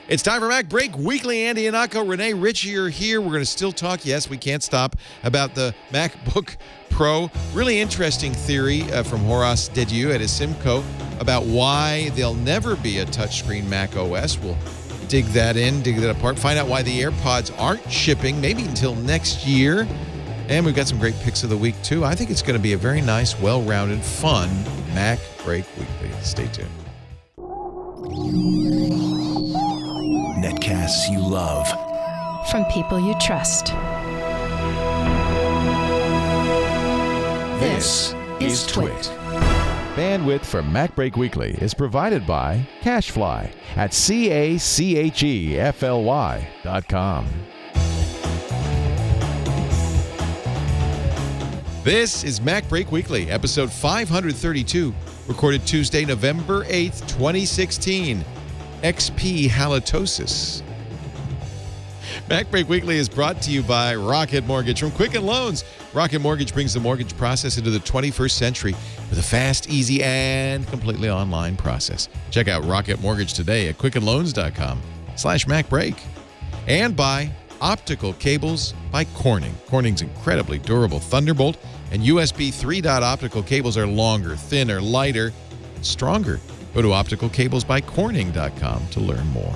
It's time for MacBreak Weekly. Andy Anako, Renee Ritchie are here. We're going to still talk, yes, we can't stop, about the MacBook Pro. Really interesting theory from Horace Dediu at Isimco about why there'll never be a touchscreen Mac OS. We'll dig that apart, find out why the AirPods aren't shipping, maybe until next year. And we've got some great picks of the week, too. I think it's going to be a very nice, well-rounded, fun MacBreak Weekly. Stay tuned. Netcasts you love. From people you trust. This is Twit. Bandwidth for MacBreak Weekly is provided by CacheFly at CACHEFLY.com. This is MacBreak Weekly, episode 532, recorded Tuesday, November 8th, 2016. XP Halitosis. MacBreak Weekly is brought to you by Rocket Mortgage from Quicken Loans. Rocket Mortgage brings the mortgage process into the 21st century with a fast, easy, and completely online process. Check out Rocket Mortgage today at quickenloans.com/MacBreak. And by Optical Cables by Corning. Corning's incredibly durable Thunderbolt and USB 3.0 optical cables are longer, thinner, lighter, and stronger. Go to opticalcablesbycorning.com to learn more.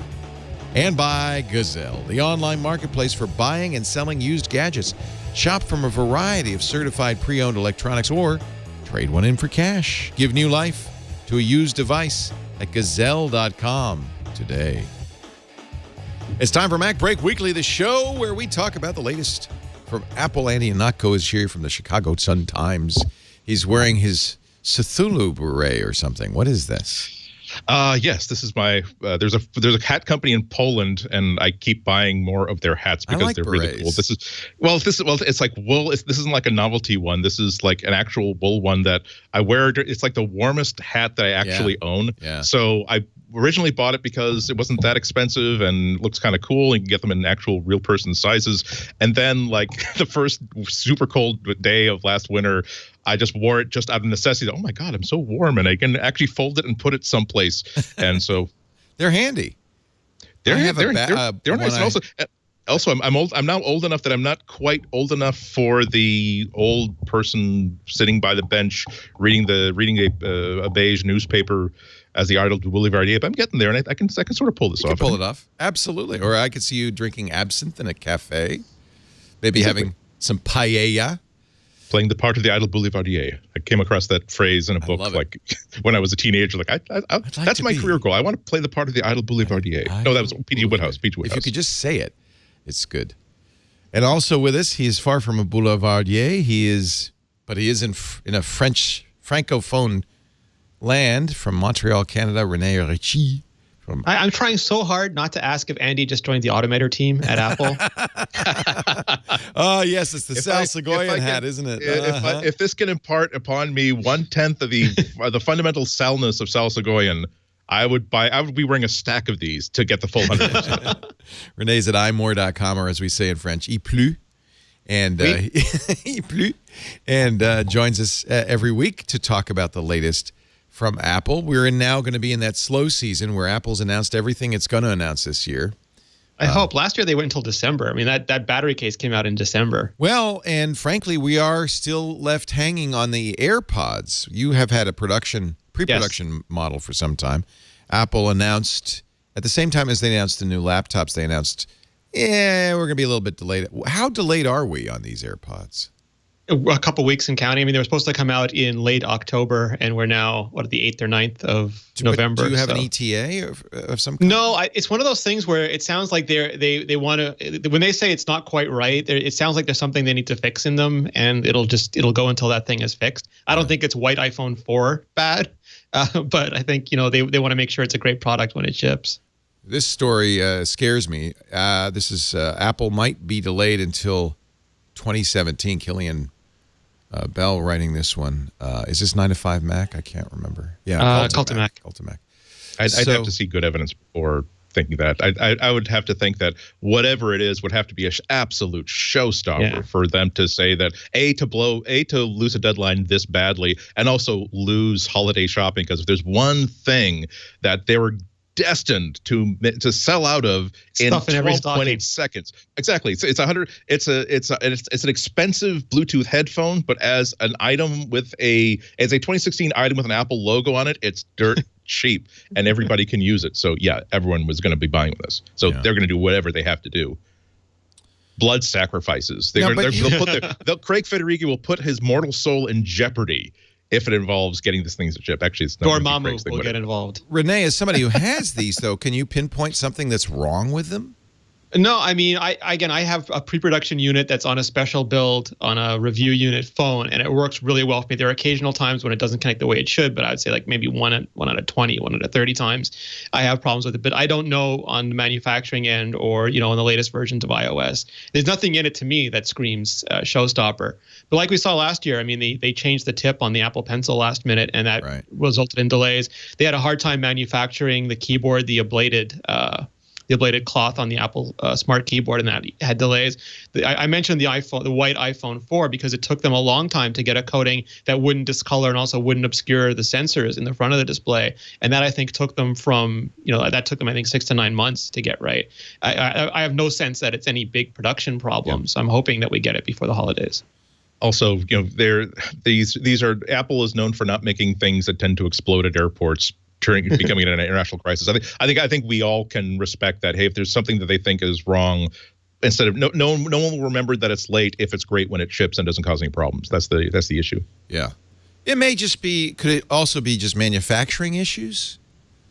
And by Gazelle, the online marketplace for buying and selling used gadgets. Shop from a variety of certified pre-owned electronics or trade one in for cash. Give new life to a used device at gazelle.com today. It's time for MacBreak Weekly, the show where we talk about the latest from Apple. Andy Anako is here from the Chicago Sun-Times. He's wearing his Cthulhu beret or something. What is this? Yes, this is my. There's a hat company in Poland, and I keep buying more of their hats because they're berets. really cool. It's like wool. This isn't like a novelty one. This is like an actual wool one that I wear. It's like the warmest hat that I actually own. Yeah. So I originally bought it because it wasn't that expensive and looks kind of cool. You can get them in actual real person sizes. And then like the first super cold day of last winter, I just wore it just out of necessity. Oh my God, I'm so warm, and I can actually fold it and put it someplace. And so They're handy. they're nice. And also, I'm old. I'm now old enough that I'm not quite old enough for the old person sitting by the bench reading a beige newspaper as the idle boulevardier. But I'm getting there, and I can sort of pull this off. Pull it off, absolutely. Or I could see you drinking absinthe in a cafe, maybe having some paella. Playing the part of the idle boulevardier. I came across that phrase in a book like when I was a teenager. Like, that's my career goal. I want to play the part of the idle boulevardier. No, that was P.G. Woodhouse. If you could just say it, it's good. And also with us, he is far from a boulevardier. He is in a French francophone land from Montreal, Canada. Renee Ritchie. I'm trying so hard not to ask if Andy just joined the Automator team at Apple. Oh, yes, it's the Sal Segoyan hat, isn't it? If this can impart upon me 1/10 of the fundamental salness of Sal Segoyan, I would be wearing a stack of these to get the full 100%. Renee's at imore.com, or as we say in French, il pleut. And il pleut, and joins us every week to talk about the latest from Apple. We're now going to be in that slow season where Apple's announced everything it's going to announce this year. I hope. Last year they went until December. I mean, that battery case came out in December. Well, and frankly, we are still left hanging on the AirPods. You have had a pre-production model for some time. Apple announced, at the same time as they announced the new laptops, they announced, we're going to be a little bit delayed. How delayed are we on these AirPods? A couple weeks in counting. I mean, they were supposed to come out in late October, and we're now, the 8th or 9th of November. Do you have an ETA of some kind? No, it's one of those things where it sounds like they want to, when they say it's not quite right, it sounds like there's something they need to fix in them, and it'll go until that thing is fixed. I don't think it's white iPhone 4 bad, but I think, they want to make sure it's a great product when it ships. This story scares me. This is Apple might be delayed until 2017. Killian Bell writing this one. Is this 9 to 5 Mac? I can't remember. Yeah, Cult of Mac. I'd have to see good evidence before thinking that. I would have to think that whatever it is would have to be an absolute showstopper for them to say that to lose a deadline this badly, and also lose holiday shopping. Because if there's one thing that they were destined to sell out of in Stuff in every 12.8 seconds. Exactly. It's an expensive Bluetooth headphone, but as an item as a 2016 item with an Apple logo on it, it's dirt cheap, and everybody can use it. So yeah, everyone was going to be buying this. So they're going to do whatever they have to do. Blood sacrifices. Craig Federighi will put his mortal soul in jeopardy if it involves getting this thing as a chip. Actually, it's not. Dormammu will get involved. Renee, as somebody who has these, though, can you pinpoint something that's wrong with them? No, I mean, I have a pre-production unit that's on a special build on a review unit phone, and it works really well for me. There are occasional times when it doesn't connect the way it should, but I'd say like maybe one out of 20, 1 out of 30 times I have problems with it. But I don't know on the manufacturing end or, in the latest versions of iOS. There's nothing in it to me that screams showstopper. But like we saw last year, I mean, they changed the tip on the Apple Pencil last minute, and that resulted in delays. They had a hard time manufacturing the keyboard, the ablated cloth on the Apple Smart Keyboard, and that had delays. I mentioned the white iPhone 4 because it took them a long time to get a coating that wouldn't discolor and also wouldn't obscure the sensors in the front of the display. And that I think took them I think 6 to 9 months to get right. I have no sense that it's any big production problem, so I'm hoping that we get it before the holidays. Also, these are Apple is known for not making things that tend to explode at airports, becoming an international crisis. I think we all can respect that. Hey, if there's something that they think is wrong, instead of no one will remember that it's late if it's great when it ships and doesn't cause any problems. That's the issue. Yeah, it may just be. Could it also be just manufacturing issues?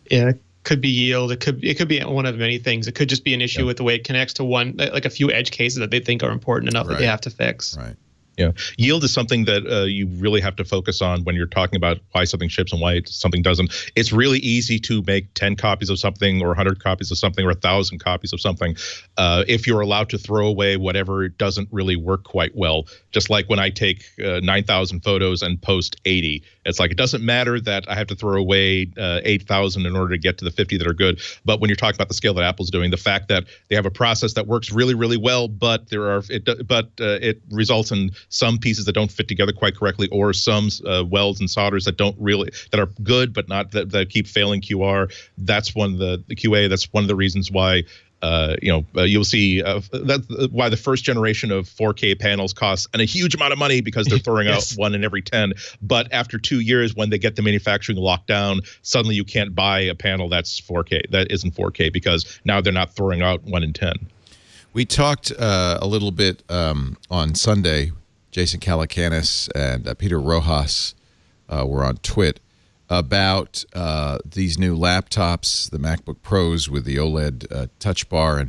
Yeah, it could be yield. It could be one of many things. It could just be an issue with the way it connects to like a few edge cases that they think are important enough that they have to fix. Right. Yeah, yield is something that you really have to focus on when you're talking about why something ships and why something doesn't. It's really easy to make 10 copies of something or 100 copies of something or 1,000 copies of something if you're allowed to throw away whatever doesn't really work quite well. Just like when I take 9,000 photos and post 80. It's like it doesn't matter that I have to throw away 8,000 in order to get to the 50 that are good. But when you're talking about the scale that Apple's doing, the fact that they have a process that works really, really well, but it results in some pieces that don't fit together quite correctly, or some welds and solders that are good but not that keep failing QR. That's one of the QA. That's one of the reasons why you'll see why the first generation of 4K panels costs a huge amount of money because they're throwing out one in every 10. But after 2 years, when they get the manufacturing locked down, suddenly you can't buy a panel that's 4K that isn't 4K because now they're not throwing out 1 in 10. We talked a little bit on Sunday. Jason Calacanis and Peter Rojas were on Twit about these new laptops, the MacBook Pros with the OLED touch bar,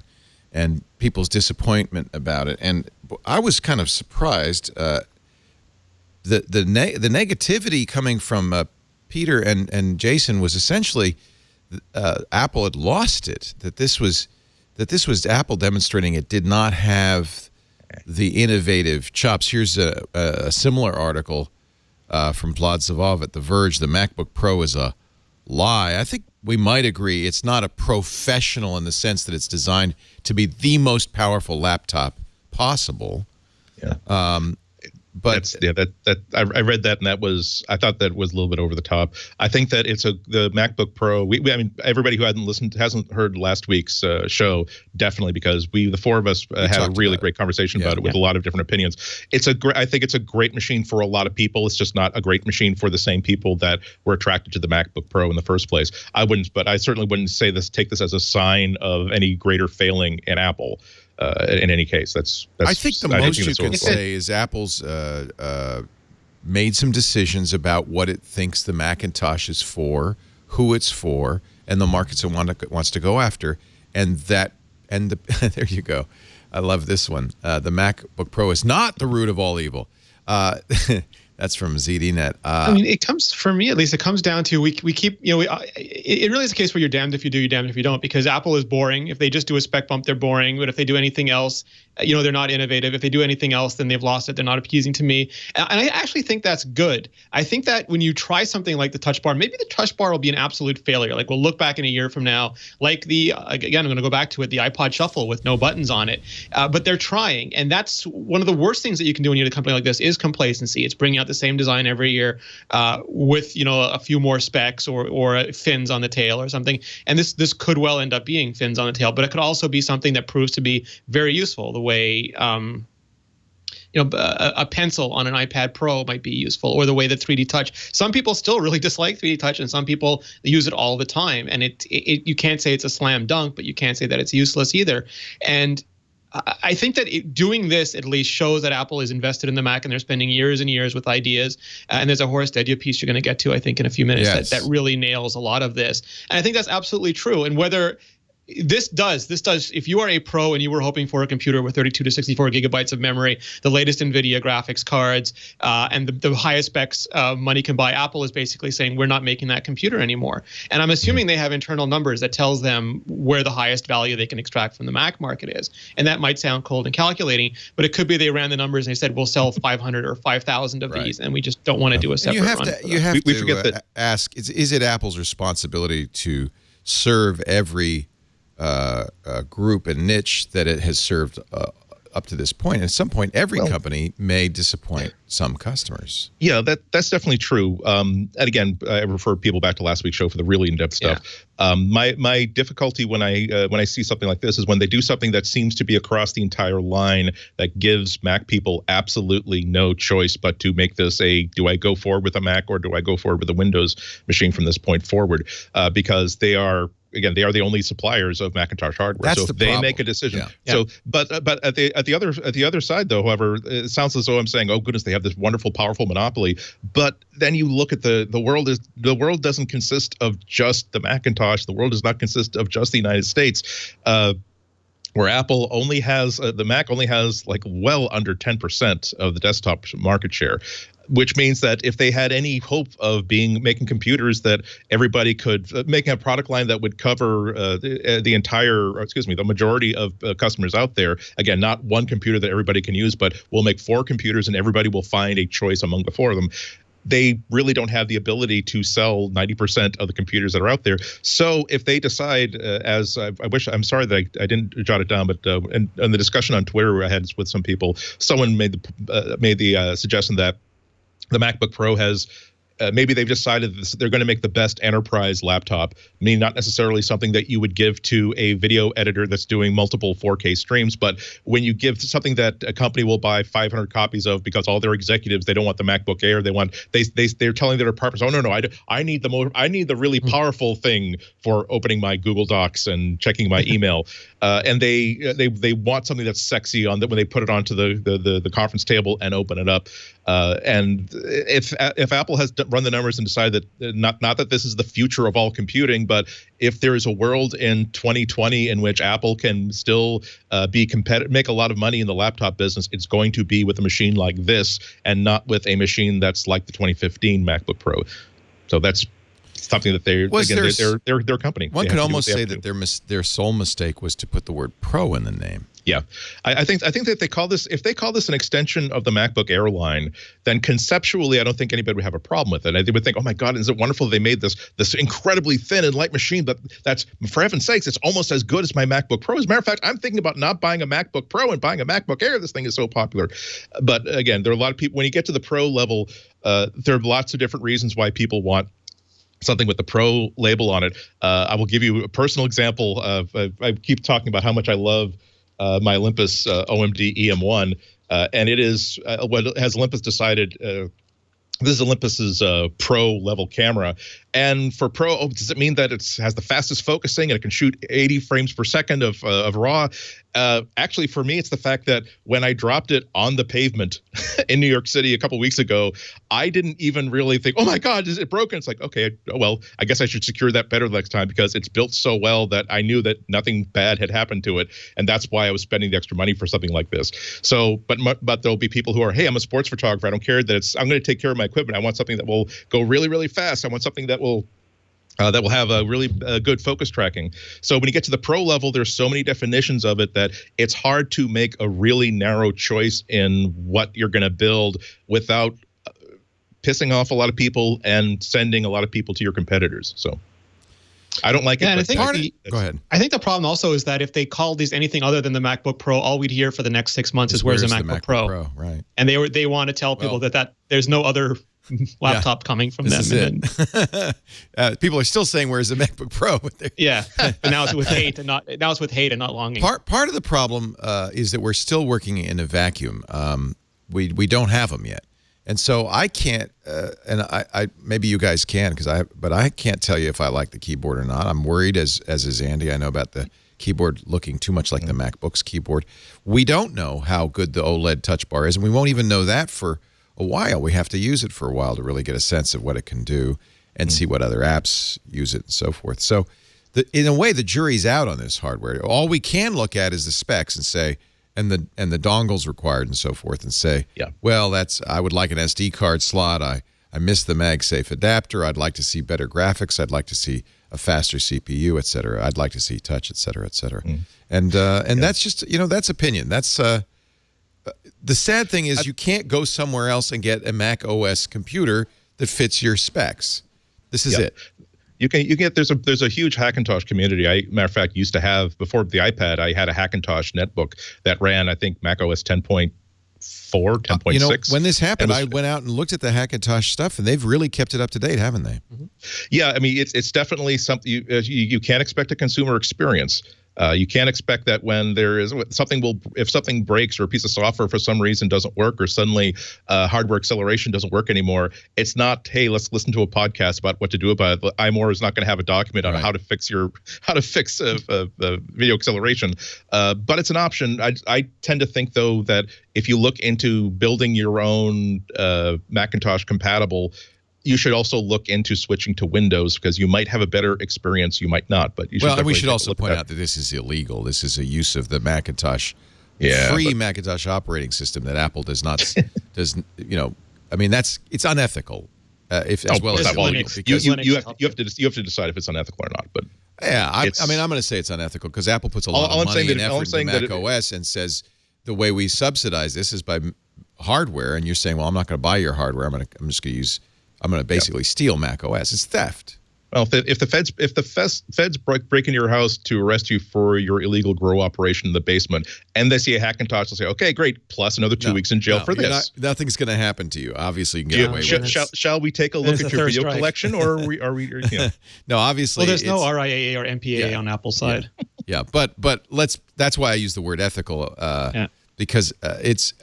and people's disappointment about it. And I was kind of surprised. The negativity coming from Peter and Jason was essentially Apple had lost it. That this was Apple demonstrating it did not have the innovative chops. Here's a similar article from Vlad Zavov at The Verge. The MacBook Pro is a lie. I think we might agree it's not a professional in the sense that it's designed to be the most powerful laptop possible. Yeah. But I read that, and I thought that was a little bit over the top. I think that the MacBook Pro. I mean, everybody who hasn't heard last week's show, definitely, because the four of us had a really great conversation about it with a lot of different opinions. I think it's a great machine for a lot of people. It's just not a great machine for the same people that were attracted to the MacBook Pro in the first place. I certainly wouldn't take this as a sign of any greater failing in Apple. In any case, that's I think the most you can say is Apple's made some decisions about what it thinks the Macintosh is for, who it's for, and the markets it wants to go after, there you go. I love this one. The MacBook Pro is not the root of all evil. That's from ZDNet. I mean, it comes, for me at least, it comes down to we keep, it really is a case where you're damned if you do, you're damned if you don't, because Apple is boring. If they just do a spec bump, they're boring. But if they do anything else, they're not innovative. If they do anything else, then they've lost it. They're not appeasing to me. And I actually think that's good. I think that when you try something like the touch bar, maybe the touch bar will be an absolute failure. Like we'll look back in a year from now, like again, I'm going to go back to it, the iPod Shuffle with no buttons on it. But they're trying. And that's one of the worst things that you can do when you're at a company like this is complacency. It's bringing out the same design every year, with a few more specs or fins on the tail or something. And this could well end up being fins on the tail, but it could also be something that proves to be very useful. The way a pencil on an iPad Pro might be useful, or the way that 3D Touch. Some people still really dislike 3D Touch, and some people use it all the time. And you can't say it's a slam dunk, but you can't say that it's useless either. And I think that doing this at least shows that Apple is invested in the Mac, and they're spending years and years with ideas. And there's a Horace Dediu piece you're going to get to, I think, in a few minutes that really nails a lot of this. And I think that's absolutely true. And whether this does, if you are a pro and you were hoping for a computer with 32 to 64 gigabytes of memory, the latest NVIDIA graphics cards, and the highest specs money can buy, Apple is basically saying, we're not making that computer anymore. And I'm assuming they have internal numbers that tells them where the highest value they can extract from the Mac market is. And that might sound cold and calculating, but it could be they ran the numbers and they said, we'll sell 500 or 5,000 of these, and we just don't want to do a separate run. You have to ask, is it Apple's responsibility to serve every group and niche that it has served up to this point? At some point, every company may disappoint some customers. Yeah, that's definitely true. And again, I refer people back to last week's show for the really in-depth stuff. Yeah. My difficulty when I see something like this is when they do something that seems to be across the entire line that gives Mac people absolutely no choice but to make this do I go forward with a Mac or do I go forward with a Windows machine from this point forward? Because they are the only suppliers of Macintosh hardware. That's so they make a decision. Yeah. So, but at the other side, though, however, it sounds as though I'm saying, oh goodness, they have this wonderful, powerful monopoly. But then you look at the world doesn't consist of just the Macintosh. The world does not consist of just the United States. Where Apple only has the Mac only has like well under 10% of the desktop market share, which means that if they had any hope of making computers that everybody could making a product line that would cover the majority of customers out there, again, not one computer that everybody can use, but we'll make 4 computers and everybody will find a choice among the 4 of them. They really don't have the ability to sell 90% of the computers that are out there. So if they decide, I'm sorry that I didn't jot it down, but in the discussion on Twitter I had with some people, someone made the suggestion that the MacBook Pro has maybe they've decided they're going to make the best enterprise laptop, meaning not necessarily something that you would give to a video editor that's doing multiple 4K streams, but when you give something that a company will buy 500 copies of because all their executives, they don't want the MacBook Air, they're telling their departments, oh no, I need the really powerful thing for opening my Google Docs and checking my email, and they want something that's sexy when they put it onto the conference table and open it up. And if Apple has run the numbers and decided that not that this is the future of all computing, but if there is a world in 2020 in which Apple can still be competitive, make a lot of money in the laptop business, it's going to be with a machine like this and not with a machine that's like the 2015 MacBook Pro. So that's something that they're a company. One could almost say that their sole mistake was to put the word Pro in the name. Yeah, I think that if they call this an extension of the MacBook Air line, then conceptually, I don't think anybody would have a problem with it. They would think, oh my God, is it wonderful they made this incredibly thin and light machine, but that's, for heaven's sakes, it's almost as good as my MacBook Pro. As a matter of fact, I'm thinking about not buying a MacBook Pro and buying a MacBook Air. This thing is so popular. But again, there are a lot of people, when you get to the Pro level, there are lots of different reasons why people want something with the Pro label on it. I will give you a personal example of, I keep talking about how much I love my Olympus OMD EM1, and it is what has Olympus decided. This is Olympus's Pro level camera, and for Pro, does it mean that it has the fastest focusing and it can shoot 80 frames per second of RAW? Actually, for me, it's the fact that when I dropped it on the pavement in New York City a couple weeks ago, I didn't even really think, oh my God, is it broken? It's like, okay, well, I guess I should secure that better next time, because it's built so well that I knew that nothing bad had happened to it. And that's why I was spending the extra money for something like this. So, but there'll be people who are, hey, I'm a sports photographer. I don't care that I'm going to take care of my equipment. I want something that will go really, really fast. I want something that will have a really good focus tracking. So when you get to the Pro level, there's so many definitions of it that it's hard to make a really narrow choice in what you're going to build without pissing off a lot of people and sending a lot of people to your competitors. So I don't like it. Yeah, and I but think Go ahead. I think the problem also is that if they called these anything other than the MacBook Pro, all we'd hear for the next 6 months is where's the MacBook Pro? Right. And they want to tell people that there's no other laptop coming from This them. is it. People are still saying where's the MacBook Pro? But But now it's with hate and not longing. part of the problem is that we're still working in a vacuum. We don't have them yet. And so I can't, and I maybe you guys can, but I can't tell you if I like the keyboard or not. I'm worried, as is Andy. I know about the keyboard looking too much like the MacBook's keyboard. We don't know how good the OLED Touch Bar is, and we won't even know that for a while. We have to use it for a while to really get a sense of what it can do and see what other apps use it and so forth. So, in a way, the jury's out on this hardware. All we can look at is the specs and say, and the dongles required and so forth, and say, well, I would like an SD card slot. I miss the MagSafe adapter. I'd like to see better graphics. I'd like to see a faster CPU, et cetera. I'd like to see touch, et cetera, et cetera. And that's just, that's opinion. That's the sad thing is you can't go somewhere else and get a Mac OS computer that fits your specs. This is it. You can get there's a huge Hackintosh community. Matter of fact, used to have before the iPad. I had a Hackintosh netbook that ran, I think, Mac OS 10.4, 10.6. When this happened, I went out and looked at the Hackintosh stuff, and they've really kept it up to date, haven't they? Yeah, I mean, it's definitely something you can't expect a consumer experience. You can't expect that when if something breaks or a piece of software for some reason doesn't work or suddenly hardware acceleration doesn't work anymore. It's not, hey, let's listen to a podcast about what to do about it. iMore is not going to have a document on how to fix video acceleration, but it's an option. I tend to think though that if you look into building your own Macintosh compatible, you should also look into switching to Windows because you might have a better experience. You might not, but you should. Well, and we should also point out that this is illegal. This is a use of the Macintosh, free Macintosh operating system that Apple does not I mean, it's unethical. You have to decide if it's unethical or not. But I'm going to say it's unethical because Apple puts a lot of money and effort into Mac OS and says the way we subsidize this is by hardware. And you're saying, well, I'm not going to buy your hardware. I'm going to basically steal Mac OS. It's theft. Well, if the feds break into your house to arrest you for your illegal grow operation in the basement, and they see a Hackintosh, they'll say, "Okay, great, plus another 2 weeks in jail for this." Nothing's going to happen to you. Obviously, you can get away with it. Shall we take a look at your video collection, or are we? No, obviously. Well, there's no RIAA or MPAA on Apple's side. Yeah, but that's why I use the word ethical. Because it's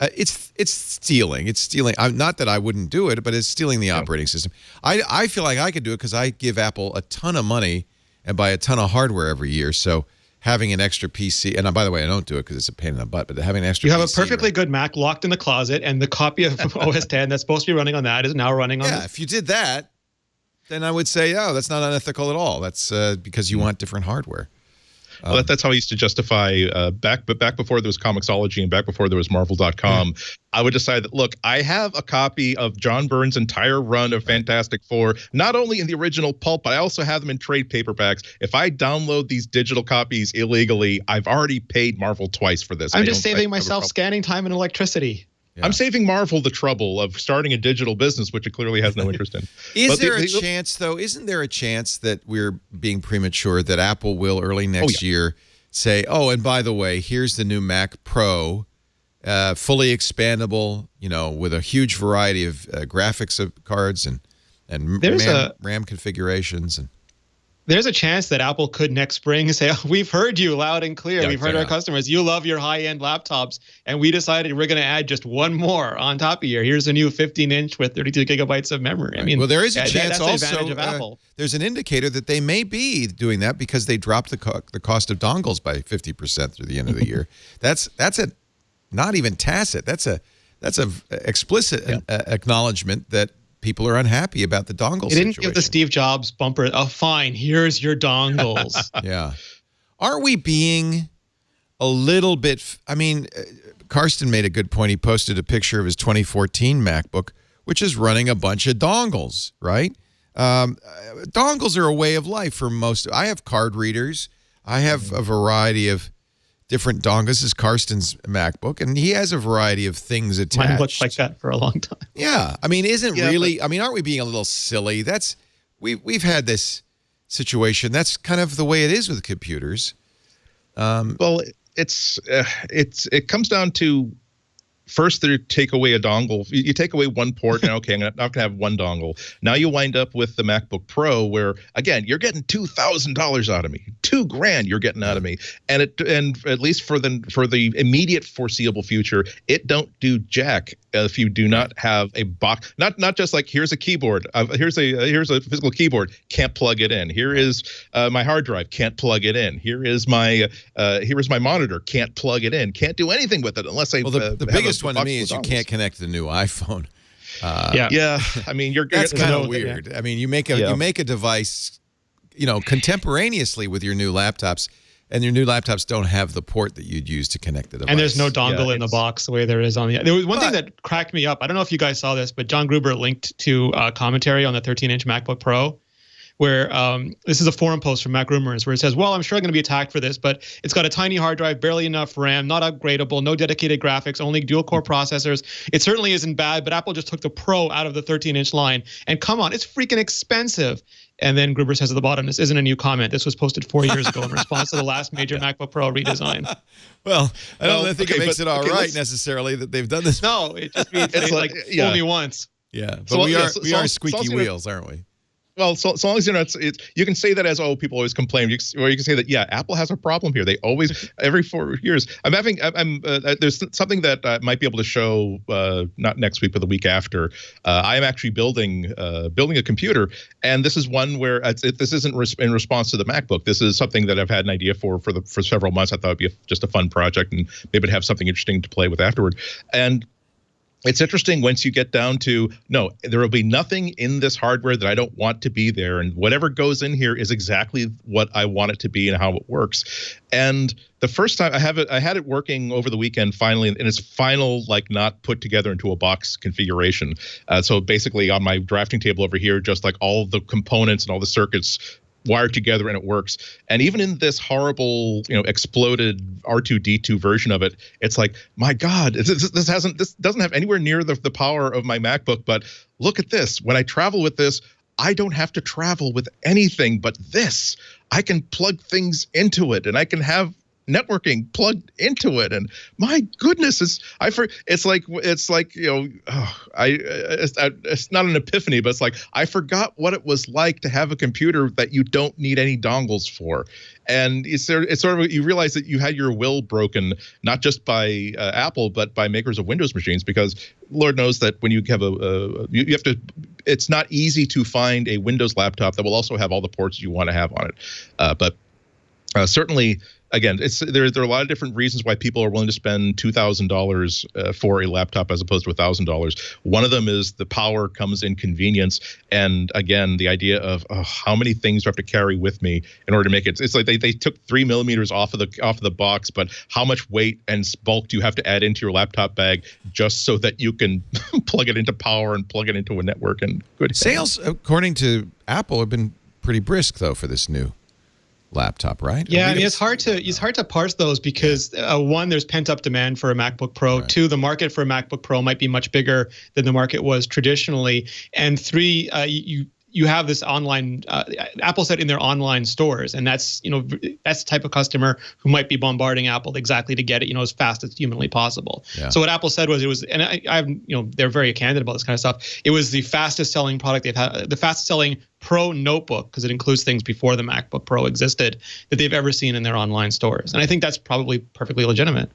stealing. It's stealing. Not that I wouldn't do it, but it's stealing the operating system. I feel like I could do it because I give Apple a ton of money and buy a ton of hardware every year. So having an extra PC, and by the way, I don't do it because it's a pain in the butt, but having an extra PC. You have a perfectly good Mac locked in the closet, and the copy of OS 10 that's supposed to be running on that is now running on this. If you did that, then I would say, oh, that's not unethical at all. That's because you want different hardware. Well, that's how I used to justify back before there was Comixology and back before there was Marvel.com. I would decide that, look, I have a copy of John Byrne's entire run of Fantastic Four, not only in the original pulp, but I also have them in trade paperbacks. If I download these digital copies illegally, I've already paid Marvel twice for this. I'm just saving myself scanning time and electricity. Yeah. I'm saving Marvel the trouble of starting a digital business, which it clearly has no interest in. Isn't there a chance that we're being premature, that Apple will early next year say, oh, and by the way, here's the new Mac Pro, fully expandable, with a huge variety of graphics cards and RAM configurations. And there's a chance that Apple could next spring say, oh, we've heard you loud and clear. We've heard our customers. You love your high-end laptops, and we decided we're going to add just one more on top of here. Here's a new 15-inch with 32 gigabytes of memory. Right. I mean, well, there is a chance that's also. The advantage of Apple. There's an indicator that they may be doing that because they dropped the cost of dongles by 50% through the end of the year. That's not even tacit. That's a explicit acknowledgement that people are unhappy about the dongle situation. They didn't give the Steve Jobs bumper, oh, fine, here's your dongles. Yeah. Aren't we being a little bit... I mean, Karsten made a good point. He posted a picture of his 2014 MacBook, which is running a bunch of dongles, right? Dongles are a way of life for most... I have card readers. I have a variety of different dongles. This is Karsten's MacBook, and he has a variety of things attached. Mine looked like that for a long time. Yeah, I mean, aren't we being a little silly? We've had this situation. That's kind of the way it is with computers. Well, it comes down to first they take away a dongle. You take away one port, and okay, I'm not going to have one dongle. Now you wind up with the MacBook Pro, where again you're getting $2,000 out of me, $2,000 you're getting out of me, and at least for the immediate foreseeable future, it don't do jack if you do not have a box. Not just like here's a keyboard, here's a physical keyboard, can't plug it in. Here is my hard drive, can't plug it in. Here is my monitor, can't plug it in. Can't do anything with it unless I. Well, the biggest one to me is you can't connect the new iPhone. Yeah. I mean, that's kind of weird. I mean, you make a device, contemporaneously with your new laptops, and your new laptops don't have the port that you'd use to connect the device. And there's no dongle in the box the way there is on the. There was one thing that cracked me up. I don't know if you guys saw this, but John Gruber linked to commentary on the 13-inch MacBook Pro, where this is a forum post from Mac Rumors where it says, well, I'm sure I'm going to be attacked for this, but it's got a tiny hard drive, barely enough RAM, not upgradable, no dedicated graphics, only dual-core processors. It certainly isn't bad, but Apple just took the Pro out of the 13-inch line. And come on, it's freaking expensive. And then Gruber says at the bottom, this isn't a new comment. This was posted 4 years ago in response to the last major MacBook Pro redesign. Well, I don't think it makes it all right necessarily that they've done this. No, it just means it's like fool me once. Yeah, but we are squeaky wheels, aren't we? Well, so long as you're not, you can say that as people always complain, or you can say that Apple has a problem here. They always every 4 years. There's something that I might be able to show not next week but the week after. I am actually building a computer, and this is one where this isn't in response to the MacBook. This is something that I've had an idea for several months. I thought it'd be just a fun project, and maybe it'd have something interesting to play with afterward. And it's interesting once you get down to, no, there will be nothing in this hardware that I don't want to be there. And whatever goes in here is exactly what I want it to be and how it works. And the first time I had it working over the weekend finally in its final, not put together into a box configuration. So basically on my drafting table over here, just like all the components and all the circuits wired together, and it works. And even in this horrible, exploded R2D2 version of it, it's like, my God, this doesn't have anywhere near the power of my MacBook. But look at this. When I travel with this, I don't have to travel with anything but this. I can plug things into it, and I can have networking plugged into it, and my goodness, it's not an epiphany, but it's like I forgot what it was like to have a computer that you don't need any dongles for. And it's sort of you realize that you had your will broken, not just by Apple, but by makers of Windows machines, because Lord knows that when you have you have to. It's not easy to find a Windows laptop that will also have all the ports you want to have on it, but certainly. Again, there are a lot of different reasons why people are willing to spend $2,000 for a laptop as opposed to $1,000. One of them is the power comes in convenience, and again, the idea of how many things do I have to carry with me in order to make it. It's like they took 3 millimeters off of the box, but how much weight and bulk do you have to add into your laptop bag just so that you can plug it into power and plug it into a network? And good sales, according to Apple, have been pretty brisk though for this new laptop, right? Yeah, I mean, it's hard to parse those because one, there's pent up demand for a MacBook Pro. Right. Two, the market for a MacBook Pro might be much bigger than the market was traditionally. And three, you have this online. Apple said in their online stores, and that's the type of customer who might be bombarding Apple exactly to get it as fast as humanly possible. Yeah. So what Apple said was and they're very candid about this kind of stuff. It was the fastest selling product they've had, the fastest selling Pro notebook, because it includes things before the MacBook Pro existed, that they've ever seen in their online stores. And I think that's probably perfectly legitimate.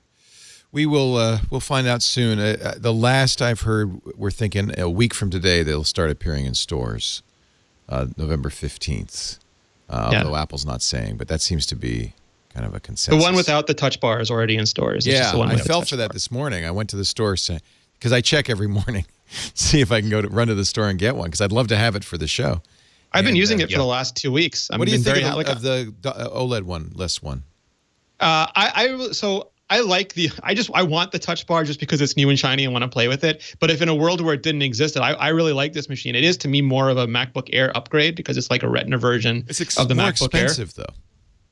We will we'll find out soon. The last I've heard, we're thinking a week from today they'll start appearing in stores, November 15th. Although Apple's not saying, but that seems to be kind of a consensus. The one without the touch bar is already in stores. It's just the one I fell for that this morning. I went to the store because I check every morning, see if I can run to the store and get one, because I'd love to have it for the show. I've been using it for the last 2 weeks. What do you think of the OLED one, less one? I want the touch bar just because it's new and shiny and want to play with it. But if in a world where it didn't exist, I really like this machine. It is to me more of a MacBook Air upgrade because it's like a Retina version of the MacBook Air. It's expensive though.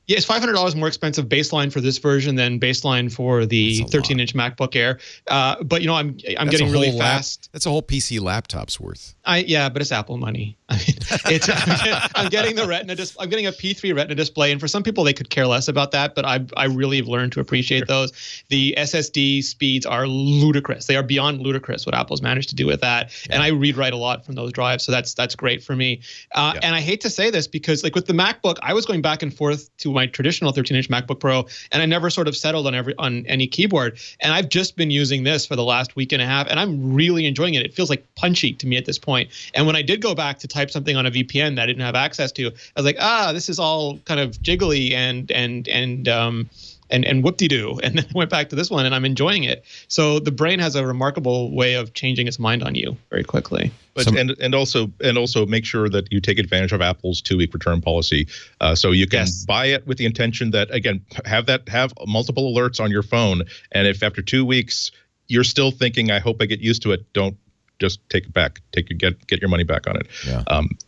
Yeah, it's $500 more expensive baseline for this version than baseline for the 13-inch MacBook Air. But I'm getting really fast. That's a whole PC laptop's worth. But it's Apple money. I mean, I'm getting the Retina. I'm getting a P3 Retina display, and for some people, they could care less about that. But I really have learned to appreciate those. The SSD speeds are ludicrous. They are beyond ludicrous what Apple's managed to do with that. Yeah. And I read-write a lot from those drives, so that's great for me. And I hate to say this because, like with the MacBook, I was going back and forth to my traditional 13-inch MacBook Pro, and I never sort of settled on any keyboard. And I've just been using this for the last week and a half, and I'm really enjoying it. It feels like punchy to me at this point. And when I did go back to type something on a VPN that I didn't have access to, I was like, this is all kind of jiggly and whoop-de-doo. And then I went back to this one, and I'm enjoying it. So the brain has a remarkable way of changing its mind on you very quickly. But and also make sure that you take advantage of Apple's 2-week return policy, so you can buy it with the intention that, again, have multiple alerts on your phone, and if after 2 weeks you're still thinking, I hope I get used to it, don't. Just take it back. Get your money back on it. Yeah.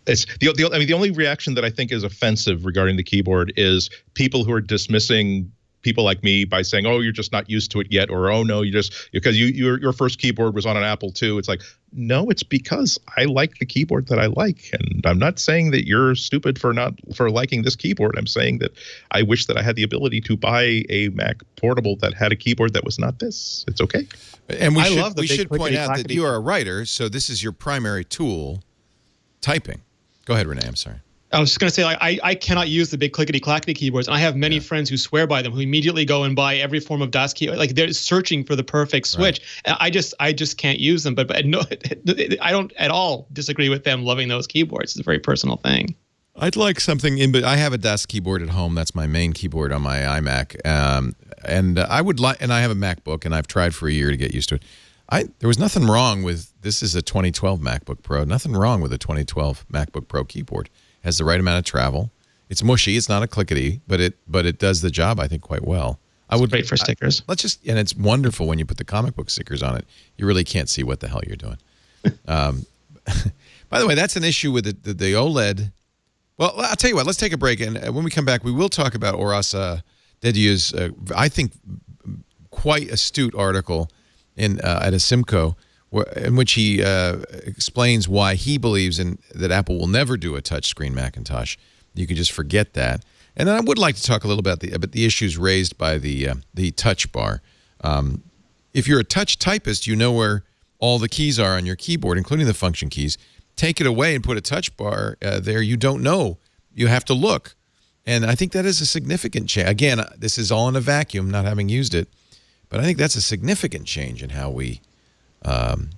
It's the only reaction that I think is offensive regarding the keyboard is people who are dismissing people like me by saying, "Oh, you're just not used to it yet," or "Oh no, because your first keyboard was on an Apple II." It's like, no, it's because I like the keyboard that I like, and I'm not saying that you're stupid for liking this keyboard. I'm saying that I wish that I had the ability to buy a Mac portable that had a keyboard that was not this. It's okay. And we should point out that you are a writer, so this is your primary tool, typing. Go ahead, Renee. I'm sorry. I was just going to say, I cannot use the big clickety-clackety keyboards. And I have many friends who swear by them, who immediately go and buy every form of DAS key. Like they're searching for the perfect switch. Right. And I just can't use them. But no, I don't at all disagree with them loving those keyboards. It's a very personal thing. I'd like something but I have a DAS keyboard at home. That's my main keyboard on my iMac. And I would like, and I have a MacBook, and I've tried for a year to get used to it. There was nothing wrong with, this is a 2012 MacBook Pro, nothing wrong with a 2012 MacBook Pro keyboard. Has the right amount of travel. It's mushy. It's not a clickety, but it does the job, I think, quite well. Great for stickers. And it's wonderful when you put the comic book stickers on it. You really can't see what the hell you're doing. By the way, that's an issue with the OLED. Well, I'll tell you what. Let's take a break, and when we come back, we will talk about Oras Dediu's, I think, quite astute article at a Simco, in which he explains why he believes that Apple will never do a touchscreen Macintosh. You can just forget that. And then I would like to talk a little about the issues raised by the touch bar. If you're a touch typist, you know where all the keys are on your keyboard, including the function keys. Take it away and put a touch bar there. You don't know. You have to look. And I think that is a significant change. Again, this is all in a vacuum, not having used it. But I think that's a significant change in how we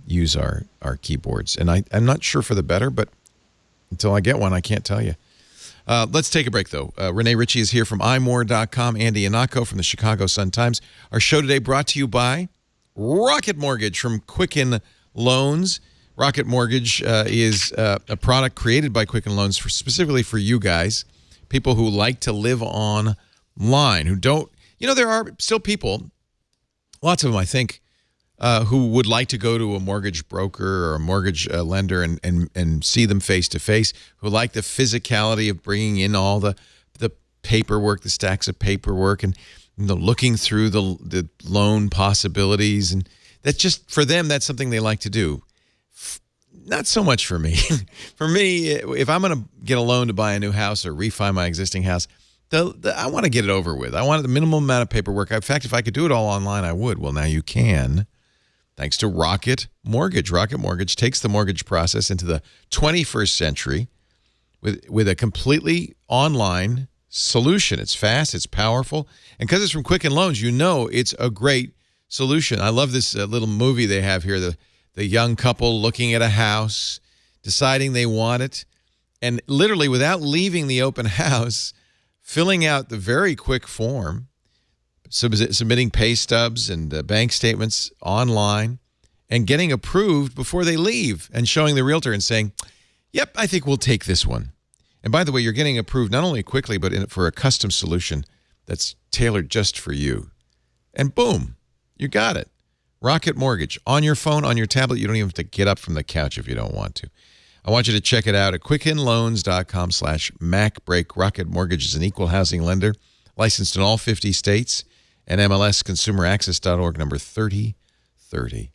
use our keyboards. And I'm not sure for the better, but until I get one, I can't tell you. Let's take a break, though. Renee Ritchie is here from imore.com. Andy Anako from the Chicago Sun-Times. Our show today brought to you by Rocket Mortgage from Quicken Loans. Rocket Mortgage is a product created by Quicken Loans specifically for you guys, people who like to live online, who don't, there are still people, lots of them, I think, who would like to go to a mortgage broker or a mortgage lender and see them face to face, who like the physicality of bringing in all the paperwork, the stacks of paperwork, and looking through the loan possibilities. And that's just, for them, that's something they like to do. Not so much for me. For me, if I'm going to get a loan to buy a new house or refi my existing house, I want to get it over with. I want the minimum amount of paperwork. In fact, if I could do it all online, I would. Well, now you can, thanks to Rocket Mortgage. Rocket Mortgage takes the mortgage process into the 21st century with a completely online solution. It's fast, it's powerful, and because it's from Quicken Loans, it's a great solution. I love this little movie they have here, the young couple looking at a house, deciding they want it, and literally without leaving the open house, filling out the very quick form, submitting pay stubs and bank statements online, and getting approved before they leave, and showing the realtor and saying, yep, I think we'll take this one. And by the way, you're getting approved not only quickly, but for a custom solution that's tailored just for you. And boom, you got it. Rocket Mortgage, on your phone, on your tablet. You don't even have to get up from the couch if you don't want to. I want you to check it out at quickenloans.com/MacBreak. Rocket Mortgage is an equal housing lender, licensed in all 50 states, and MLSConsumerAccess.org, number 3030.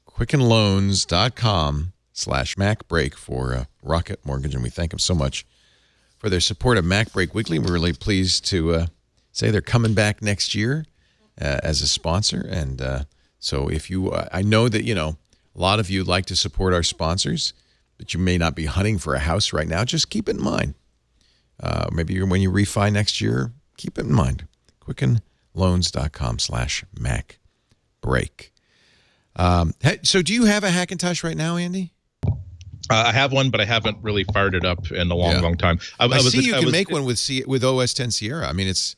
quickenloans.com/MacBreak. MacBreak for Rocket Mortgage, and we thank them so much for their support of MacBreak Weekly. We're really pleased to say they're coming back next year as a sponsor. And so if you, I know that, a lot of you like to support our sponsors, but you may not be hunting for a house right now. Just keep it in mind. Maybe when you refi next year, keep it in mind. QuickenLoans.com/MacBreak. So do you have a Hackintosh right now, Andy? I have one, but I haven't really fired it up in a long time. I see you can make one with OS 10 Sierra. I mean, it's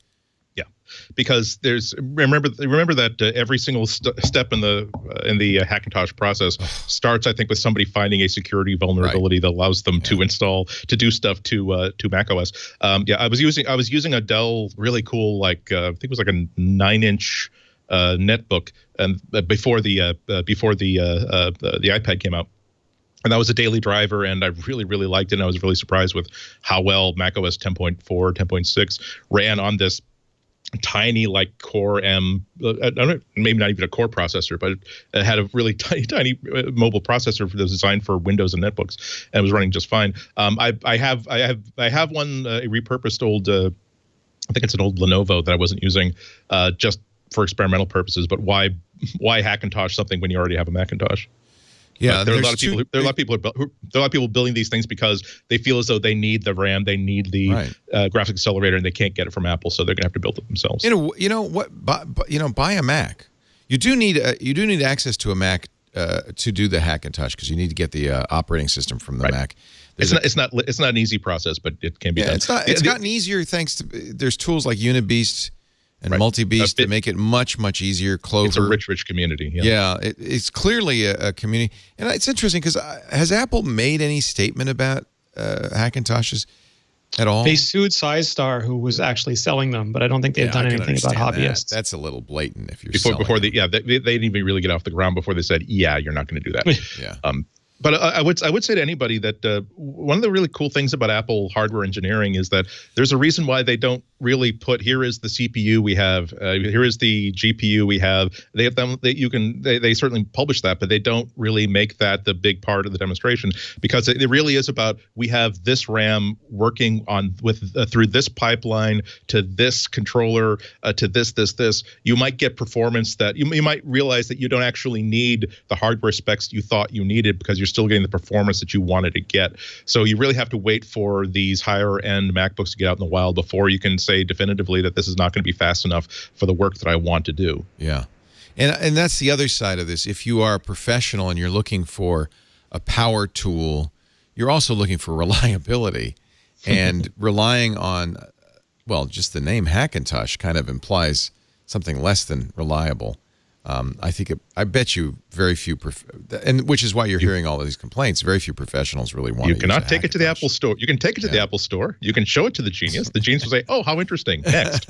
because remember that every single step in the Hackintosh process starts, I think, with somebody finding a security vulnerability that allows them to do stuff to macOS. I was using a Dell really cool, I think it was like a 9-inch netbook, and before the iPad came out. And that was a daily driver, and I really, really liked it. And I was really surprised with how well macOS 10.4, 10.6 ran on this tiny, Core M, maybe not even a Core processor, but it had a really tiny mobile processor that was designed for Windows and netbooks, and it was running just fine. I have one a repurposed old, I think it's an old Lenovo that I wasn't using, just for experimental purposes. But why Hackintosh something when you already have a Macintosh? Yeah, there are a lot of people building these things because they feel as though they need the RAM, they need the graphics accelerator, and they can't get it from Apple, so they're going to have to build it themselves. Buy a Mac. You do need access to a Mac to do the Hackintosh, because you need to get the operating system from the Mac. It's not an easy process, but it can be done. It's gotten easier thanks to there's tools like Unibeast and Multibeast to make it much, much easier. Clover. It's a rich community. Yeah, it's clearly a community. And it's interesting because has Apple made any statement about Hackintoshes at all? They sued SizeStar, who was actually selling them, but I don't think they've done anything about hobbyists. That's a little blatant if you're they didn't even really get off the ground before they said, you're not going to do that. Yeah. But I would say to anybody that one of the really cool things about Apple hardware engineering is that there's a reason why they don't really put, here is the CPU we have, here is the GPU we have. They have them. They certainly publish that, but they don't really make that the big part of the demonstration, because it really is about, we have this RAM working on through this pipeline to this controller to this. You might get performance that you might realize that you don't actually need the hardware specs you thought you needed, because you're still getting the performance that you wanted to get. So you really have to wait for these higher end MacBooks to get out in the wild before you can say definitively that this is not going to be fast enough for the work that I want to do. Yeah. And that's the other side of this. If you are a professional and you're looking for a power tool, you're also looking for reliability. And relying on, just the name Hackintosh kind of implies something less than reliable. I bet you very few, and which is why you're hearing all of these complaints. Very few professionals really want to. You cannot take it to the Apple Store. You can take it to the Apple Store. You can show it to the genius. The genius will say, "Oh, how interesting." Next,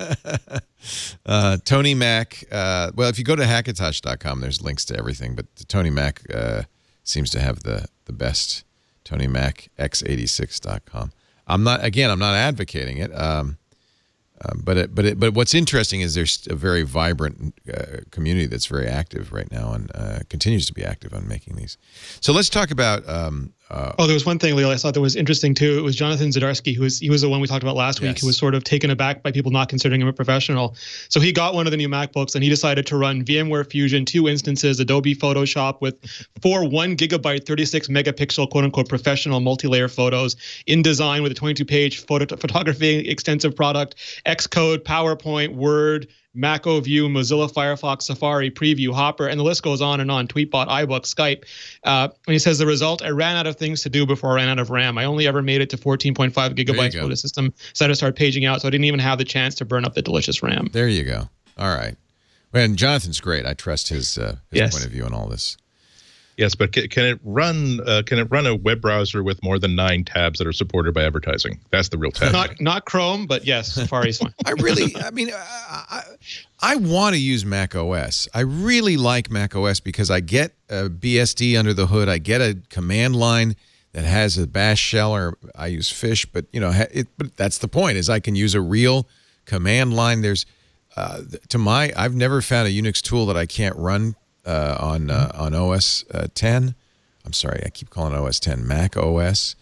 Tony Mac. If you go to Hackintosh.com, there's links to everything. But Tony Mac seems to have the best. Tony Mac x86.com. I'm not advocating it. But what's interesting is there's a very vibrant community that's very active right now and continues to be active on making these. So let's talk about. There was one thing, Leo, I thought that was interesting too. It was Jonathan Zdarsky, he was the one we talked about last week, who was sort of taken aback by people not considering him a professional. So he got one of the new MacBooks and he decided to run VMware Fusion, 2 instances, Adobe Photoshop with 4 1 gigabyte, 36 megapixel, quote unquote, professional multi-layer photos in design with a 22-page photography extensive product, Xcode, PowerPoint, Word, Mac OView, Mozilla Firefox, Safari, Preview, Hopper, and the list goes on and on. Tweetbot, iBook, Skype. And he says, the result, I ran out of things to do before I ran out of RAM. I only ever made it to 14.5 gigabytes for the system. So I had to start paging out. So I didn't even have the chance to burn up the delicious RAM. There you go. All right. And Jonathan's great. I trust his point of view on all this. Yes, but can it run a web browser with more than 9 tabs that are supported by advertising? That's the real test. Not Chrome, but yes, Safari's fine. I want to use Mac OS. I really like Mac OS because I get a BSD under the hood. I get a command line that has a bash shell, or I use Fish, but but that's the point, is I can use a real command line. There's I've never found a Unix tool that I can't run on OS 10 I'm sorry, I keep calling it OS 10, Mac OS.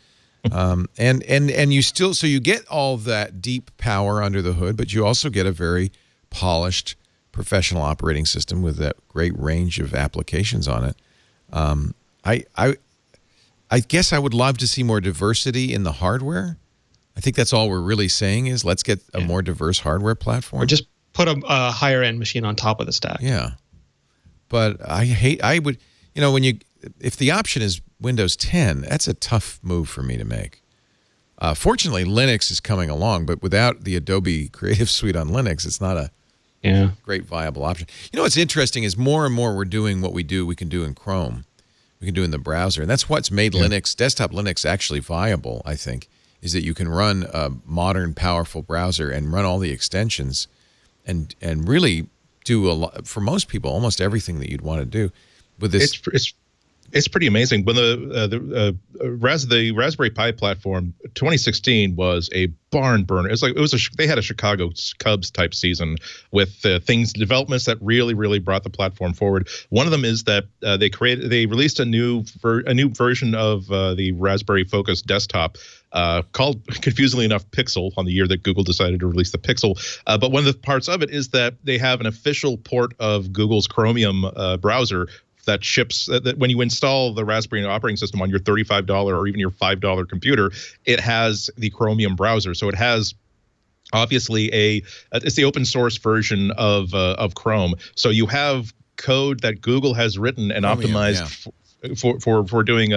And you still, so you get all that deep power under the hood, but you also get a very polished professional operating system with that great range of applications on it. I guess I would love to see more diversity in the hardware. I think that's all we're really saying is let's get a more diverse hardware platform. Or just put a higher end machine on top of the stack. Yeah. But if the option is Windows 10, that's a tough move for me to make. Fortunately, Linux is coming along, but without the Adobe Creative Suite on Linux, it's not a great viable option. You know what's interesting is more and more we're doing what we can do in Chrome. We can do in the browser. And that's what's made Linux, desktop Linux, actually viable, I think, is that you can run a modern, powerful browser and run all the extensions and really do a lot, for most people, almost everything that you'd want to do with this. It's pretty amazing. When the Raspberry Pi platform 2016 was a barn burner. They had a Chicago Cubs type season with developments that really brought the platform forward. One of them is that they released a new version of the Raspberry Focus desktop called, confusingly enough, Pixel, on the year that Google decided to release the Pixel. But one of the parts of it is that they have an official port of Google's Chromium browser that ships that when you install the Raspberry operating system on your $35 or even your $5 computer, it has the Chromium browser. So it has obviously it's the open source version of Chrome. So you have code that Google has written and optimized for doing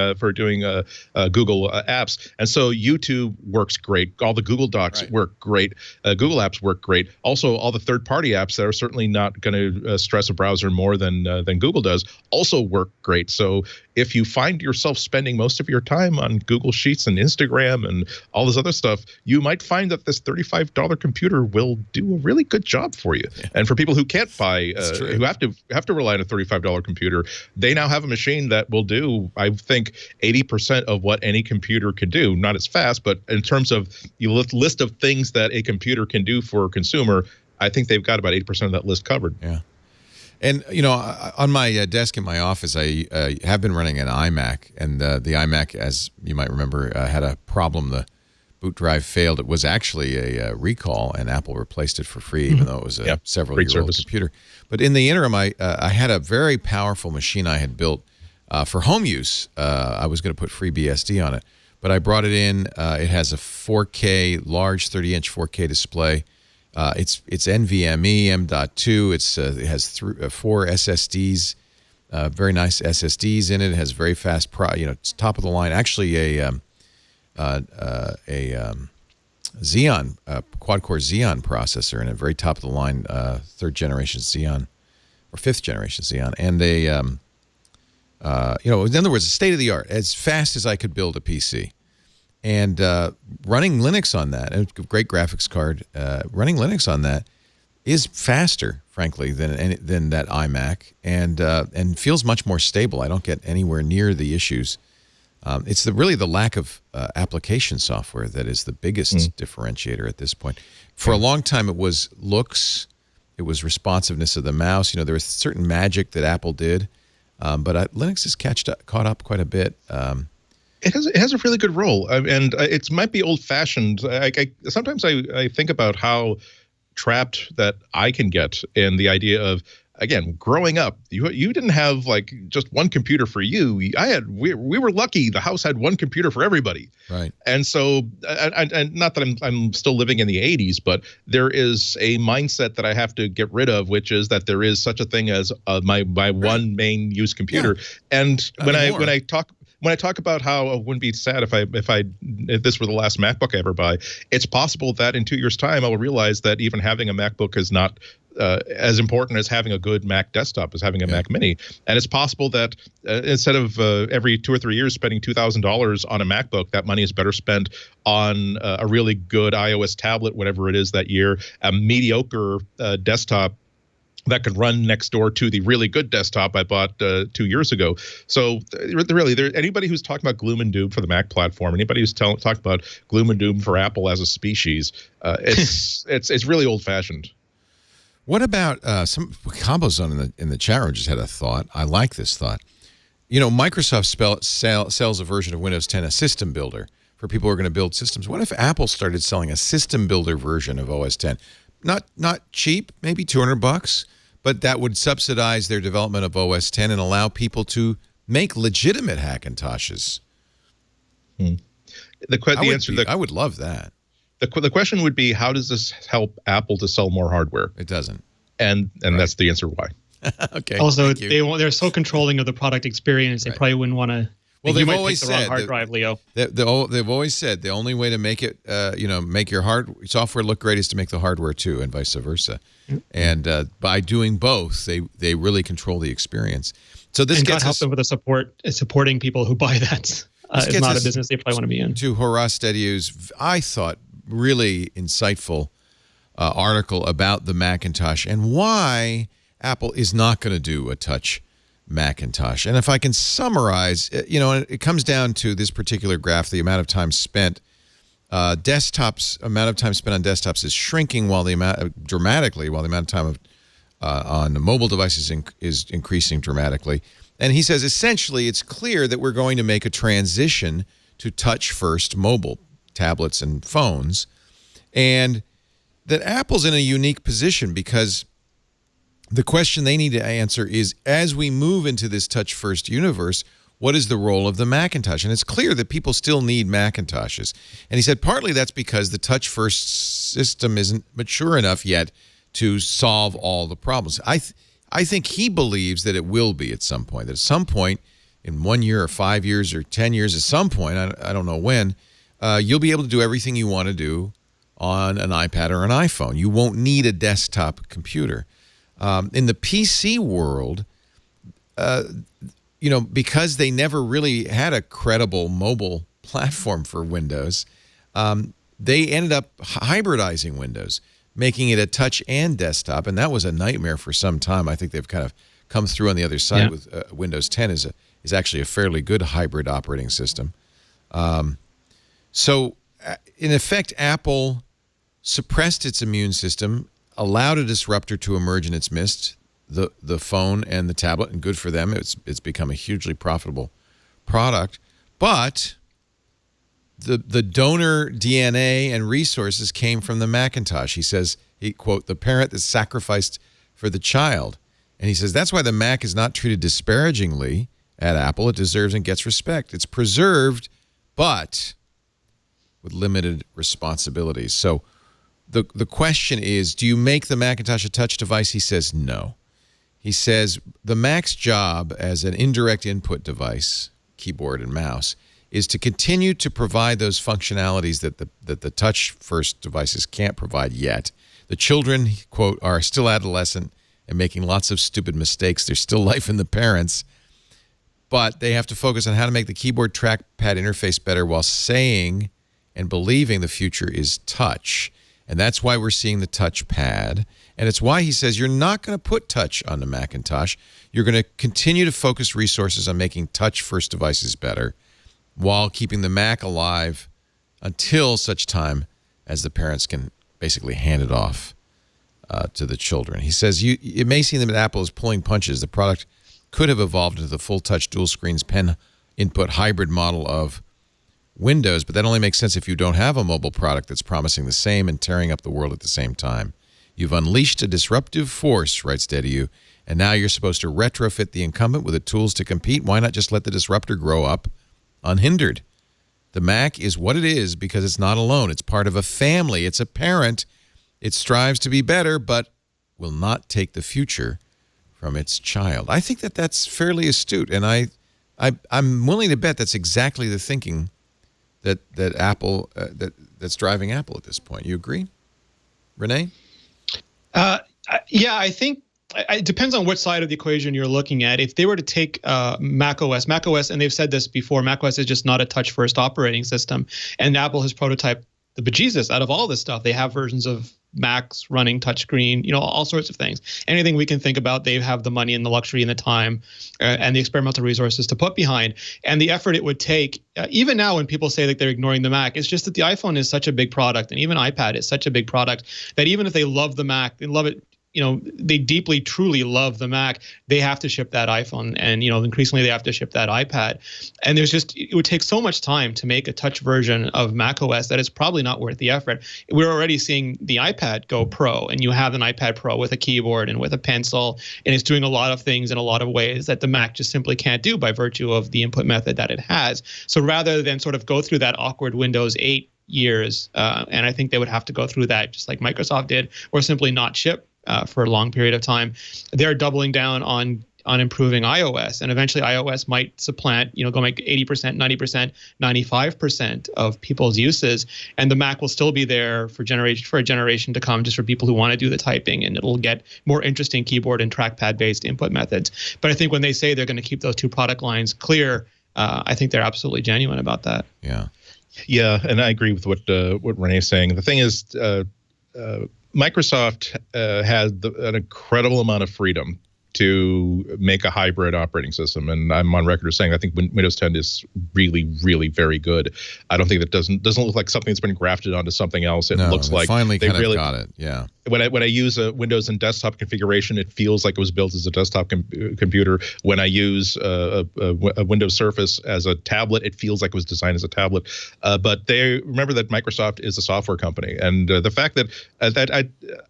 Google apps, and so YouTube works great. All the Google Docs work great. Google Apps work great. Also, all the third-party apps that are certainly not going to stress a browser more than Google does also work great. So if you find yourself spending most of your time on Google Sheets and Instagram and all this other stuff, you might find that this $35 computer will do a really good job for you. Yeah. And for people who can't buy, who have to rely on a $35 computer, they now have a machine that will do, I think, 80% of what any computer can do. Not as fast, but in terms of the list of things that a computer can do for a consumer, I think they've got about 80% of that list covered. Yeah. And, on my desk in my office, I have been running an iMac, and the iMac, as you might remember, had a problem. The boot drive failed. It was actually a recall, and Apple replaced it for free, even though it was a several-year-old computer. But in the interim, I had a very powerful machine I had built for home use. I was going to put FreeBSD on it, but I brought it in. It has a 4K, large 30-inch 4K display. It's NVMe M.2. It has 4 SSDs, very nice SSDs in it. It has very fast, it's top of the line. Actually, a Xeon, quad-core Xeon processor, and a very top of the line 3rd generation Xeon or 5th generation Xeon, and in other words, state of the art, as fast as I could build a PC. And running Linux on that, a great graphics card, running Linux on that is faster, frankly, than that iMac, and feels much more stable. I don't get anywhere near the issues. It's really the lack of application software that is the biggest differentiator at this point. For a long time, it was looks, it was responsiveness of the mouse. There was certain magic that Apple did, but Linux has caught up quite a bit. It has a really good role, and it might be old-fashioned. Sometimes I think about how trapped that I can get in the idea of, again, growing up, you didn't have like just one computer for you. We were lucky. The house had one computer for everybody. Right. And so, and not that I'm still living in the 80s, but there is a mindset that I have to get rid of, which is that there is such a thing as my one main use computer. Yeah. And when I talk about how I wouldn't be sad if this were the last MacBook I ever buy, it's possible that in 2 years' time I will realize that even having a MacBook is not as important as having a good Mac desktop, as having a Mac Mini. And it's possible that instead of every 2 or 3 years spending $2,000 on a MacBook, that money is better spent on a really good iOS tablet, whatever it is that year, a mediocre desktop that could run next door to the really good desktop I bought 2 years ago. So really, anybody who's talking about gloom and doom for the Mac platform, anybody who's talking about gloom and doom for Apple as a species, it's really old-fashioned. What about some Combo Zone in the chat room just had a thought. I like this thought. Microsoft sells a version of Windows 10, a system builder for people who are going to build systems. What if Apple started selling a system builder version of OS 10? Not cheap, maybe $200, but that would subsidize their development of OS 10 and allow people to make legitimate Hackintoshes. I would love that. The question would be, how does this help Apple to sell more hardware? It doesn't. And right. That's the answer why. Okay. Also, they're so contrling of the product experience, they probably wouldn't want to. Well, they've always the said wrong hard drive, Leo. They've always said the only way to make it, make your software look great is to make the hardware too, and vice versa. Mm-hmm. And by doing both, they really control the experience. So this and gets God help them with the supporting people who buy that. It's not a business they probably want to be in. To Horace Dediu's, I thought, really insightful article about the Macintosh and why Apple is not going to do a touch Macintosh. And if I can summarize, it comes down to this particular graph, the amount of time spent. Amount of time spent on desktops is shrinking dramatically, while the amount of time on the mobile devices is increasing dramatically. And he says, essentially, it's clear that we're going to make a transition to touch-first mobile tablets and phones, and that Apple's in a unique position because the question they need to answer is, as we move into this touch-first universe, what is the role of the Macintosh? And it's clear that people still need Macintoshes. And he said partly that's because the touch-first system isn't mature enough yet to solve all the problems. I think he believes that it will be at some point, that at some point in 1 year or 5 years or 10 years, at some point, I don't know when, you'll be able to do everything you want to do on an iPad or an iPhone. You won't need a desktop computer. In the PC world, because they never really had a credible mobile platform for Windows, they ended up hybridizing Windows, making it a touch and desktop, and that was a nightmare for some time. I think they've kind of come through on the other side with Windows 10 is actually a fairly good hybrid operating system. So, in effect, Apple suppressed its immune system, allowed a disruptor to emerge in its midst, the phone and the tablet, and good for them. It's become a hugely profitable product. But the donor DNA and resources came from the Macintosh. He says, quote, the parent that sacrificed for the child. And he says, that's why the Mac is not treated disparagingly at Apple. It deserves and gets respect. It's preserved, but with limited responsibilities. So the question is, do you make the Macintosh a touch device? He says no. He says the Mac's job as an indirect input device, keyboard and mouse, is to continue to provide those functionalities that the touch-first devices can't provide yet. The children, quote, are still adolescent and making lots of stupid mistakes. There's still life in the parents. But they have to focus on how to make the keyboard trackpad interface better while saying and believing the future is touch. And that's why we're seeing the touchpad. And it's why he says you're not going to put touch on the Macintosh. You're going to continue to focus resources on making touch-first devices better while keeping the Mac alive until such time as the parents can basically hand it off to the children. He says it may seem that Apple is pulling punches. The product could have evolved into the full-touch dual-screens pen input hybrid model of Windows, but that only makes sense if you don't have a mobile product that's promising the same and tearing up the world at the same time. You've unleashed a disruptive force, writes Dediu, and now you're supposed to retrofit the incumbent with the tools to compete. Why not just let the disruptor grow up unhindered? The Mac is what it is because it's not alone. It's part of a family. It's a parent. It strives to be better, but will not take the future from its child. I think that's fairly astute, and I'm willing to bet that's exactly the thinking that Apple that's driving Apple at this point. You agree, Renee? Yeah, I think it depends on which side of the equation you're looking at. If they were to take macOS, and they've said this before, macOS is just not a touch-first operating system, and Apple has prototyped the bejesus out of all this stuff. They have versions of Macs running touchscreen, all sorts of things. Anything we can think about, they have the money and the luxury and the time and the experimental resources to put behind. And the effort it would take, even now when people say that they're ignoring the Mac, it's just that the iPhone is such a big product, and even iPad is such a big product, that even if they love the Mac, they love it they deeply, truly love the Mac, they have to ship that iPhone, and increasingly they have to ship that iPad. And it would take so much time to make a touch version of macOS that it's probably not worth the effort. We're already seeing the iPad go Pro, and you have an iPad Pro with a keyboard and with a pencil, and it's doing a lot of things in a lot of ways that the Mac just simply can't do by virtue of the input method that it has. So rather than sort of go through that awkward Windows 8 years, and I think they would have to go through that just like Microsoft did, or simply not ship for a long period of time, they're doubling down on improving iOS, and eventually iOS might supplant, go make 80%, 90%, 95% of people's uses, and the Mac will still be there for a generation to come, just for people who want to do the typing, and it'll get more interesting keyboard and trackpad-based input methods. But I think when they say they're going to keep those two product lines clear, I think they're absolutely genuine about that. Yeah, and I agree with what Renee's saying. The thing is, Microsoft had an incredible amount of freedom to make a hybrid operating system, and I'm on record as saying I think Windows 10 is really, really very good. I don't think that doesn't look like something that's been grafted onto something else. It looks like finally they really got it. Yeah. When I use a Windows and desktop configuration, it feels like it was built as a desktop computer. When I use a Windows Surface as a tablet, it feels like it was designed as a tablet. But they remember that Microsoft is a software company, and the fact that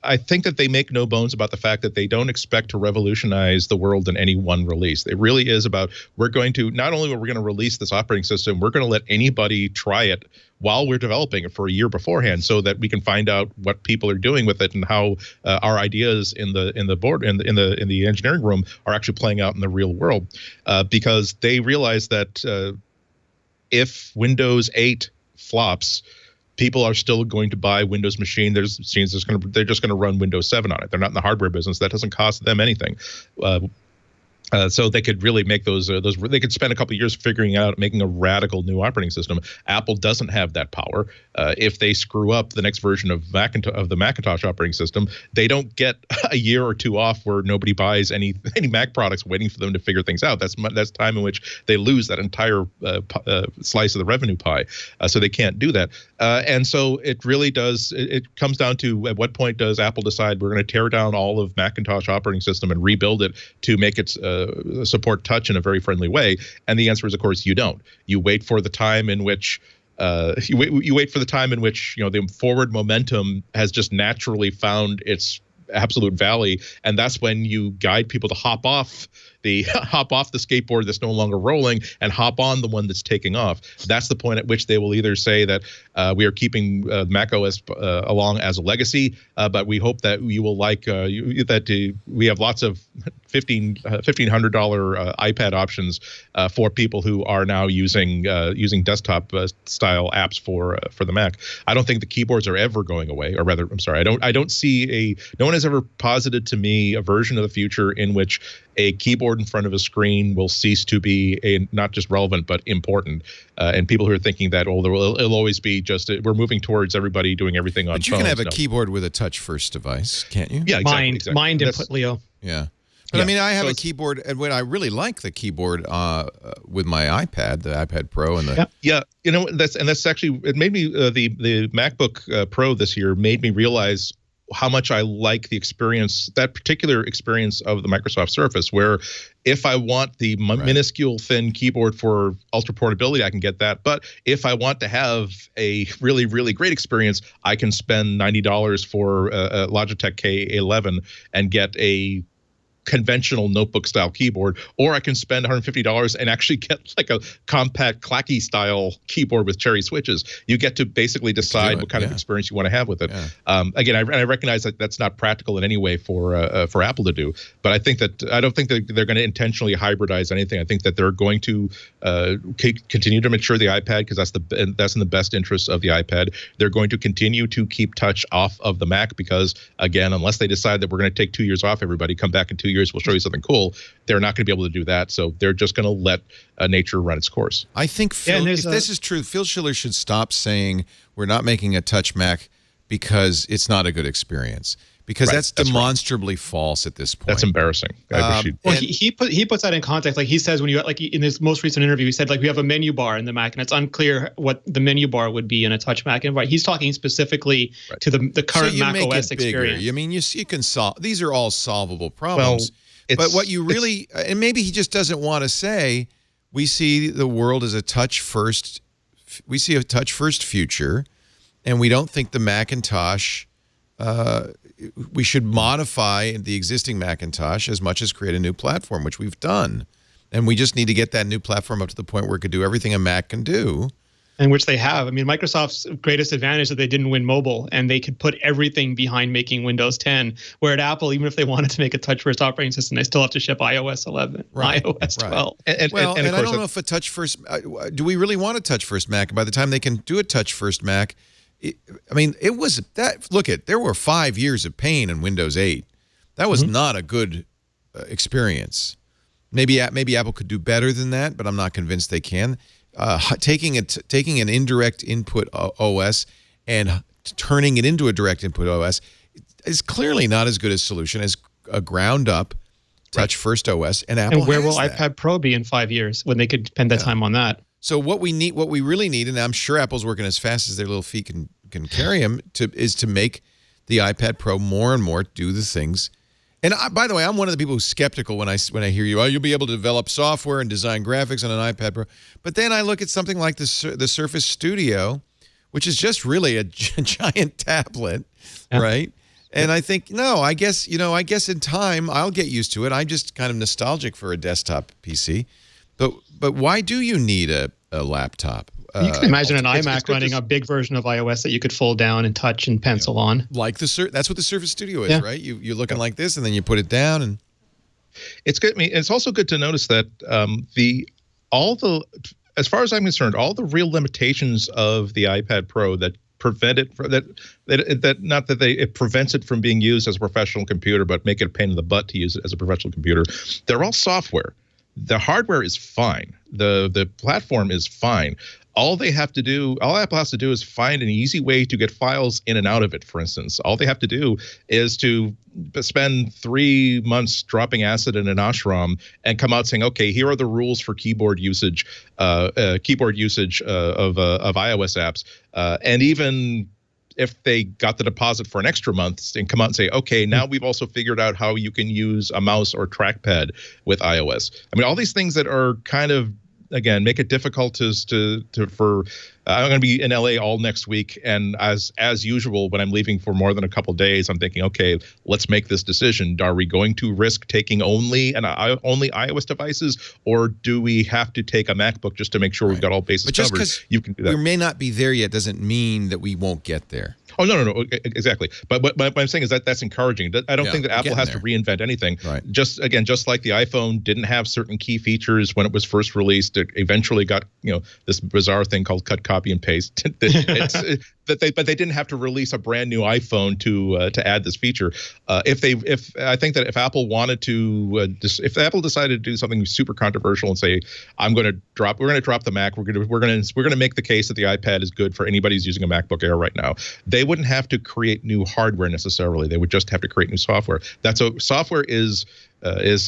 I think that they make no bones about the fact that they don't expect to revolutionize the world in any one release. It really is about, we're going to not only are we going to release this operating system, we're going to let anybody try it while we're developing it for a year beforehand, so that we can find out what people are doing with it and how our ideas in the engineering room are actually playing out in the real world. Because they realize that if Windows 8 flops, people are still going to buy Windows machine. They're just going to run Windows 7 on it. They're not in the hardware business. That doesn't cost them anything. So they could really make those. They could spend a couple of years figuring out making a radical new operating system. Apple doesn't have that power. If they screw up the next version of the Macintosh operating system, they don't get a year or two off where nobody buys any Mac products, waiting for them to figure things out. That's time in which they lose that entire slice of the revenue pie. So they can't do that. And so it really does. It comes down to, at what point does Apple decide we're going to tear down all of Macintosh operating system and rebuild it to make it support touch in a very friendly way? And the answer is, of course, you don't. You wait for the time in which the forward momentum has just naturally found its absolute valley, and that's when you guide people to hop off the skateboard that's no longer rolling and hop on the one that's taking off. That's the point at which they will either say that we are keeping macOS along as a legacy, but we hope that you will like we have lots of $1,500 iPad options for people who are now using desktop style apps for the Mac. I don't think the keyboards are ever going away, or rather, I'm sorry, I don't see no one has ever posited to me a version of the future in which a keyboard in front of a screen will cease to be not just relevant but important. And people who are thinking that, it'll always be just we're moving towards everybody doing everything on phones. But you can have a keyboard with a touch-first device, can't you? Yeah, exactly. Mind input, Leo. Yeah. But I mean, I have a keyboard, and when I really like the keyboard with my iPad, the iPad Pro, and the that's actually, it made me the MacBook Pro this year made me realize how much I like the experience, that particular experience of the Microsoft Surface, where if I want the minuscule thin keyboard for ultra portability, I can get that. But if I want to have a really, really great experience, I can spend $90 for a Logitech K11 and get a conventional notebook style keyboard, or I can spend $150 and actually get like a compact clacky style keyboard with cherry switches. You get to basically decide what kind of experience you want to have with it. Yeah. Again, I recognize that that's not practical in any way for Apple to do, but I don't think that they're going to intentionally hybridize anything. I think that they're going to continue to mature the iPad, because that's in the best interest of the iPad. They're going to continue to keep touch off of the Mac, because again, unless they decide that we're going to take 2 years off, everybody come back in 2 years, we'll show you something cool, they're not going to be able to do that. So they're just going to let nature run its course. I think if this is true, Phil Schiller should stop saying we're not making a touch Mac because it's not a good experience. because Right, that's that's right. demonstrably false at this point. That's embarrassing. I wish you'd- Well, he puts that in context. Like he says, when you like in his most recent interview, he said like we have a menu bar in the Mac, and it's unclear what the menu bar would be in a touch Mac environment. He's talking specifically to the current so you Mac make OS it bigger. experience. I mean, you can solve. These are all solvable problems. But what you really, and maybe he just doesn't want to say, we see the world as a touch first. We see a touch first future, and we don't think the Macintosh. We should modify the existing Macintosh as much as create a new platform, which we've done. And we just need to get that new platform up to the point where it could do everything a Mac can do. And which they have. I mean, Microsoft's greatest advantage is that they didn't win mobile, and they could put everything behind making Windows 10. Where at Apple, even if they wanted to make a touch-first operating system, they still have to ship iOS 11, iOS 12. And I don't know if a touch-first. Do we really want a touch-first Mac? By the time they can do a touch-first Mac, I mean, it was that. Look there were 5 years of pain in Windows 8. That was not a good experience. Maybe Apple could do better than that, but I'm not convinced they can. Taking an indirect input OS and turning it into a direct input OS is clearly not as good a solution as a ground up touch first OS. And Apple. And where will that. iPad Pro be in 5 years when they could spend that time on that? So what we really need, and I'm sure Apple's working as fast as their little feet can carry them, is to make the iPad Pro more and more do the things. And by the way, I'm one of the people who's skeptical when I hear you. Oh, you'll be able to develop software and design graphics on an iPad Pro. But then I look at something like the Surface Studio, which is just really a giant tablet, right? And I think I guess in time I'll get used to it. I'm just kind of nostalgic for a desktop PC. But why do you need a laptop? You can imagine an iMac running a big version of iOS that you could fold down and touch and pencil on. Like that's what the Surface Studio is, right? You're looking like this, and then you put it down, and it's good. I mean, it's also good to notice that as far as I'm concerned, all the real limitations of the iPad Pro that prevent it it prevents it from being used as a professional computer, but make it a pain in the butt to use it as a professional computer. They're all software. The hardware is fine. The platform is fine. All Apple has to do is find an easy way to get files in and out of it, for instance. All they have to do is to spend 3 months dropping acid in an ashram and come out saying, okay, here are the rules for keyboard usage of iOS apps. And even if they got the deposit for an extra month and come out and say, okay, now we've also figured out how you can use a mouse or trackpad with iOS. I mean, all these things that are kind of, again, make it difficult I'm going to be in LA all next week, and as usual, when I'm leaving for more than a couple of days, I'm thinking, okay, let's make this decision. Are we going to risk taking only iOS devices, or do we have to take a MacBook just to make sure we've got all bases covered? But just because you can do that, we may not be there yet doesn't mean that we won't get there. Oh, no, exactly. But what I'm saying is that's encouraging. I don't think that Apple has to reinvent anything. Right. Just like the iPhone didn't have certain key features when it was first released, it eventually got this bizarre thing called cut, copy, and paste. But they didn't have to release a brand new iPhone to add this feature. I think that if Apple wanted to, if Apple decided to do something super controversial and say, we're going to drop the Mac, we're going to make the case that the iPad is good for anybody who's using a MacBook Air right now, they wouldn't have to create new hardware necessarily. They would just have to create new software. Software is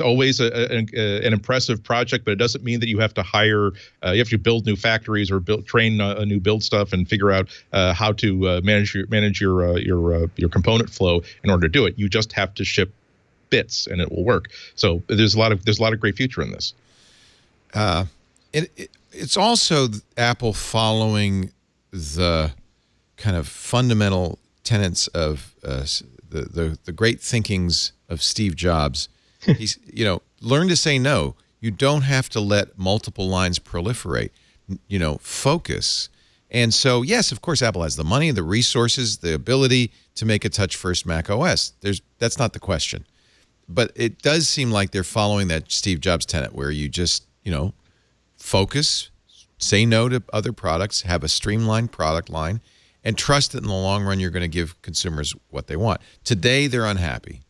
always an impressive project, but it doesn't mean that you have to hire, you have to build new factories or train a new build stuff and figure out how to manage your component flow in order to do it. You just have to ship bits and it will work. So there's a lot of great future in this. It's also Apple following the kind of fundamental tenets of the great thinkings of Steve Jobs. He's, learn to say no. You don't have to let multiple lines proliferate. Focus. And so, yes, of course, Apple has the money, the resources, the ability to make a touch-first Mac OS. That's not the question. But it does seem like they're following that Steve Jobs tenet where you just, focus, say no to other products, have a streamlined product line, and trust that in the long run you're going to give consumers what they want. Today, they're unhappy.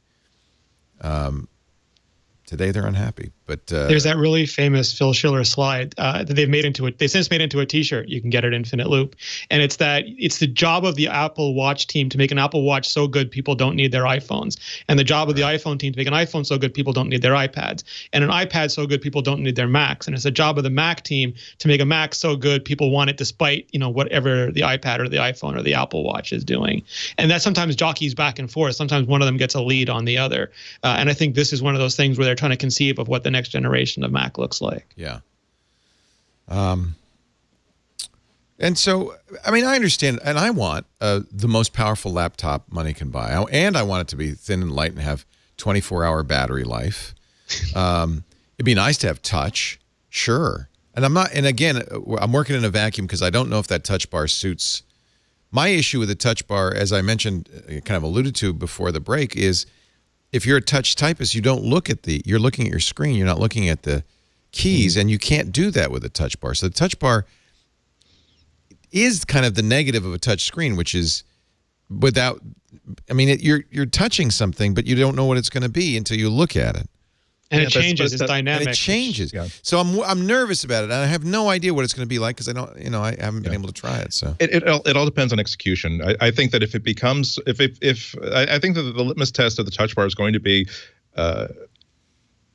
today they're unhappy. But there's that really famous Phil Schiller slide that they've since made into a T-shirt. You can get it infinite loop, and it's the job of the Apple Watch team to make an Apple Watch so good people don't need their iPhones, and the job of the iPhone team to make an iPhone so good people don't need their iPads, and an iPad so good people don't need their Macs, and it's the job of the Mac team to make a Mac so good people want it despite whatever the iPad or the iPhone or the Apple Watch is doing, and that sometimes jockeys back and forth. Sometimes one of them gets a lead on the other, and I think this is one of those things where they're trying to conceive of what the next generation of Mac looks like. Yeah. And so, I mean, I understand, and I want the most powerful laptop money can buy, and I want it to be thin and light and have 24-hour battery life. It'd be nice to have touch, sure. And again, I'm working in a vacuum because I don't know if that touch bar suits. My issue with the touch bar, as I mentioned, kind of alluded to before the break, is if you're a touch typist, you don't look at you're looking at your screen, you're not looking at the keys, and you can't do that with a touch bar. So the touch bar is kind of the negative of a touch screen, which is you're touching something, but you don't know what it's going to be until you look at it. And it changes. It's dynamic. And it changes. Yeah. So I'm nervous about it, and I have no idea what it's going to be like because I haven't been able to try it. So it all depends on execution. I think that if it becomes I think that the litmus test of the touch bar is going to be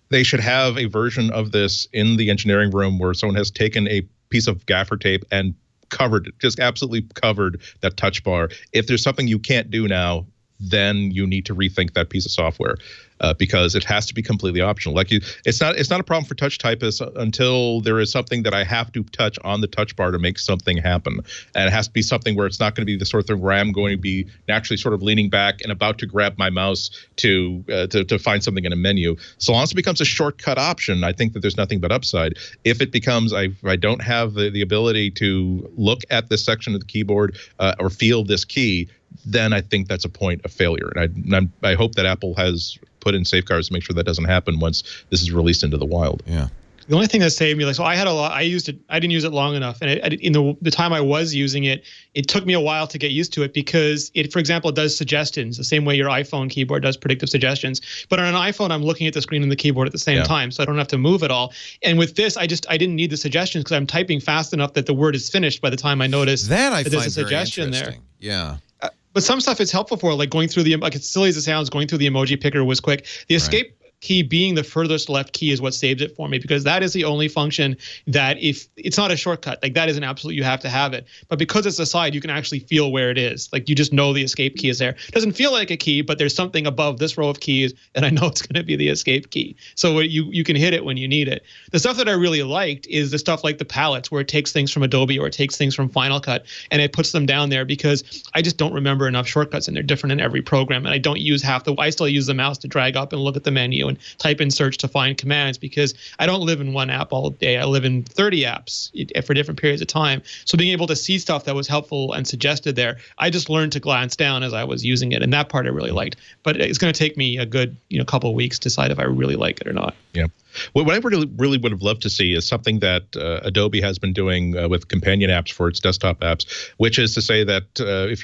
they should have a version of this in the engineering room where someone has taken a piece of gaffer tape and just absolutely covered that touch bar. If there's something you can't do now, then you need to rethink that piece of software because it has to be completely optional. It's not a problem for touch typists until there is something that I have to touch on the touch bar to make something happen, and it has to be something where it's not going to be the sort of thing where I'm going to be naturally sort of leaning back and about to grab my mouse to find something in a menu. So long as it becomes a shortcut option, I think that there's nothing but upside. If it becomes I don't have the ability to look at this section of the keyboard or feel this key, then I think that's a point of failure. And I hope that Apple has put in safeguards to make sure that doesn't happen once this is released into the wild. Yeah. The only thing that saved me, so I had a lot. I didn't use it long enough, and in the time I was using it, it took me a while to get used to it because for example, it does suggestions the same way your iPhone keyboard does predictive suggestions. But on an iPhone, I'm looking at the screen and the keyboard at the same time, so I don't have to move at all. And with this, I didn't need the suggestions because I'm typing fast enough that the word is finished by the time I notice that there's a suggestion there. Yeah. But some stuff it's helpful for, like going through as silly as it sounds, going through the emoji picker was quick. The escape key being the furthest left key is what saves it for me because that is the only function that if it's not a shortcut, like that is an absolute, you have to have it. But because it's a side, you can actually feel where it is. Like you just know the escape key is there. It doesn't feel like a key, but there's something above this row of keys and I know it's going to be the escape key. So you can hit it when you need it. The stuff that I really liked is the stuff like the palettes where it takes things from Adobe or it takes things from Final Cut and it puts them down there because I just don't remember enough shortcuts and they're different in every program. And I don't use I still use the mouse to drag up and look at the menu and type in search to find commands because I don't live in one app all day. I live in 30 apps for different periods of time. So being able to see stuff that was helpful and suggested there, I just learned to glance down as I was using it. And that part I really liked. But it's going to take me a good couple of weeks to decide if I really like it or not. Yeah. What I really would have loved to see is something that Adobe has been doing with companion apps for its desktop apps, which is to say that if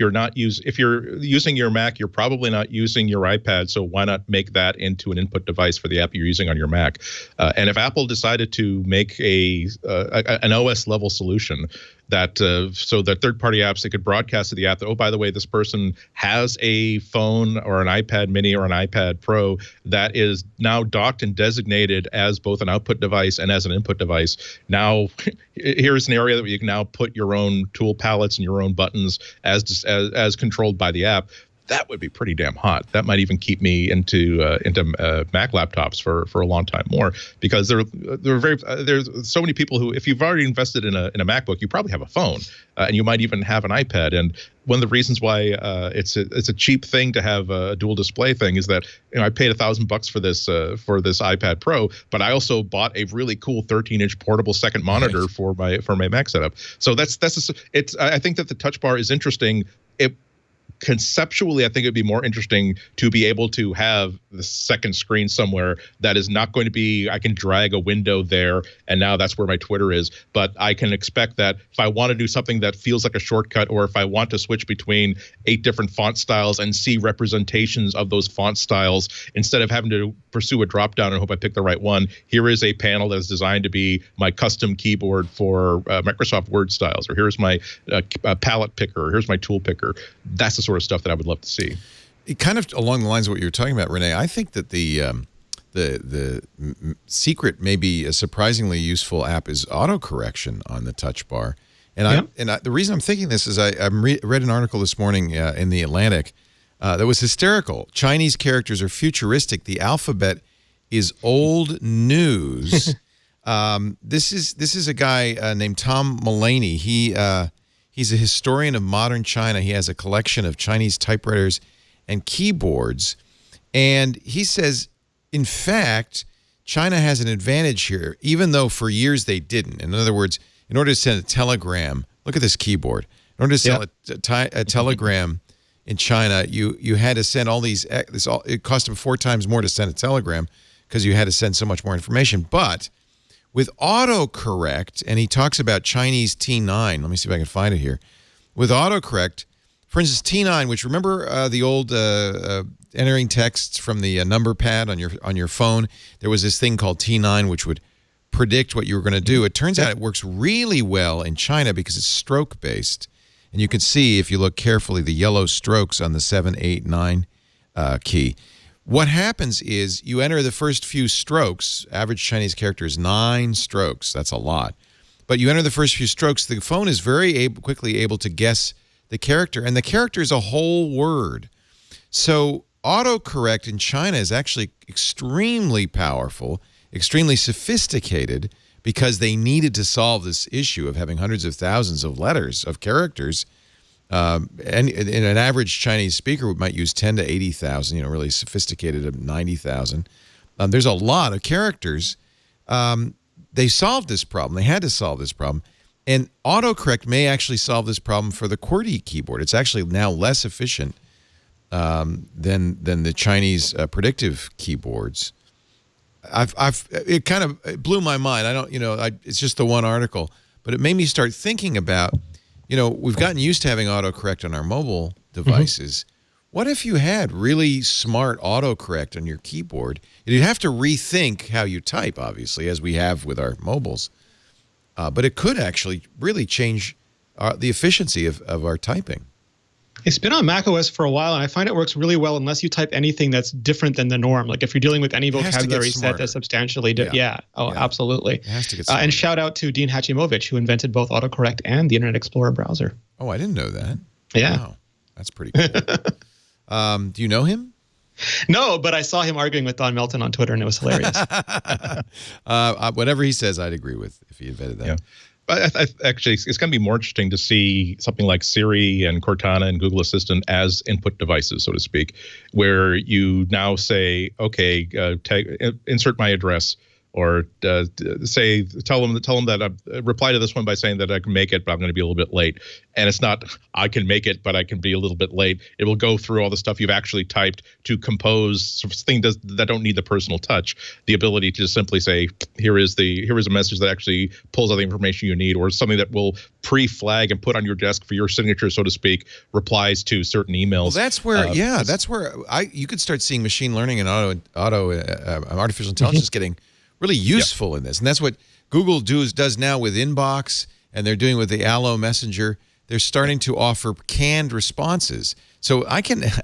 you're using your Mac, you're probably not using your iPad. So why not make that into an input device for the app you're using on your Mac? And if Apple decided to make an OS level solution that so that third-party apps, they could broadcast to the app that, oh, by the way, this person has a phone or an iPad mini or an iPad Pro that is now docked and designated as both an output device and as an input device. Now, here's an area that you can now put your own tool palettes and your own buttons as controlled by the app. That would be pretty damn hot. That might even keep me into Mac laptops for a long time more because there's so many people who, if you've already invested in a MacBook, you probably have a phone and you might even have an iPad. And one of the reasons why it's a cheap thing to have a dual display thing is that I paid $1,000 for this iPad Pro, but I also bought a really cool 13-inch portable second monitor for my Mac setup. So I think that the Touch Bar is interesting. conceptually, I think it'd be more interesting to be able to have the second screen somewhere that is not going to be, I can drag a window there and now that's where my Twitter is. But I can expect that if I want to do something that feels like a shortcut, or if I want to switch between 8 different font styles and see representations of those font styles, instead of having to pursue a drop down and hope I pick the right one, here is a panel that is designed to be my custom keyboard for Microsoft Word styles, or here's my palette picker, or here's my tool picker. That's the sort of stuff that I would love to see. Kind of along the lines of what you were talking about, Renee, I think that the secret, maybe a surprisingly useful app, is autocorrection on the touch bar. And the reason I'm thinking this is I read an article this morning in The Atlantic that was hysterical. Chinese characters are futuristic. The alphabet is old news. This is a guy named Tom Mullaney. He's a historian of modern China. He has a collection of Chinese typewriters and keyboards. And he says, in fact, China has an advantage here, even though for years they didn't. In other words, in order to send a telegram, look at this keyboard. In order to send a telegram in China, you had to send all these. It cost them 4 times more to send a telegram because you had to send so much more information. But with autocorrect, and he talks about Chinese T9. Let me see if I can find it here. With autocorrect, for instance, T9, which remember the old entering texts from the number pad on your phone. There was this thing called T9, which would predict what you were going to do. It turns out it works really well in China because it's stroke based, and you can see if you look carefully the yellow strokes on the 7, 8, 9 key. What happens is you enter the first few strokes. Average Chinese character is 9 strokes. That's a lot. But you enter the first few strokes, the phone is very quickly able to guess the character, and the character is a whole word. So autocorrect in China is actually extremely powerful, extremely sophisticated, because they needed to solve this issue of having hundreds of thousands of letters, of characters. And an average Chinese speaker might use 10 to 80,000, really sophisticated of 90,000. There's a lot of characters. They solved this problem. They had to solve this problem. And autocorrect may actually solve this problem for the QWERTY keyboard. It's actually now less efficient than the Chinese predictive keyboards. It kind of blew my mind. It's just the one article, but it made me start thinking about, we've gotten used to having autocorrect on our mobile devices. What if you had really smart autocorrect on your keyboard? You'd have to rethink how you type, obviously, as we have with our mobiles. But it could actually really change the efficiency of our typing. It's been on macOS for a while, and I find it works really well unless you type anything that's different than the norm. Like if you're dealing with any vocabulary set that's substantially different. Yeah. Absolutely. It has to get smarter. And shout out to Dean Hachimovich, who invented both autocorrect and the Internet Explorer browser. Oh, I didn't know that. Yeah. Wow. That's pretty cool. Do you know him? No, but I saw him arguing with Don Melton on Twitter, and it was hilarious. Whatever he says, I'd agree with if he invented that. Yeah. Actually, it's going to be more interesting to see something like Siri and Cortana and Google Assistant as input devices, so to speak, where you now say, okay, insert my address, or tell them that reply to this one by saying that I can make it, but I'm going to be a little bit late. And it's not I can make it, but I can be a little bit late. It will go through all the stuff you've actually typed to compose things that don't need the personal touch. The ability to just simply say, here is a message that actually pulls out the information you need, or something that will pre-flag and put on your desk for your signature, so to speak, replies to certain emails. Well, that's where you could start seeing machine learning and artificial intelligence getting really useful in this. And that's what Google does now with Inbox, and they're doing with the Allo Messenger. They're starting to offer canned responses. So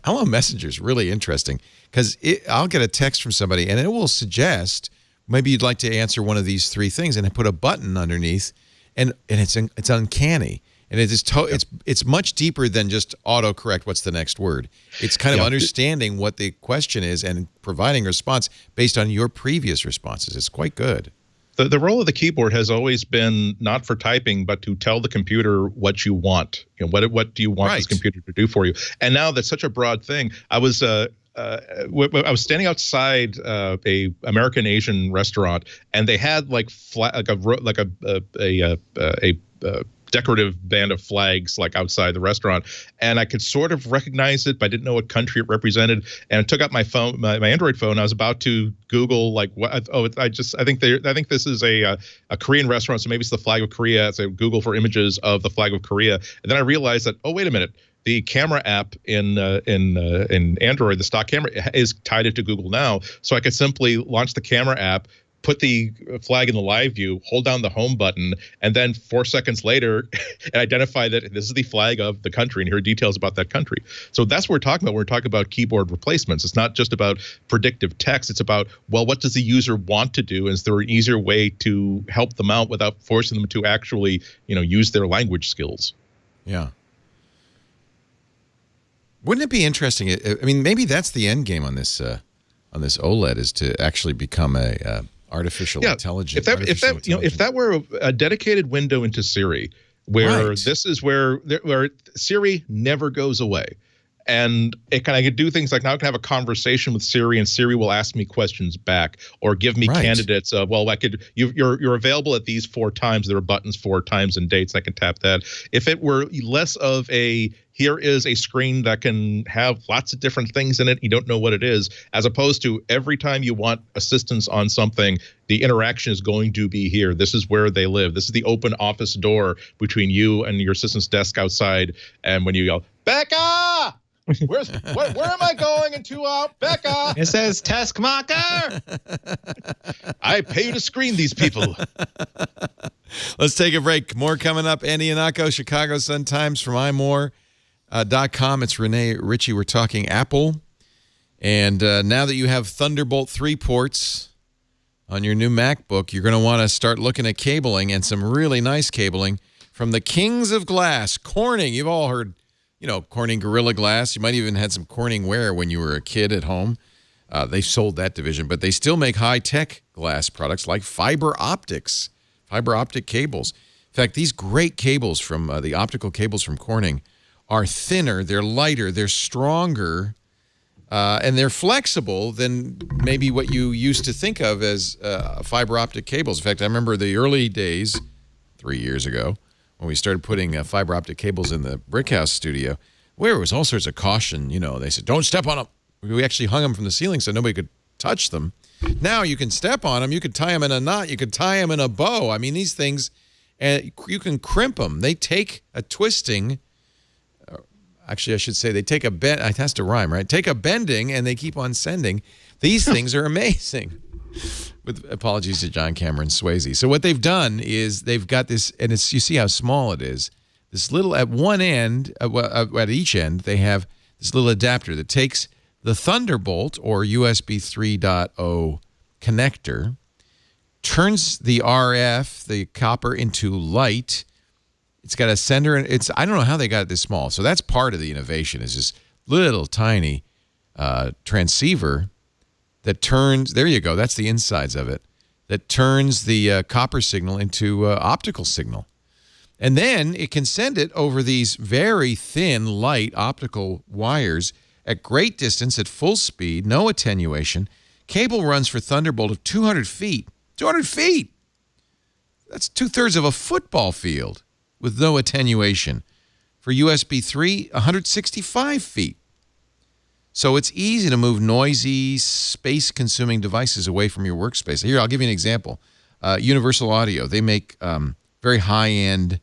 Allo Messenger is really interesting because I'll get a text from somebody and it will suggest maybe you'd like to answer one of these 3 things, and I put a button underneath, and it's uncanny. And it's much deeper than just autocorrect what's the next word. It's kind of understanding what the question is and providing a response based on your previous responses. It's quite good. The role of the keyboard has always been not for typing, but to tell the computer what you want. What do you want this computer to do for you? And now that's such a broad thing. I was standing outside a American Asian restaurant, and they had decorative band of flags like outside the restaurant, and I could sort of recognize it, but I didn't know what country it represented. And I took out my phone, my Android phone. I was about to Google like what. Oh, I think this is a Korean restaurant, so maybe it's the flag of Korea. So I Google for images of the flag of Korea, and then I realized that, oh, wait a minute. The camera app in Android, the stock camera, is tied into Google Now, so I could simply launch the camera app, put the flag in the live view, hold down the home button, and then 4 seconds later, identify that this is the flag of the country and hear details about that country. So that's what we're talking about. We're talking about keyboard replacements. It's not just about predictive text. It's about, well, what does the user want to do? Is there an easier way to help them out without forcing them to actually, use their language skills? Yeah. Wouldn't it be interesting? I mean, maybe that's the end game on this OLED, is to actually become a artificial intelligence. If that were a dedicated window into Siri, where this is where Siri never goes away. And I could do things like now I can have a conversation with Siri, and Siri will ask me questions back or give me candidates of, well, you're available at these 4 times. There are buttons 4 times and dates. I can tap that. If it were less of here is a screen that can have lots of different things in it, you don't know what it is, as opposed to every time you want assistance on something, the interaction is going to be here. This is where they live. This is the open office door between you and your assistant's desk outside. And when you yell, Becca! Where am I going in 2 hours? Becca! It says task marker. I pay you to screen these people. Let's take a break. More coming up. Andy Anako, Chicago Sun-Times from iMore.com. It's Renee Ritchie. We're talking Apple. And now that you have Thunderbolt 3 ports on your new MacBook, you're going to want to start looking at cabling, and some really nice cabling from the kings of glass, Corning. You've all heard Corning Gorilla Glass. You might even had some Corning Ware when you were a kid at home. They sold that division, but they still make high-tech glass products like fiber optic cables. In fact, these great cables from the optical cables from Corning are thinner, they're lighter, they're stronger, and they're flexible than maybe what you used to think of as fiber optic cables. In fact, I remember the early days, 3 years ago, when we started putting fiber optic cables in the Brickhouse studio, where it was all sorts of caution. They said, don't step on them. We actually hung them from the ceiling so nobody could touch them. Now you can step on them. You could tie them in a knot. You could tie them in a bow. I mean, these things, and you can crimp them. They take a twisting. Actually, I should say they take a bend. It has to rhyme, right? Take a bending, and they keep on sending. These things are amazing. With apologies to John Cameron Swayze. So what they've done is they've got this, and you see how small it is. This little, at one end, at each end, they have this little adapter that takes the Thunderbolt or USB 3.0 connector, turns the RF, the copper, into light. It's got a sender, and I don't know how they got it this small. So that's part of the innovation, is this little tiny transceiver that turns, there you go, that's the insides of it, that turns the copper signal into optical signal. And then it can send it over these very thin, light optical wires at great distance, at full speed, no attenuation. Cable runs for Thunderbolt of 200 feet. 200 feet! That's 2/3 of a football field with no attenuation. For USB 3, 165 feet. So it's easy to move noisy, space-consuming devices away from your workspace. Here, I'll give you an example. Universal Audio, they make very high-end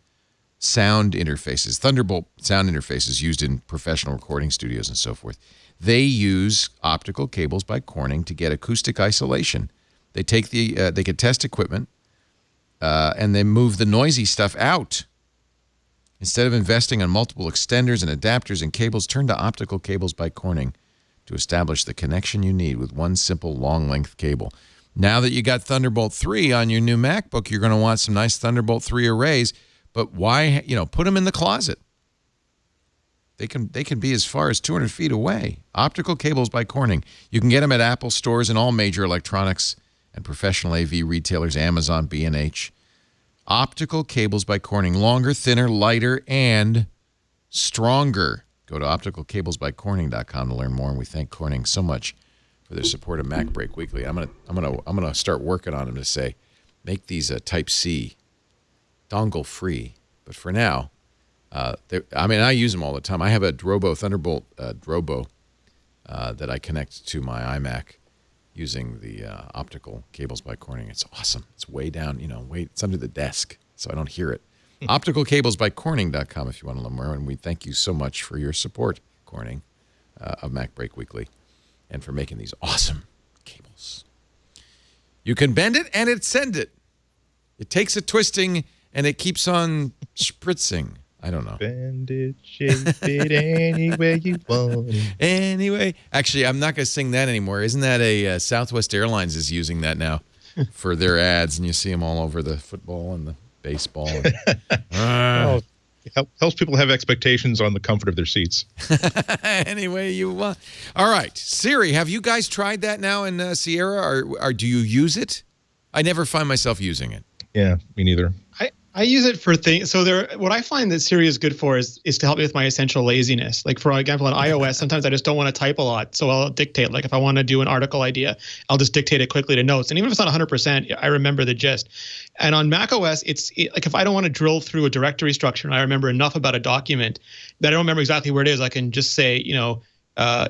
sound interfaces, Thunderbolt sound interfaces used in professional recording studios and so forth. They use optical cables by Corning to get acoustic isolation. They take they can test equipment, and they move the noisy stuff out. Instead of investing on multiple extenders and adapters and cables, turn to optical cables by Corning to establish the connection you need with one simple long-length cable. Now that you got Thunderbolt 3 on your new MacBook, you're going to want some nice Thunderbolt 3 arrays, but why, put them in the closet. They can be as far as 200 feet away. Optical cables by Corning. You can get them at Apple stores and all major electronics and professional AV retailers, Amazon, B&H. Optical cables by Corning. Longer, thinner, lighter, and stronger. Go to opticalcablesbycorning.com to learn more, and we thank Corning so much for their support of MacBreak Weekly. I'm gonna start working on them to say, make these Type-C dongle free. But for now, I use them all the time. I have a Drobo Thunderbolt Drobo that I connect to my iMac using the optical cables by Corning. It's awesome. It's way down, it's under the desk, so I don't hear it. OpticalCablesByCorning.com if you want to learn more. And we thank you so much for your support, Corning, of MacBreak Weekly, and for making these awesome cables. You can bend it and it send it. It takes a twisting and it keeps on spritzing. I don't know. Bend it, shape it any way you want it. Anyway, actually, I'm not going to sing that anymore. Isn't that a Southwest Airlines is using that now for their ads, and you see them all over the football and the baseball. It helps people have expectations on the comfort of their seats. Anyway, you want. All right, Siri, have you guys tried that now in Sierra, or do you use it? I never find myself using it. Yeah, me neither. I use it for things. So what I find that Siri is good for is to help me with my essential laziness. Like, for example, on iOS, sometimes I just don't want to type a lot, so I'll dictate. Like, if I want to do an article idea, I'll just dictate it quickly to notes. And even if it's not 100%, I remember the gist. And on macOS, like, if I don't want to drill through a directory structure and I remember enough about a document that I don't remember exactly where it is, I can just say,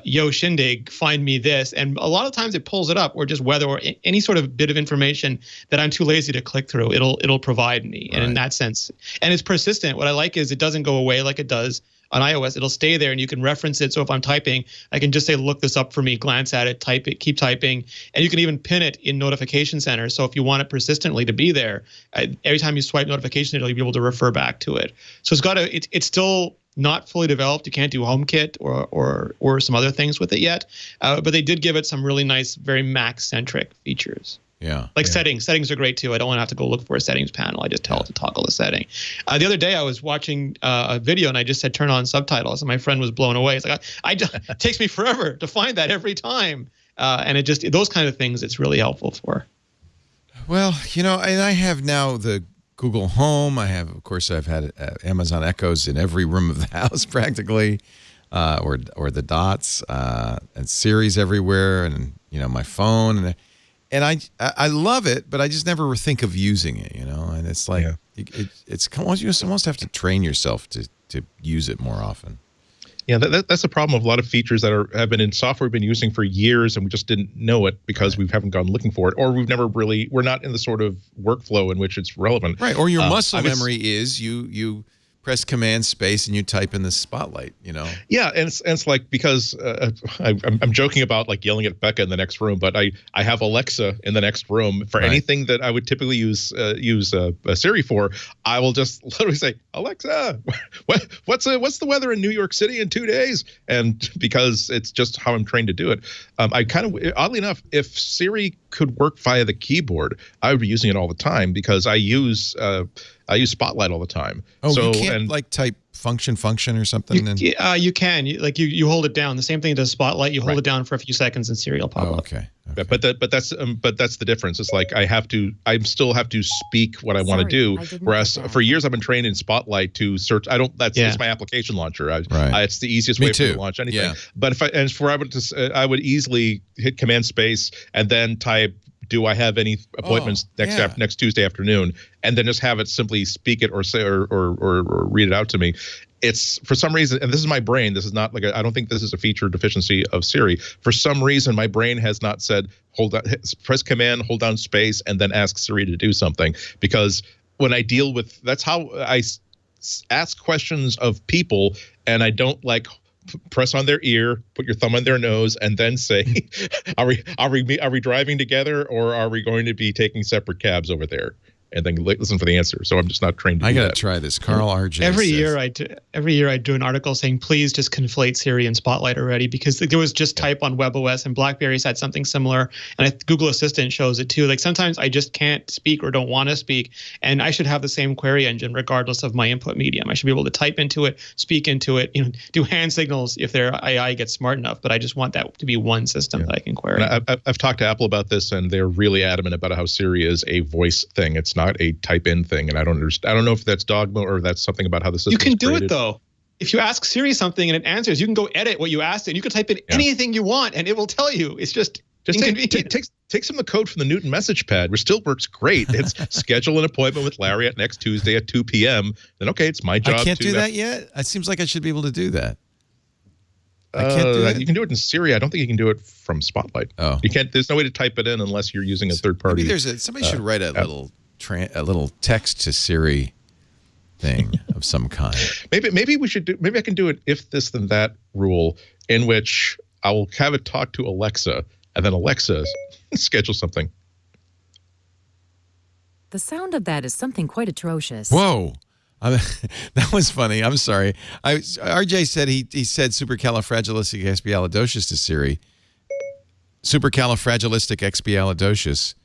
yo Shindig, find me this, and a lot of times it pulls it up, or just weather, or any sort of bit of information that I'm too lazy to click through. It'll provide me, and in that sense, and it's persistent. What I like is it doesn't go away like it does on iOS. It'll stay there, and you can reference it. So if I'm typing, I can just say, look this up for me, glance at it, type it, keep typing, and you can even pin it in Notification Center. So if you want it persistently to be there, every time you swipe Notification Center, you'll be able to refer back to it. So it's still not fully developed. You can't do HomeKit or some other things with it yet, but they did give it some really nice, very Mac-centric features. Yeah. Settings. Settings are great too. I don't want to have to go look for a settings panel. I just tell it to toggle the setting. The other day I was watching a video and I just said turn on subtitles, and my friend was blown away. It's like it takes me forever to find that every time, and it just those kind of things it's really helpful for. Well, and I have now the Google Home. I've had Amazon Echoes in every room of the house practically, or the Dots, and Siri's everywhere, and my phone, and I love it, but I just never think of using it, and it's like it's you almost have to train yourself to use it more often. Yeah, that's the problem of a lot of features that have been in software we've been using for years, and we just didn't know it because we haven't gone looking for it, or we're not in the sort of workflow in which it's relevant. Right, or your muscle memory is you press Command Space and you type in the Spotlight, Yeah, and it's like, because I'm joking about like yelling at Becca in the next room, but I have Alexa in the next room for anything that I would typically use Siri for. I will just literally say, Alexa, what's the weather in New York City in 2 days? And because it's just how I'm trained to do it. I kind of, oddly enough, if Siri could work via the keyboard, I would be using it all the time, because I use Spotlight all the time. Oh, so, you can't type function or something? You can. You hold it down. The same thing does Spotlight. You hold it down for a few seconds and Siri will pop up. Okay. But that's the difference. It's like I still have to speak what I want to do. Whereas for years I've been trained in Spotlight to search. It's my application launcher. It's the easiest way for me to launch anything. Yeah. But I would easily hit Command Space and then type, do I have any appointments next Tuesday afternoon, and then just have it simply speak it or say or read it out to me. It's, for some reason, and this is my brain, this is not like I don't think this is a feature deficiency of Siri. For some reason, my brain has not said press Command, hold down Space, and then ask Siri to do something, because when I deal with, that's how I ask questions of people, and I don't press on their ear, put your thumb on their nose, and then say, are we driving together, or are we going to be taking separate cabs over there? And then listen for the answer. So I'm just not trained to do that. I got to try this. Carl RJ Every year I do an article saying, please just conflate Siri and Spotlight already, because there was just type on WebOS, and BlackBerry's had something similar, and Google Assistant shows it too. Like, sometimes I just can't speak or don't want to speak, and I should have the same query engine regardless of my input medium. I should be able to type into it, speak into it, do hand signals if their AI gets smart enough, but I just want that to be one system that I can query. I've talked to Apple about this, and they're really adamant about how Siri is a voice thing. It's not a type in thing, and I don't understand. I don't know if that's dogma or that's something about how the system. You can do it though. If you ask Siri something and it answers, you can go edit what you asked it. You can type in anything you want, and it will tell you. It's just Just take some of the code from the Newton message pad, which still works great. It's schedule an appointment with Larry at next Tuesday at 2 p.m. Then, okay, it's my job. I can't do that yet? It seems like I should be able to do that. I can't do that. You can do it in Siri. I don't think you can do it from Spotlight. Oh. You can't. There's no way to type it in unless you're using a third party. Maybe somebody should write a little text to Siri thing of some kind. Maybe we should do. Maybe I can do it if this then that rule, in which I will have it talk to Alexa, and then Alexa schedule something. The sound of that is something quite atrocious. Whoa. That was funny. I'm sorry. RJ said he said supercalifragilisticexpialidocious to Siri. Supercalifragilisticexpialidocious.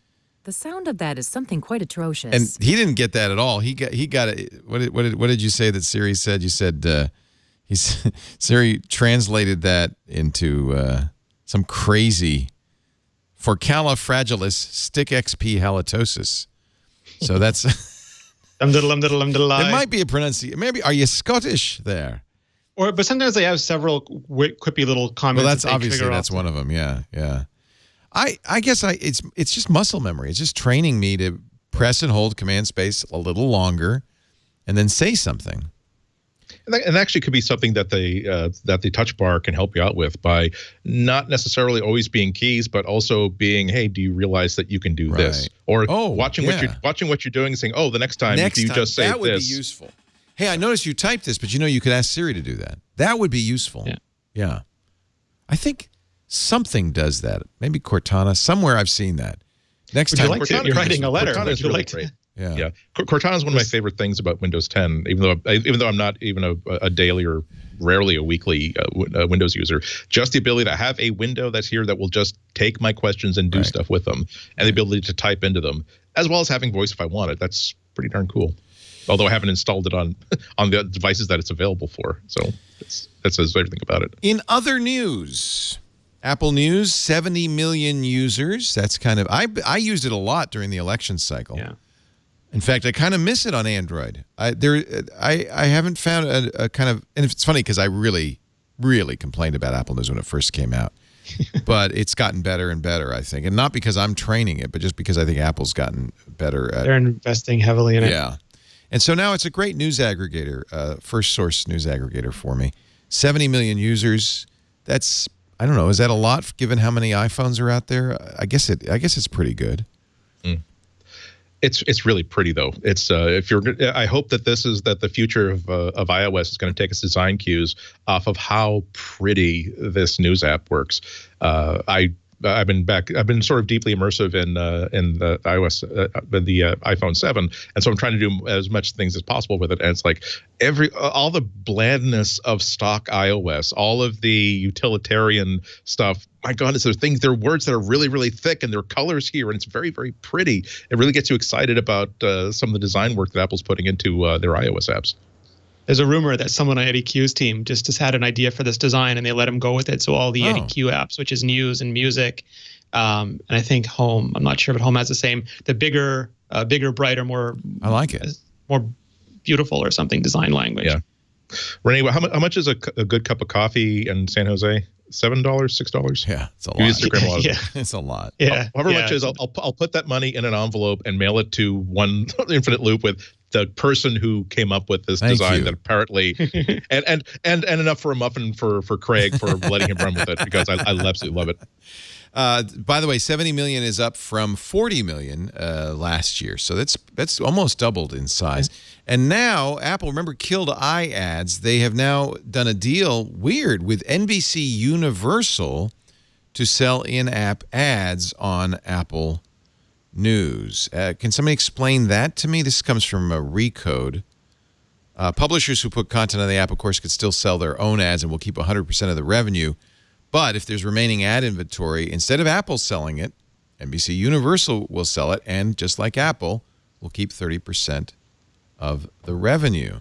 The sound of that is something quite atrocious. And he didn't get that at all. He got it. What did you say that Siri said? You said Siri translated that into some crazy for califragilisticexp halitosis. So that's. It might be a pronunciation. Maybe are you Scottish there? But sometimes they have several quippy little comments. Well, that's obviously that's one of them. Yeah. I guess it's just muscle memory. It's just training me to press and hold command space a little longer, and then say something. And actually could be something that the touch bar can help you out with by not necessarily always being keys, but also being, hey, do you realize that you can do this? Or watching what you're doing and saying, oh, the next time just say this. That would be useful. Hey, I noticed you typed this, but you could ask Siri to do that. That would be useful. Yeah. I think something does that. Maybe Cortana. Somewhere I've seen that. Next time you're writing a letter. Cortana's really great. Yeah. Cortana is one of my favorite things about Windows 10, even though I'm not even a daily or rarely a weekly Windows user. Just the ability to have a window that's here that will just take my questions and do stuff with them, and the ability to type into them, as well as having voice if I want it. That's pretty darn cool. Although I haven't installed it on the devices that it's available for, so that says everything about it. In other news. Apple News, 70 million users. That's kind of I used it a lot during the election cycle. Yeah. In fact, I kind of miss it on Android. I haven't found a kind of, and it's funny because I really, really complained about Apple News when it first came out. But it's gotten better and better, I think. And not because I'm training it, but just because I think Apple's gotten better at it. They're investing heavily in it. Yeah. And so now it's a great news aggregator, first source news aggregator for me. 70 million users. That's, I don't know, is that a lot given how many iPhones are out there? I guess it's pretty good. It's really pretty though. It's I hope that the future of iOS is going to take its design cues off of how pretty this news app works. I've been sort of deeply immersive in the iOS, the iPhone 7, and so I'm trying to do as much things as possible with it. And it's like all the blandness of stock iOS, all of the utilitarian stuff. My God, there are words that are really, really thick, and there are colors here, and it's very, very pretty. It really gets you excited about some of the design work that Apple's putting into their iOS apps. There's a rumor that someone on Eddie Q's team just had an idea for this design, and they let him go with it. So all the Eddie Q apps, which is news and music, and I think Home. I'm not sure if Home has the same. The bigger, brighter, more. I like it. More beautiful or something design language. Yeah. Renee, how much is a good cup of coffee in San Jose? $7, $6? Yeah, it's a lot. You use Instagram a lot. Yeah, it's a lot. Yeah, however much is, I'll put that money in an envelope and mail it to one infinite loop with the person who came up with this design that apparently and enough for a muffin for Craig for letting him run with it, because I absolutely love it. By the way, 70 million is up from 40 million last year. So that's almost doubled in size. And now Apple, remember, killed iAds. They have now done a deal, weird, with NBC Universal to sell in-app ads on Apple News. Can somebody explain that to me? This comes from Recode. Publishers who put content on the app, of course, could still sell their own ads and will keep 100% of the revenue. But if there's remaining ad inventory, instead of Apple selling it, NBC Universal will sell it, and just like Apple, will keep 30% of the revenue.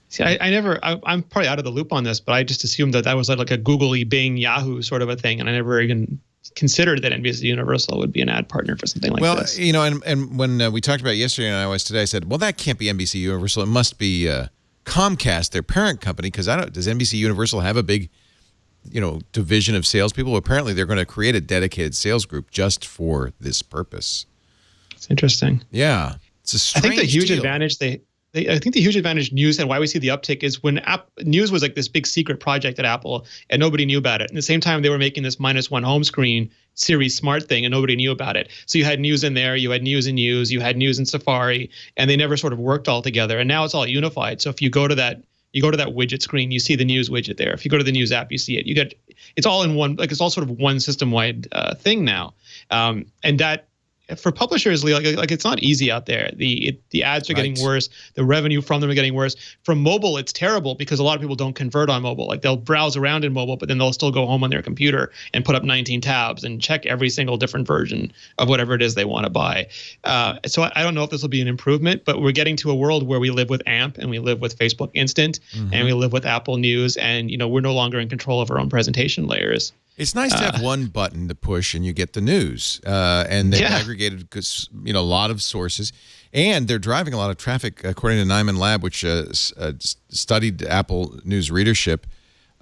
See, I'm probably out of the loop on this, but I just assumed that was like a Googly, Bing, Yahoo sort of a thing, and I never even considered that NBC Universal would be an ad partner for something like this. Well, and when we talked about it yesterday on iOS Today, I said, well, that can't be NBC Universal. It must be Comcast, their parent company, because does NBC Universal have a big division of salespeople. Apparently, they're going to create a dedicated sales group just for this purpose. It's interesting. Yeah, it's a strange I think the huge deal. advantage I think the huge advantage News and why we see the uptick is when News was like this big secret project at Apple and nobody knew about it. At the same time, they were making this -1 home screen Series Smart thing and nobody knew about it. So you had News in there, you had News in News, you had News in Safari, and they never sort of worked all together. And now it's all unified. So if you go to that widget screen, you see the News widget there. If you go to the News app, you see it. It's all in one, like it's all sort of one system-wide thing now. And that, for publishers, like it's not easy out there. The ads are getting worse. The revenue from them are getting worse. From mobile, it's terrible because a lot of people don't convert on mobile. Like they'll browse around in mobile, but then they'll still go home on their computer and put up 19 tabs and check every single different version of whatever it is they want to buy. So I don't know if this will be an improvement, but we're getting to a world where we live with AMP and we live with Facebook Instant and we live with Apple News, and we're no longer in control of our own presentation layers. It's nice to have one button to push and you get the news. And they've aggregated a lot of sources. And they're driving a lot of traffic, according to Nyman Lab, which studied Apple News readership.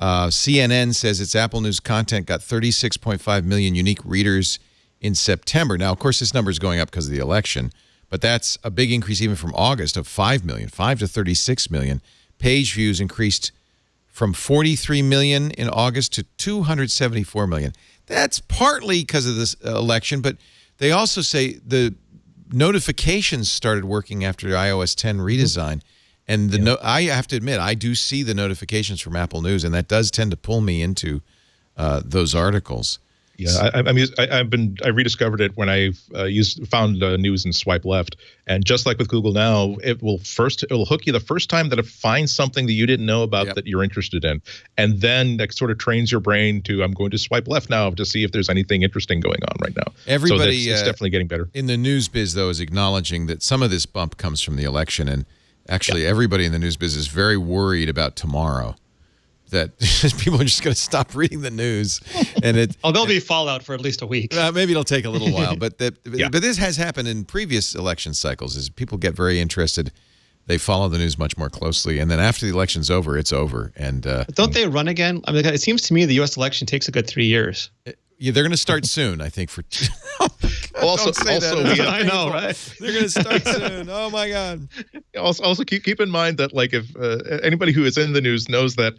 CNN says its Apple News content got 36.5 million unique readers in September. Now, of course, this number is going up because of the election. But that's a big increase even from August of 5 to 36 million. Page views increased from 43 million in August to 274 million. That's partly because of this election, but they also say the notifications started working after iOS 10 redesign. And I have to admit, I do see the notifications from Apple News, and that does tend to pull me into those articels. Yeah, I rediscovered it when I found News and swipe left, and just like with Google now, it will hook you the first time that it finds something that you didn't know about that you're interested in, and then that sort of trains your brain to I'm going to swipe left now to see if there's anything interesting going on right now. Everybody, so it's definitely getting better. In the news biz, though, is acknowledging that some of this bump comes from the election, and actually everybody in the news biz is very worried about tomorrow. That people are just going to stop reading the news, and there'll be fallout for at least a week. Maybe it'll take a little while, but this has happened in previous election cycles. As people get very interested, they follow the news much more closely, and then after the election's over, it's over. And don't they run again? I mean, it seems to me the U.S. election takes a good 3 years. Yeah, they're going to start soon, I think. I know, right? They're going to start soon. Oh my God. Also, keep in mind that if anybody who is in the news knows that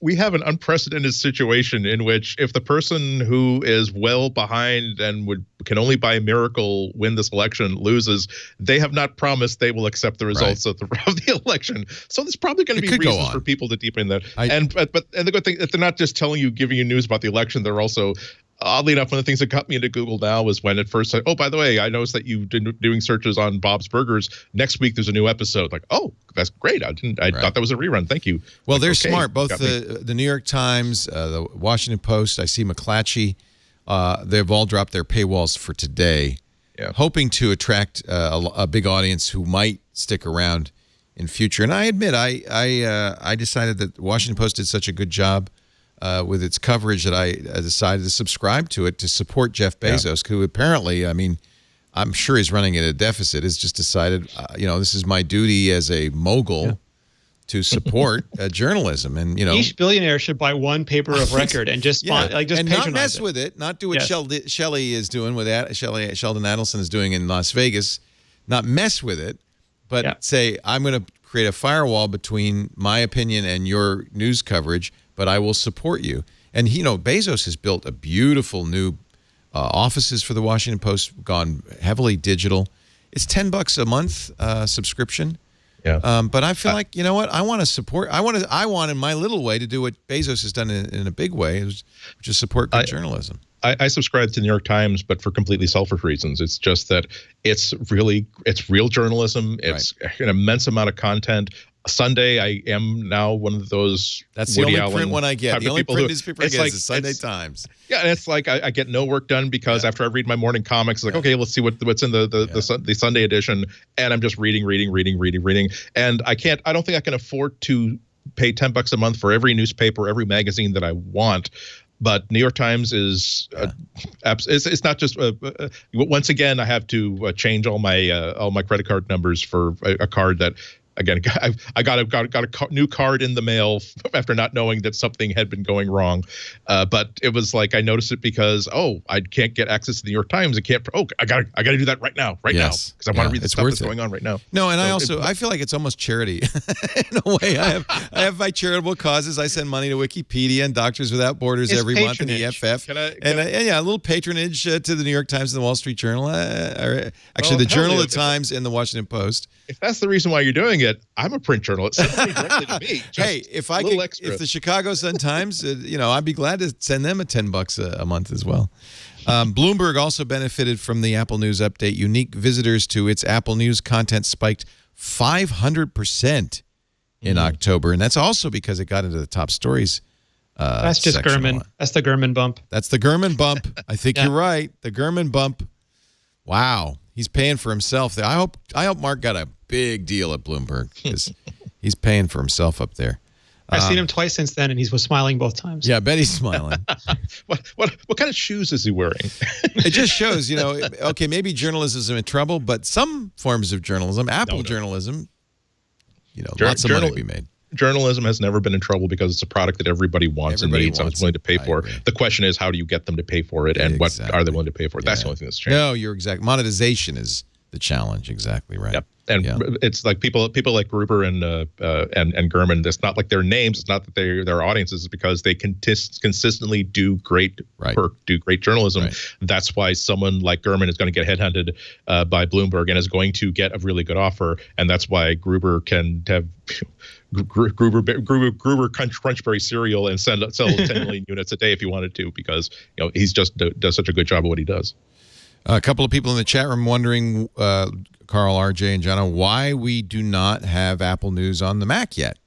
we have an unprecedented situation in which if the person who is well behind and can only by a miracle win this election loses, they have not promised they will accept the results of the election. So there's probably going to be reasons for people to deepen that. And the good thing that they're not just giving you news about the election, they're also, oddly enough, one of the things that got me into Google now was when it first said, oh, by the way, I noticed that you've been doing searches on Bob's Burgers. Next week, there's a new episode. Like, oh, that's great. I thought that was a rerun. Thank you. Well, they're smart. Both the New York Times, the Washington Post, I see McClatchy, they've all dropped their paywalls for today, hoping to attract a big audience who might stick around in future. And I admit, I decided that the Washington Post did such a good job with its coverage that I decided to subscribe to it to support Jeff Bezos, who apparently, I mean, I'm sure he's running at a deficit, has just decided, this is my duty as a mogul to support journalism. And, each billionaire should buy one paper of record and just and not mess with it, not do what Shelley is doing with Sheldon Adelson is doing in Las Vegas, not mess with it, but say, I'm going to create a firewall between my opinion and your news coverage, but I will support you. And, Bezos has built a beautiful new offices for the Washington Post, gone heavily digital. It's $10 a month subscription. Yeah. But I feel like, you know what? I want to support. I want in my little way to do what Bezos has done in a big way, which is support good journalism. I subscribe to the New York Times, but for completely selfish reasons. It's just that it's real journalism. It's an immense amount of content. Sunday, I am now one of those. That's the only print one I get. The only print newspaper I get is the Sunday Times. Yeah, and it's like I get no work done because after I read my morning comics, it's like, okay, let's see what's in the Sunday edition, and I'm just reading, and I don't think I can afford to pay $10 a month for every newspaper, every magazine that I want. But New York Times is it's not just once again I have to change all my credit card numbers for a card that Again, I got a new card in the mail after not knowing that something had been going wrong. But it was like I noticed it because I can't get access to the New York Times. I got to do that right now because I want to read the stuff that's going on right now. No, and I feel like it's almost charity in a way. I have my charitable causes. I send money to Wikipedia and Doctors Without Borders every month and the EFF. And a little patronage to the New York Times and the Wall Street Journal. Actually, the Journal of the Times and the Washington Post. If that's the reason why you're doing it, I'm a print journalist. Send money directly to me. Hey, if the Chicago Sun-Times, I'd be glad to send them $10 a month as well. Bloomberg also benefited from the Apple News update. Unique visitors to its Apple News content spiked 500% in October, and that's also because it got into the top stories. That's just Gurman. That's the Gurman bump. That's the Gurman bump. I think you're right. The Gurman bump. Wow, he's paying for himself there. I hope Mark got a big deal at Bloomberg because he's paying for himself up there. I've seen him twice since then, and he was smiling both times. Yeah, I bet he's smiling. What kind of shoes is he wearing? It just shows, okay, maybe journalism is in trouble, but some forms of journalism, Apple journalism, lots of money to be made. Journalism has never been in trouble because it's a product that everybody wants and needs and is willing to pay for. The question is, how do you get them to pay for it, and what are they willing to pay for it? That's the only thing that's changed. No, you're exact. Monetization is the challenge. Exactly right. Yep. And it's like people like Gruber and Gurman. It's not like their names. It's not that their audiences. It's because they consistently do great work, do great journalism. Right. That's why someone like Gurman is going to get headhunted by Bloomberg and is going to get a really good offer. And that's why Gruber can have Gruber Crunchberry cereal and sell 10 million units a day if he wanted to, because he's just does such a good job of what he does. A couple of people in the chat room wondering, Carl, RJ, and Jana, why we do not have Apple News on the Mac yet.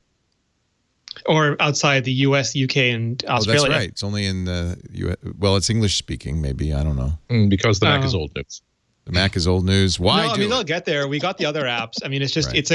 Or outside the U.S., U.K., and Australia. Oh, that's right. It's only in the U.S. Well, it's English speaking, maybe. I don't know. Because the Mac is old news. The Mac is old news. Why? No, I mean, they'll get there. We got the other apps. I mean, it's just it's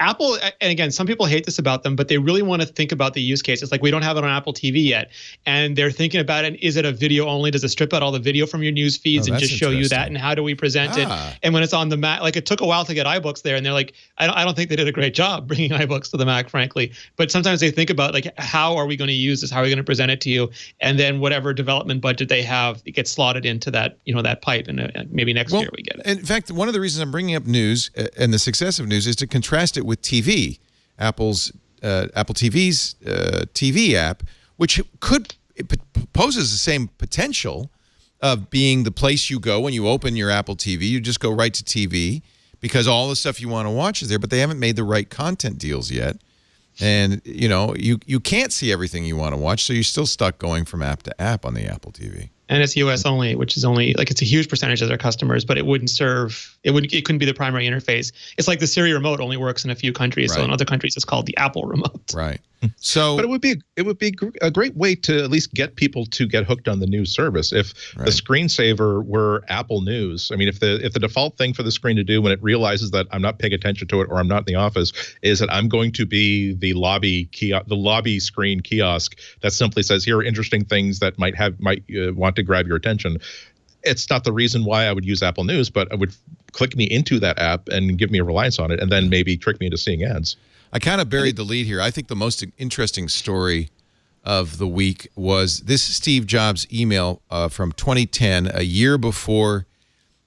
Apple. And again, some people hate this about them, but they really want to think about the use case. It's like we don't have it on Apple TV yet, and they're thinking about it. Is it a video only? Does it strip out all the video from your news feeds and just show you that? And how do we present it? And when it's on the Mac, like it took a while to get iBooks there, and they're like, I don't think they did a great job bringing iBooks to the Mac, frankly. But sometimes they think about like, how are we going to use this? How are we going to present it to you? And then whatever development budget they have, it gets slotted into that that pipe, and maybe next year we get it. In fact, one of the reasons I'm bringing up news and the success of news is to contrast it with TV. Apple TV's TV app, which poses the same potential of being the place you go when you open your Apple TV. You just go right to TV because all the stuff you want to watch is there, but they haven't made the right content deals yet. And, you can't see everything you want to watch, so you're still stuck going from app to app on the Apple TV. And it's US only, which is only it's a huge percentage of their customers, but it couldn't be the primary interface. It's like the Siri remote only works in a few countries. So in other countries it's called the Apple remote. Right. So but it would be a great way to at least get people to get hooked on the news service. If the screensaver were Apple News, I mean, if the default thing for the screen to do when it realizes that I'm not paying attention to it or I'm not in the office is that I'm going to be the lobby screen kiosk that simply says, here are interesting things that might want to grab your attention. It's not the reason why I would use Apple News, but it would click me into that app and give me a reliance on it, and then maybe trick me into seeing ads. I kind of buried the lead here. I think the most interesting story of the week was this Steve Jobs email from 2010, a year before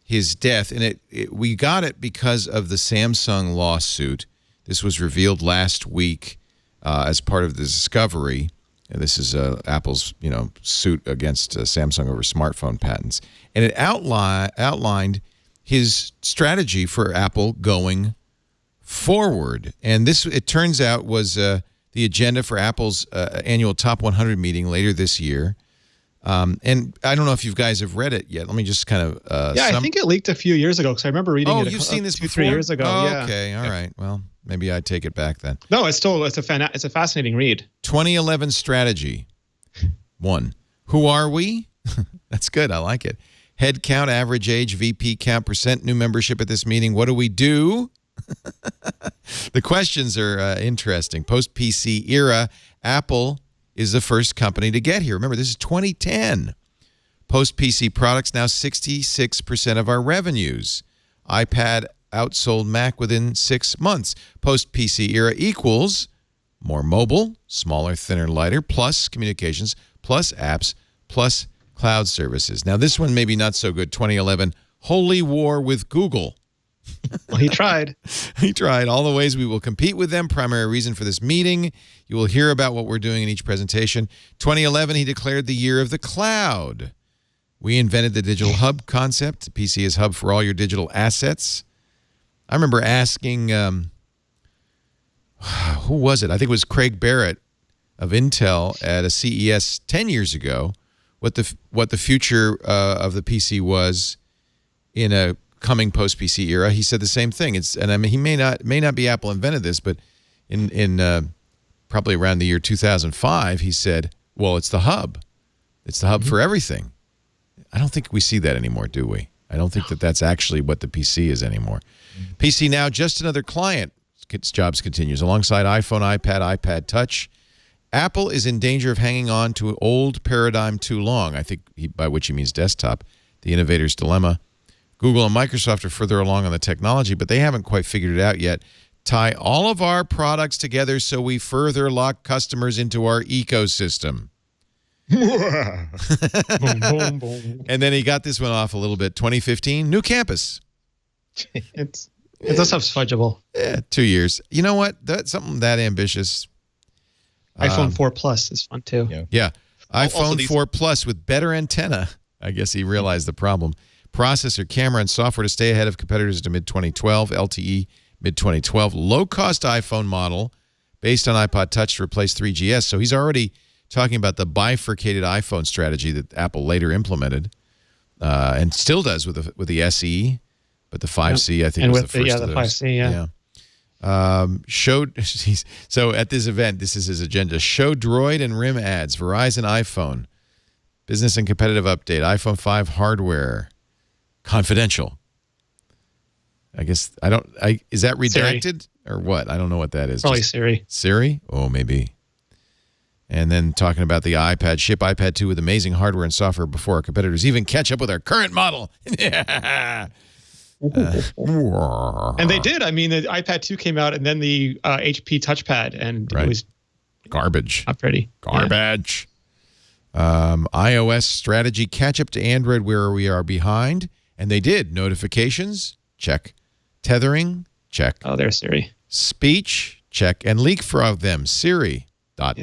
his death, and we got it because of the Samsung lawsuit. This was revealed last week as part of the discovery. And this is Apple's, suit against Samsung over smartphone patents, and it outlined his strategy for Apple going forward. And this, it turns out, was the agenda for Apple's annual Top 100 meeting later this year. And I don't know if you guys have read it yet. Let me just kind of I think it leaked a few years ago because I remember reading it. You've seen this before? 3 years ago. Oh, okay, all right. Well, maybe I take it back then. No, it's a fascinating read. 2011 strategy. 1. Who are we? That's good. I like it. Head count, average age, VP count, percent new membership at this meeting. What do we do? The questions are interesting. Post-PC era, Apple is the first company to get here. Remember, this is 2010. Post-PC products, now 66% of our revenues. iPad outsold Mac within 6 months. Post-PC era equals more mobile, smaller, thinner, lighter, plus communications, plus apps, plus cloud services. Now, this one maybe not so good. 2011, holy war with Google. Well, he tried. He tried. All the ways we will compete with them. Primary reason for this meeting. You will hear about what we're doing in each presentation. 2011, he declared the year of the cloud. We invented the digital hub concept. The PC is hub for all your digital assets. I remember asking, who was it? I think it was Craig Barrett of Intel at a CES 10 years ago, what the future of the PC was in a coming post-PC era. He said the same thing. And I mean, he may not be Apple invented this, but in probably around the year 2005, he said, well, it's the hub. It's the hub for everything. I don't think we see that anymore, do we? I don't think that that's actually what the PC is anymore. PC now, just another client. Jobs continues. Alongside iPhone, iPad, iPad Touch, Apple is in danger of hanging on to an old paradigm too long. I think by which he means desktop. The innovator's dilemma. Google and Microsoft are further along on the technology, but they haven't quite figured it out yet. Tie all of our products together so we further lock customers into our ecosystem. Boom, boom, boom. And then he got this one off a little bit. 2015, new campus. It does have fudgeable. Yeah, 2 years. You know what? That's something that ambitious. iPhone 4 Plus is fun too. Yeah. iPhone these- 4 Plus with better antenna. I guess he realized the problem. Processor, camera, and software to stay ahead of competitors to mid-2012. LTE, mid-2012. Low-cost iPhone model based on iPod Touch to replace 3GS. So he's already talking about the bifurcated iPhone strategy that Apple later implemented and still does with the SE, but the 5C I think and was with the first of the those. 5C, yeah. So at this event, this is his agenda. Show Droid and RIM ads. Verizon iPhone. Business and competitive update. iPhone 5 hardware. Confidential. I guess is that redacted or what? I don't know what that is. Probably Siri. Siri? Oh, maybe. And then talking about the iPad, ship iPad 2 with amazing hardware and software before our competitors even catch up with our current model. And they did. I mean, the iPad 2 came out, and then the HP touchpad, and Right. it was Garbage. not pretty. Garbage. iOS strategy catch up to Android where we are behind. And they did. Notifications, check. Tethering, check. Oh, there's Siri. Speech, check. And leapfrog them. Siri, ... This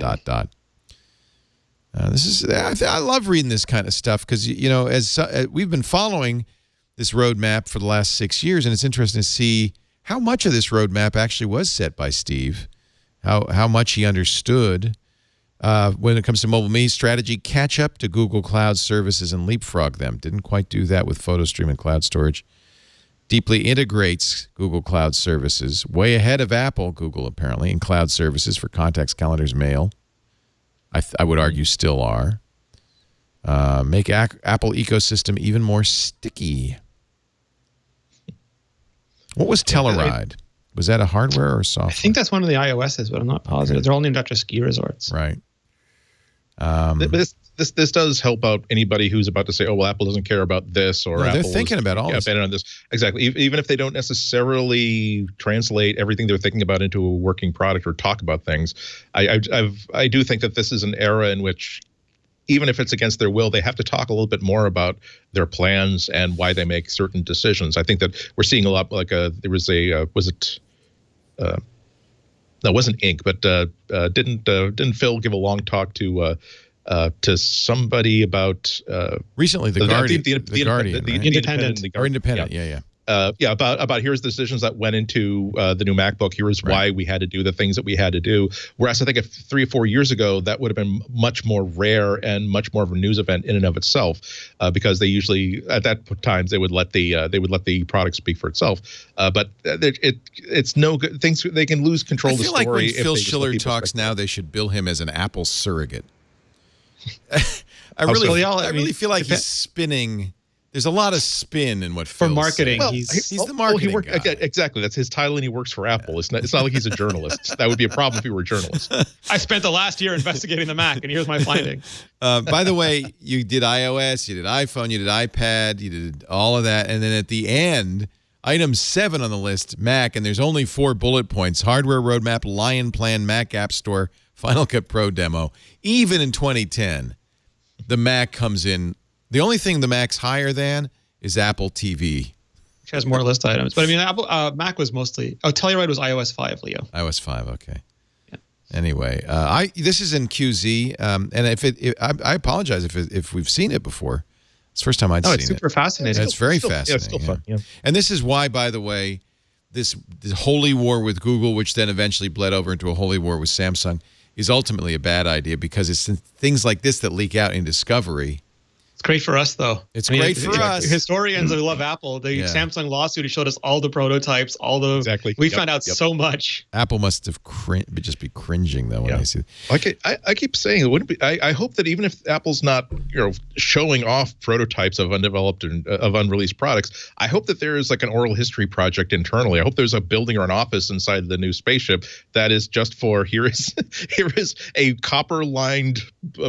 is I love reading this kind of stuff because, you know, as we've been following this roadmap for the last 6 years, and it's interesting to see how much of this roadmap actually was set by Steve, how much he understood when it comes to mobile me strategy, catch up to Google Cloud services and leapfrog them. Didn't quite do that with PhotoStream and cloud storage. Deeply integrates Google Cloud services, way ahead of Apple, Google apparently, in cloud services for contacts, calendars, mail. I would argue still are. Make Apple ecosystem even more sticky. What was Telluride? Was that a hardware or software? I think that's one of the iOSs, but I'm not positive. Okay. They're all named after ski resorts. Right. But this does help out anybody who's about to say, "Oh, well, Apple doesn't care about this," or No, they're Apple thinking about all this. on this. Exactly. Even if they don't necessarily translate everything they're thinking about into a working product or talk about things, I do think that this is an era in which, even if it's against their will, they have to talk a little bit more about their plans and why they make certain decisions. I think that we're seeing a lot like there was a no, it wasn't Inc., but didn't Phil give a long talk to somebody about Recently, the Guardian. The Guardian, right? Independent. Or Independent, yeah. About here's the decisions that went into the new MacBook. Here's why we had to do the things that we had to do. Whereas I think if 3 or 4 years ago, that would have been much more rare and much more of a news event in and of itself, because they usually at that times they would let the product speak for itself. But it's no good. Things they can lose control I of the feel story. like when if Phil they just let Schiller people talks speculate. now, they should bill him as an Apple surrogate. I so? really feel like he's spinning. There's a lot of spin in what For Phil's marketing, saying. he's the marketing guy. Exactly. That's his title, and he works for Apple. It's not like he's a journalist. That would be a problem if he were a journalist. I spent the last year investigating the Mac, and here's my finding. By the way, you did iOS, you did iPhone, you did iPad, you did all of that, and then at the end, Item 7 on the list, Mac, and there's only 4 bullet points. Hardware roadmap, Lion Plan, Mac App Store, Final Cut Pro demo. Even in 2010, the Mac comes in. The only thing the Mac's higher than is Apple TV. Which has more list items. But I mean, Mac was mostly... Oh, Telluride was iOS 5, Leo. iOS 5, okay. Yeah. Anyway, this is in QZ, and I apologize if we've seen it before. It's the first time I'd seen it. It's super fascinating. It's very fascinating. It's still fun. Yeah. And this is why, by the way, this holy war with Google, which then eventually bled over into a holy war with Samsung, is ultimately a bad idea because it's things like this that leak out in discovery. It's great for us, though. It's great for us. Historians who love Apple. The Samsung lawsuit showed us all the prototypes, all the... Exactly. We found out so much. Apple must have just be cringing, though, when I see it. I keep saying it wouldn't be... I hope that even if Apple's not showing off prototypes of undeveloped and of unreleased products, I hope that there is like an oral history project internally. I hope there's a building or an office inside the new spaceship that is just for here is a copper-lined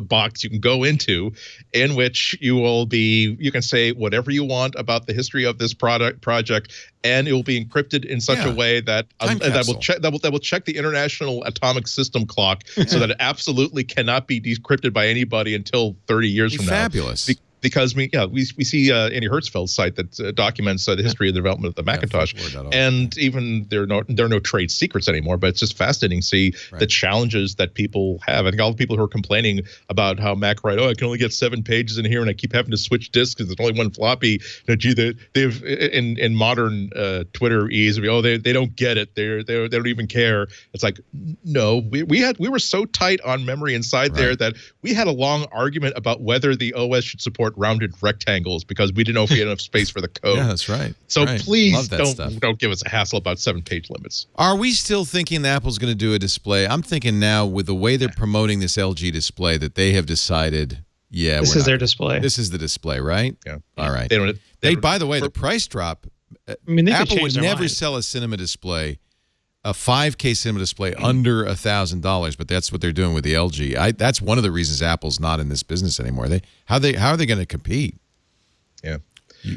box you can go into in which you can say whatever you want about the history of this project, and it will be encrypted in such a way that will check the International Atomic System clock so that it absolutely cannot be decrypted by anybody until 30 years from now. Fabulous. Because we see Andy Hertzfeld's site that documents the history of the development of the Macintosh, and even there are no trade secrets anymore. But it's just fascinating to see the challenges that people have. I think all the people who are complaining about how Mac I can only get 7 pages in here, and I keep having to switch disks because there's only one floppy. They've in modern Twitter ease. They don't get it. They don't even care. It's like no, we were so tight on memory inside there that we had a long argument about whether the OS should support rounded rectangles because we didn't know if we had enough space for the code. Yeah, that's right. So please don't give us a hassle about 7-page limits. Are we still thinking that Apple's going to do a display? I'm thinking now with the way they're promoting this LG display that they have decided, this is their display. This is the display, right? Yeah. All right. They by the way, the price drop. Apple would never sell a cinema display, a 5K cinema display under $1,000, but that's what they're doing with the LG. That's one of the reasons Apple's not in this business anymore. How are they going to compete? Yeah,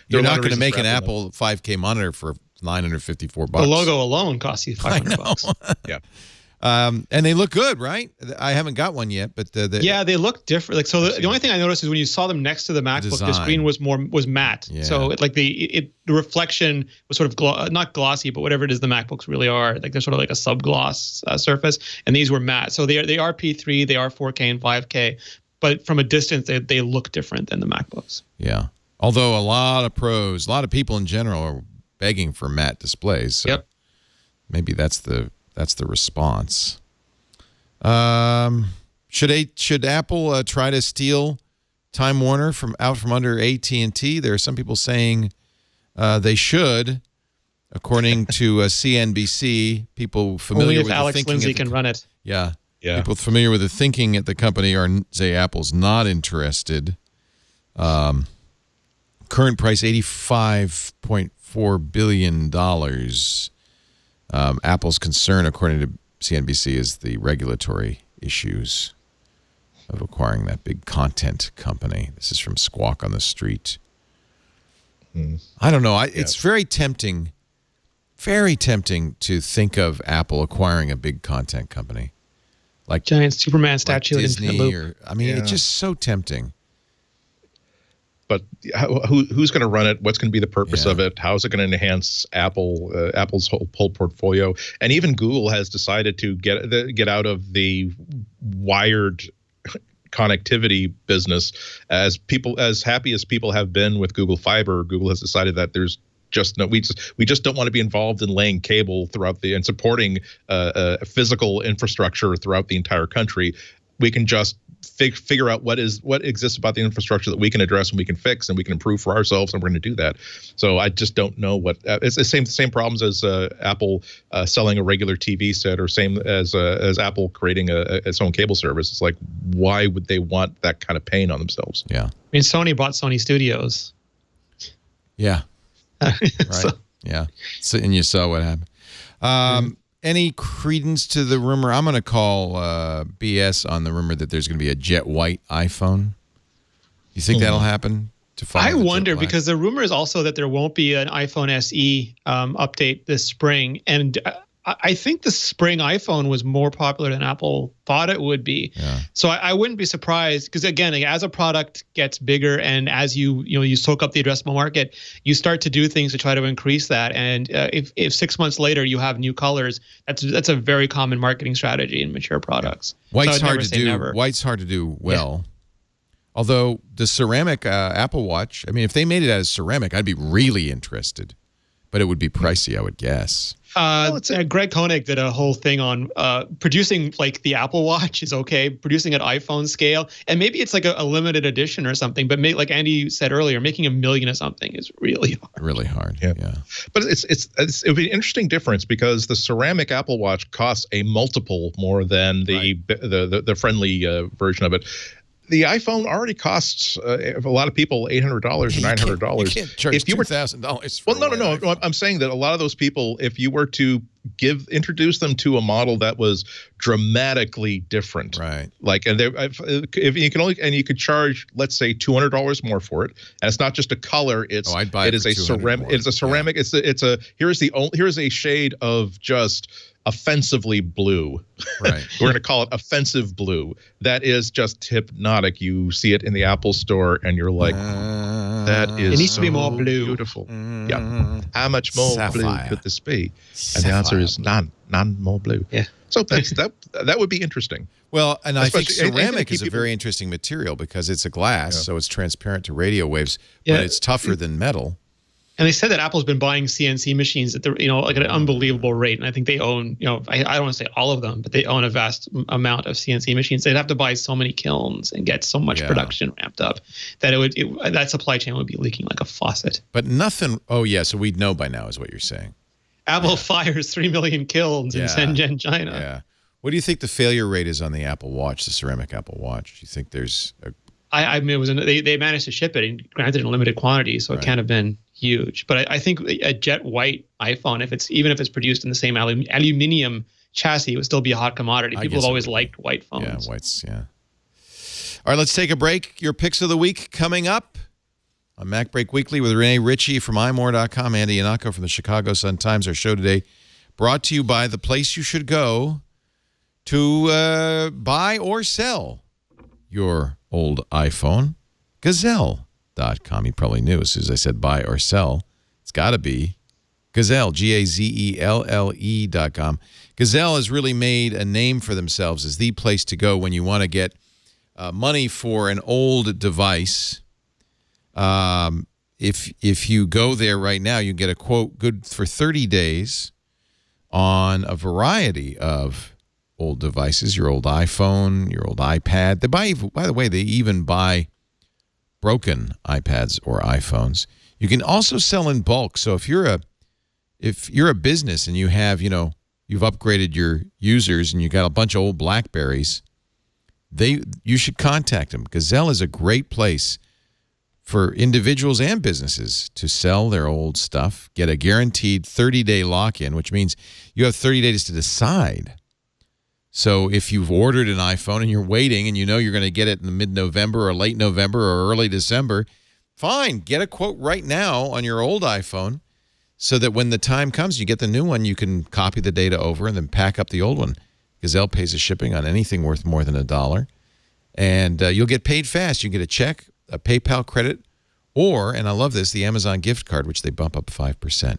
you're not going to make an Apple 5K monitor for $954. The logo alone costs you $500. Yeah. And they look good, right? I haven't got one yet, but they look different. Like the only thing I noticed is when you saw them next to the MacBook, the screen was matte. Yeah. So the reflection was sort of not glossy, but whatever it is the MacBooks really are. Like they're sort of like a sub-gloss surface, and these were matte. So they are P3, they are 4K and 5K, but from a distance they look different than the MacBooks. Yeah. Although a lot of people in general are begging for matte displays. So maybe that's the response. Should Apple try to steal Time Warner from under AT&T? There are some people saying they should, according to CNBC. People familiar with Alex the thinking Lindsay can run it. Yeah. People familiar with the thinking at the company say Apple's not interested. Current price $85.4 billion. Apple's concern, according to CNBC, is the regulatory issues of acquiring that big content company. This is from Squawk on the Street. I don't know. It's very tempting to think of Apple acquiring a big content company. Like giant Superman statue like in Disney Loop. It's just so tempting. But who's going to run it? What's going to be the purpose of it? How is it going to enhance Apple's whole portfolio? And even Google has decided to get out of the wired connectivity business. As happy as people have been with Google Fiber, Google has decided that there's just no, we just don't want to be involved in laying cable throughout and supporting physical infrastructure throughout the entire country. We can just figure out what exists about the infrastructure that we can address and we can fix and we can improve for ourselves, and we're going to do that. So I just don't know what it's the same problems as Apple selling a regular TV set, or same as Apple creating its own cable service. It's like, why would they want that kind of pain on themselves? Yeah, I mean, Sony bought Sony Studios. Yeah, right. So. Yeah, so, and you saw what happened. Any credence to the rumor? I'm going to call BS on the rumor that there's going to be a jet white iPhone. You think that'll happen? to follow I the jet wonder black. because the rumor is also that there won't be an iPhone SE update this spring, and I think the spring iPhone was more popular than Apple thought it would be. Yeah. So I wouldn't be surprised because again, as a product gets bigger and as you soak up the addressable market, you start to do things to try to increase that. And if 6 months later you have new colors, that's a very common marketing strategy in mature products. White's So I'd hard never to say do. never. White's hard to do well. Although the ceramic Apple Watch, I mean, if they made it as ceramic, I'd be really interested. But it would be pricey, I would guess. Greg Koenig did a whole thing on producing like the Apple Watch is okay, producing at iPhone scale, and maybe it's like a limited edition or something. But like Andy said earlier, making 1 million of something is really hard. Really hard. Yeah. Yeah. But it would be an interesting difference because the ceramic Apple Watch costs a multiple more than the friendly version of it. The iPhone already costs a lot of people $800 or $900. You can't charge $2,000. Well, no. I'm saying that a lot of those people, if you were to introduce them to a model that was dramatically different, Right. Like, and if you can you could charge, let's say, $200 more for it, and it's not just a color. It's I'd buy it is for a $200 ceramic. more. It's a ceramic. Yeah. Here's a shade of just offensively blue. Right. We're going to call it offensive blue. That is just hypnotic. You see it in the Apple store and you're like, that is It needs to be so more blue. beautiful. Yeah. How much more Sapphire. blue could this be? And the answer is none more blue. Yeah. So that would be interesting. Well, and I think Especially- and ceramic is a people- very interesting material because it's a glass, so it's transparent to radio waves, Yeah. but it's tougher than metal. And they said that Apple's been buying CNC machines at like an unbelievable rate. And I think they own, I don't want to say all of them, but they own a vast amount of CNC machines. They'd have to buy so many kilns and get so much production ramped up that that supply chain would be leaking like a faucet. But nothing. Oh, yeah. So we'd know by now is what you're saying. Apple fires 3 million kilns in Shenzhen, China. Yeah. What do you think the failure rate is on the Apple Watch, the ceramic Apple Watch? Do you think there's a I mean, they managed to ship it, and granted in limited quantity, so it can't have been huge. But I think a jet white iPhone, even if it's produced in the same aluminium chassis, it would still be a hot commodity. People have always liked white phones. Yeah, whites, yeah. All right, let's take a break. Your picks of the week coming up on MacBreak Weekly with Renee Ritchie from imore.com, Andy Yanako from the Chicago Sun-Times. Our show today brought to you by the place you should go to buy or sell your old iPhone, Gazelle.com. You probably knew as soon as I said buy or sell. It's got to be Gazelle, Gazelle.com. Gazelle has really made a name for themselves as the place to go when you want to get money for an old device. If you go there right now, you get a quote good for 30 days on a variety of old devices, your old iPhone, your old iPad. They buy, by the way, they even buy broken iPads or iPhones. You can also sell in bulk. So if you're a business and you have, you've upgraded your users and you got a bunch of old BlackBerries, you should contact them. Gazelle is a great place for individuals and businesses to sell their old stuff, get a guaranteed 30-day lock-in, which means you have 30 days to decide. So if you've ordered an iPhone and you're waiting and you know you're going to get it in mid-November or late November or early December, fine, get a quote right now on your old iPhone so that when the time comes, you get the new one, you can copy the data over and then pack up the old one. Gazelle pays the shipping on anything worth more than $1. And you'll get paid fast. You get a check, a PayPal credit, or, and I love this, the Amazon gift card, which they bump up 5%.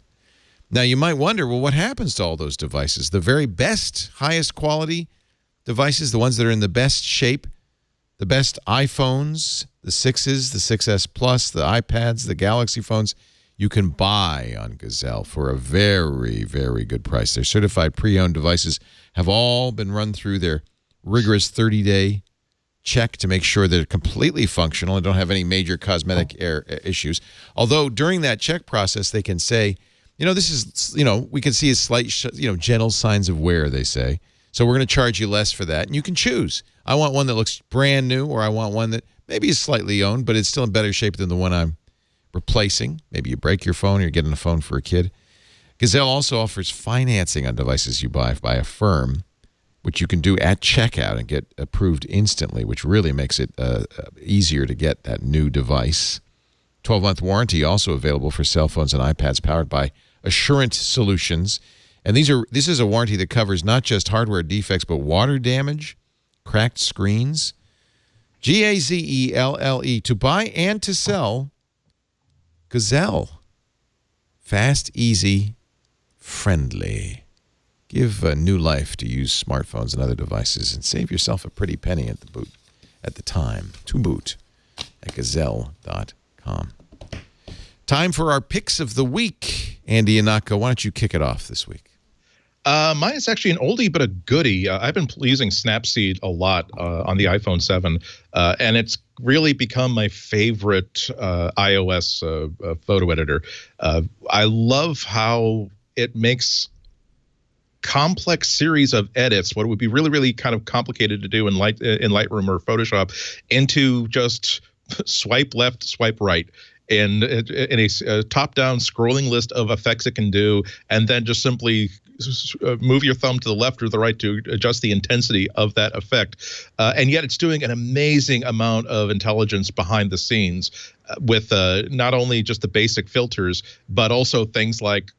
Now, you might wonder, well, what happens to all those devices? The very best, highest quality devices, the ones that are in the best shape, the best iPhones, the 6s, the 6S Plus, the iPads, the Galaxy phones, you can buy on Gazelle for a very, very good price. Their certified pre-owned devices have all been run through their rigorous 30-day check to make sure they're completely functional and don't have any major cosmetic issues. Although during that check process, they can say, this is, we can see a slight, gentle signs of wear, they say. So we're going to charge you less for that. And you can choose. I want one that looks brand new, or I want one that maybe is slightly owned, but it's still in better shape than the one I'm replacing. Maybe you break your phone or you're getting a phone for a kid. Gazelle also offers financing on devices you buy by a firm, which you can do at checkout and get approved instantly, which really makes it easier to get that new device. 12-month warranty also available for cell phones and iPads powered by Assurant Solutions. And this is a warranty that covers not just hardware defects, but water damage, cracked screens. Gazelle, to buy and to sell. Gazelle. Fast, easy, friendly. Give a new life to used smartphones and other devices and save yourself a pretty penny at the time to boot at gazelle.com. Time for our picks of the week. Andy Anaka, why don't you kick it off this week? Mine is actually an oldie but a goodie. I've been using Snapseed a lot on the iPhone 7, and it's really become my favorite iOS photo editor. I love how it makes complex series of edits, what would be really, really kind of complicated to do in Lightroom or Photoshop, into just swipe left, swipe right. In a top-down scrolling list of effects it can do, and then just simply move your thumb to the left or the right to adjust the intensity of that effect. And yet it's doing an amazing amount of intelligence behind the scenes with not only just the basic filters, but also things like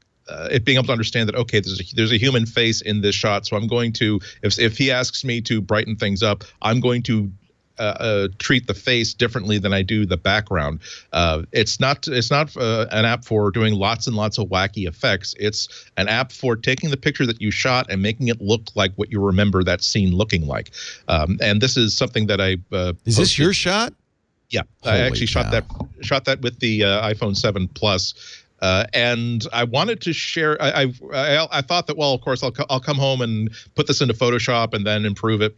it being able to understand that, okay, there's a human face in this shot, so I'm going to, if he asks me to brighten things up, I'm going to treat the face differently than I do the background. It's not an app for doing lots and lots of wacky effects. It's an app for taking the picture that you shot and making it look like what you remember that scene looking like. And this is something that I is this your shot? Yeah, Holy I actually cow. shot that with the iPhone 7 Plus. And I wanted to share. I thought that, well, of course, I'll come home and put this into Photoshop and then improve it.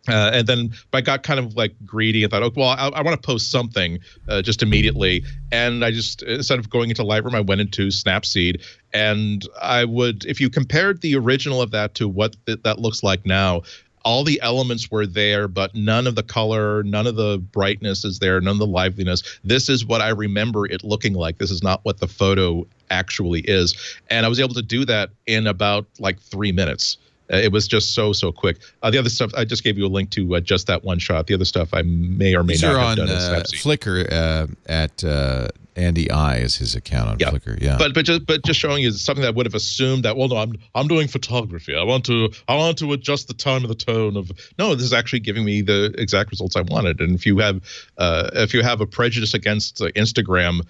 And then I got kind of like greedy and thought, oh, well, I want to post something just immediately. And I just, instead of going into Lightroom, I went into Snapseed. And if you compared the original of that to what that looks like now, all the elements were there, but none of the color, none of the brightness is there, none of the liveliness. This is what I remember it looking like. This is not what the photo actually is. And I was able to do that in about like 3 minutes. It was just so quick. The other stuff, I just gave you a link to just that one shot. The other stuff I may or may not have done in Snapseed. Flickr at Andy I is his account on Flickr. Yeah, but just showing you something that I would have assumed that, well, no, I'm doing photography. I want to adjust the tone of the tone of. No, this is actually giving me the exact results I wanted. And if you have a prejudice against Instagram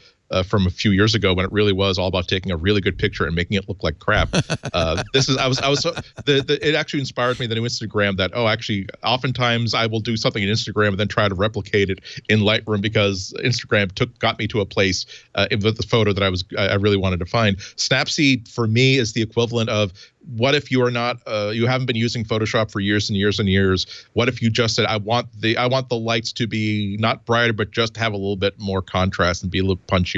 from a few years ago when it really was all about taking a really good picture and making it look like crap. It actually inspired me, the new Instagram, that, actually, oftentimes I will do something in Instagram and then try to replicate it in Lightroom because Instagram got me to a place with the photo that I really wanted to find. Snapseed for me is the equivalent of, what if you are not you haven't been using Photoshop for years and years and years? What if you just said, I want the lights to be not brighter, but just have a little bit more contrast and be a little punchier?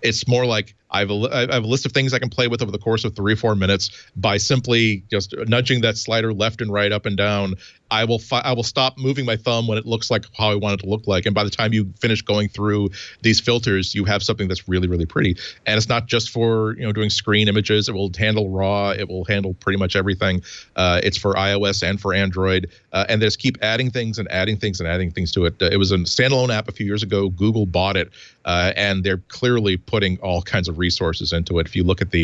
It's more like I have a list of things I can play with over the course of 3 or 4 minutes by simply just nudging that slider left and right, up and down. I will stop moving my thumb when it looks like how I want it to look like. And by the time you finish going through these filters, you have something that's really, really pretty. And it's not just for doing screen images. It will handle RAW. It will handle pretty much everything. It's for iOS and for Android. And they just keep adding things and adding things and adding things to it. It was a standalone app a few years ago. Google bought it, and they're clearly putting all kinds of resources into it. If you look at they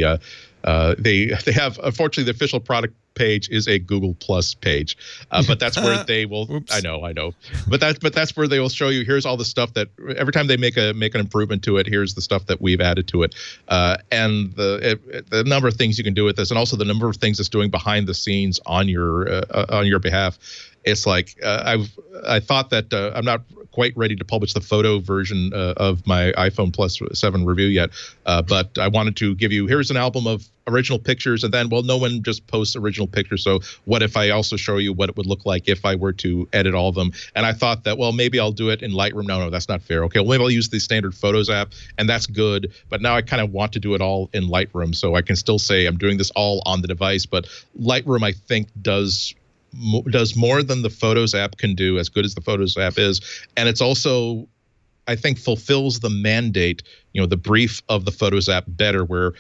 have, unfortunately, the official product page is a Google Plus page, but that's where they will. I know, but that's where they will show you. Here's all the stuff that every time they make an improvement to it. Here's the stuff that we've added to it, and the number of things you can do with this, and also the number of things it's doing behind the scenes on your behalf. It's like I thought that I'm not quite ready to publish the photo version of my iPhone Plus 7 review yet, but I wanted to give you, here's an album of original pictures, and then, well, no one just posts original pictures, so what if I also show you what it would look like if I were to edit all of them? And I thought that, well, maybe I'll do it in Lightroom. No, that's not fair. Okay, well, maybe I'll use the standard Photos app, and that's good, but now I kind of want to do it all in Lightroom, so I can still say I'm doing this all on the device, but Lightroom, I think, does more than the Photos app can do, as good as the Photos app is. And it's also, I think, fulfills the mandate, the brief of the Photos app better, where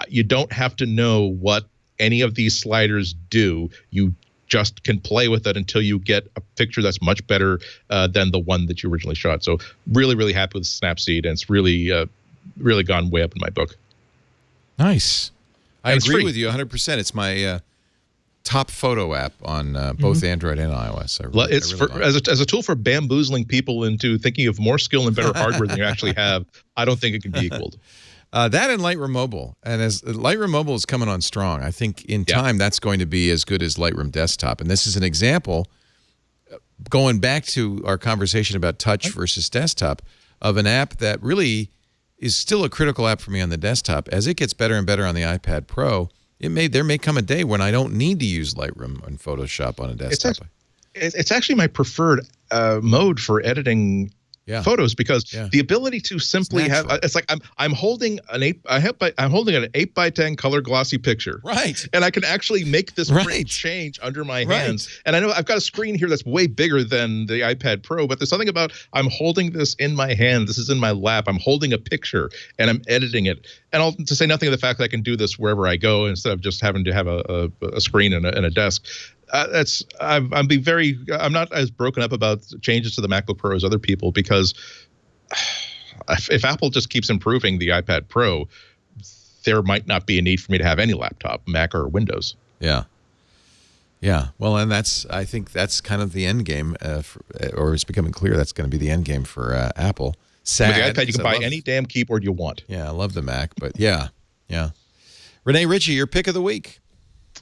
you don't have to know what any of these sliders do. You just can play with it until you get a picture that's much better than the one that you originally shot. So really, really happy with Snapseed, and it's really, really gone way up in my book. Nice. I And it's agree free. with you 100%. It's my top photo app on both Android and iOS. It's as a tool for bamboozling people into thinking of more skill and better hardware than you actually have. I don't think it can be equaled. That and Lightroom Mobile. And as Lightroom Mobile is coming on strong, I think in time that's going to be as good as Lightroom Desktop. And this is an example, going back to our conversation about touch versus desktop, of an app that really is still a critical app for me on the desktop. As it gets better and better on the iPad Pro, there may come a day when I don't need to use Lightroom and Photoshop on a desktop. It's actually my preferred mode for editing photos, because the ability to simply have it's like I'm holding an 8x10 color glossy picture, right? And I can actually make this print change under my hands. And I know I've got a screen here that's way bigger than the iPad Pro, but there's something about I'm holding this in my hand. This is in my lap. I'm holding a picture and I'm editing it. And to say nothing of the fact that I can do this wherever I go instead of just having to have a screen and a desk. I'm not as broken up about changes to the MacBook Pro as other people, because if Apple just keeps improving the iPad Pro, there might not be a need for me to have any laptop, Mac or Windows. Yeah. Well, and I think that's kind of the end game, or it's becoming clear that's going to be the end game for Apple. Sad. With the iPad, you can buy any damn keyboard you want. Yeah, I love the Mac, but yeah. Renee Ritchie, your pick of the week.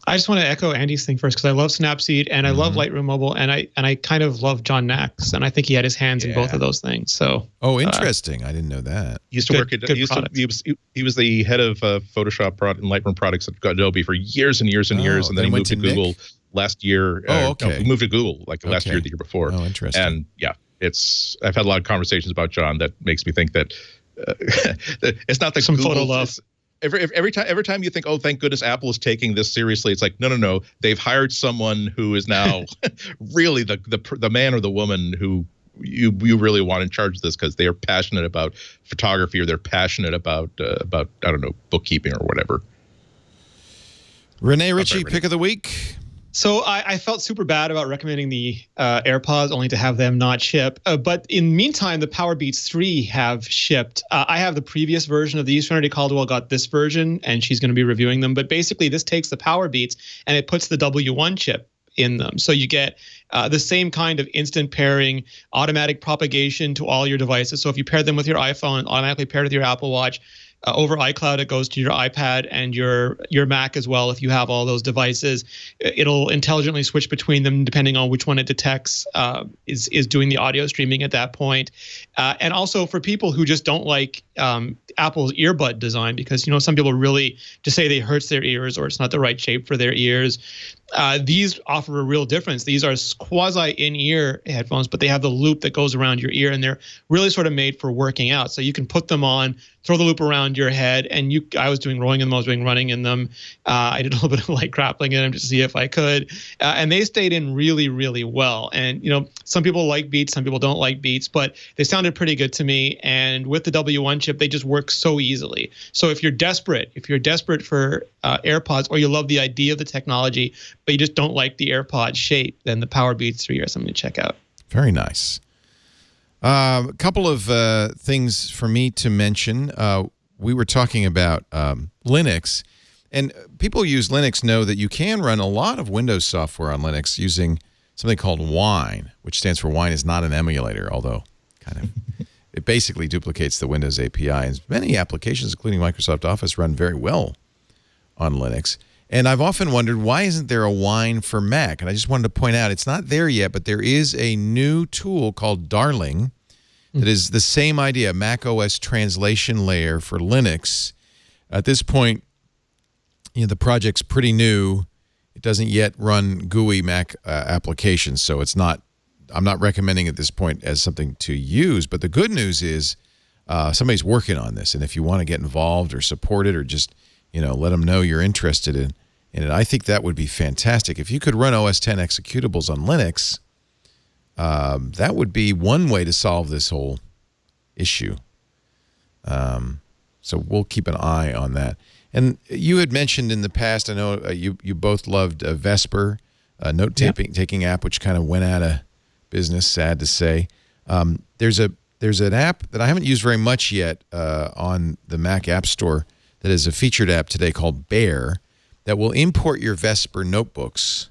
I just want to echo Andy's thing first, because I love Snapseed and I love Lightroom Mobile, and I kind of love John Nax, and I think he had his hands in both of those things. So interesting. I didn't know that. He used to work at he was the head of Photoshop and Lightroom products at Adobe for years and years and years, and then he moved to Google last year. He moved to Google last year, the year before. Oh, interesting. And I've had a lot of conversations about John that makes me think that it's not that some Google, photo love. Every time you think, oh, thank goodness Apple is taking this seriously, it's like, no. They've hired someone who is now really the man or the woman who you really want in charge of this, because they are passionate about photography, or they're passionate about I don't know, bookkeeping or whatever. Renee Ritchie, pick of the week. So I felt super bad about recommending the AirPods, only to have them not ship. But in the meantime, the Power Beats 3 have shipped. I have the previous version of these. Trinity Caldwell got this version, and she's going to be reviewing them. But basically, this takes the Power Beats and it puts the W1 chip in them. So you get the same kind of instant pairing, automatic propagation to all your devices. So if you pair them with your iPhone, automatically paired with your Apple Watch, over iCloud, it goes to your iPad and your Mac as well. If you have all those devices, it'll intelligently switch between them depending on which one it detects is doing the audio streaming at that point. And also for people who just don't like Apple's earbud design, because some people really just say they hurts their ears or it's not the right shape for their ears. These offer a real difference. These are quasi in-ear headphones, but they have the loop that goes around your ear, and they're really sort of made for working out. So you can put them on, throw the loop around your head, and I was doing rowing in them, I was doing running in them. I did a little bit of light grappling in them just to see if I could, and they stayed in really, really well. And some people like Beats, some people don't like Beats, but they sounded pretty good to me. And with the W1 chip, they just work so easily. So if you're desperate for AirPods, or you love the idea of the technology, but you just don't like the AirPod shape, then the Power Beats 3 are something to check out. Very nice. A couple of things for me to mention. We were talking about Linux, and people who use Linux know that you can run a lot of Windows software on Linux using something called Wine, which stands for Wine is not an emulator, although kind of it basically duplicates the Windows API. And many applications, including Microsoft Office, run very well on Linux. And I've often wondered, why isn't there a Wine for Mac? And I just wanted to point out, it's not there yet, but there is a new tool called Darling that is the same idea, Mac OS translation layer for Linux. At this point, the project's pretty new. It doesn't yet run GUI Mac applications, so I'm not recommending at this point as something to use. But the good news is somebody's working on this, and if you want to get involved or support it, or just let them know you're interested in it, I think that would be fantastic. If you could run OS X executables on Linux, that would be one way to solve this whole issue. So we'll keep an eye on that. And you had mentioned in the past, I know you both loved Vesper. taking app, which kind of went out of business, sad to say. There's an app that I haven't used very much yet on the Mac App Store that is a featured app today called Bear that will import your Vesper notebooks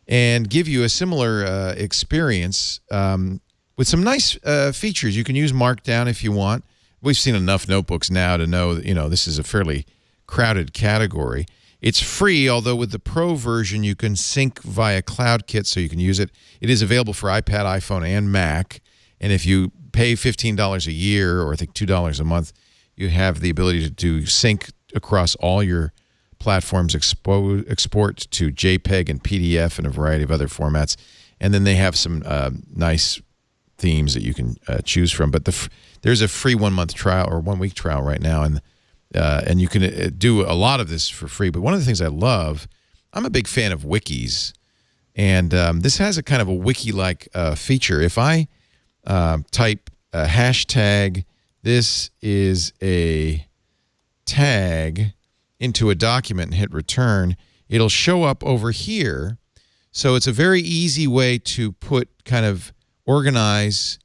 and give you a similar experience with some nice features. You can use Markdown if you want. We've seen enough notebooks now to know that, this is a fairly crowded category. It's free, although with the Pro version, you can sync via CloudKit, so you can use it. It is available for iPad, iPhone, and Mac. And if you pay $15 a year, or I think $2 a month, you have the ability to do sync across all your platforms, export to JPEG and PDF and a variety of other formats. And then they have some nice themes that you can choose from. But there's a free 1-month trial or 1-week trial right now, and you can do a lot of this for free. But one of the things I love, I'm a big fan of wikis, and this has a kind of a wiki-like feature. If I type a hashtag, this is a tag, into a document and hit return, it'll show up over here. So it's a very easy way to organize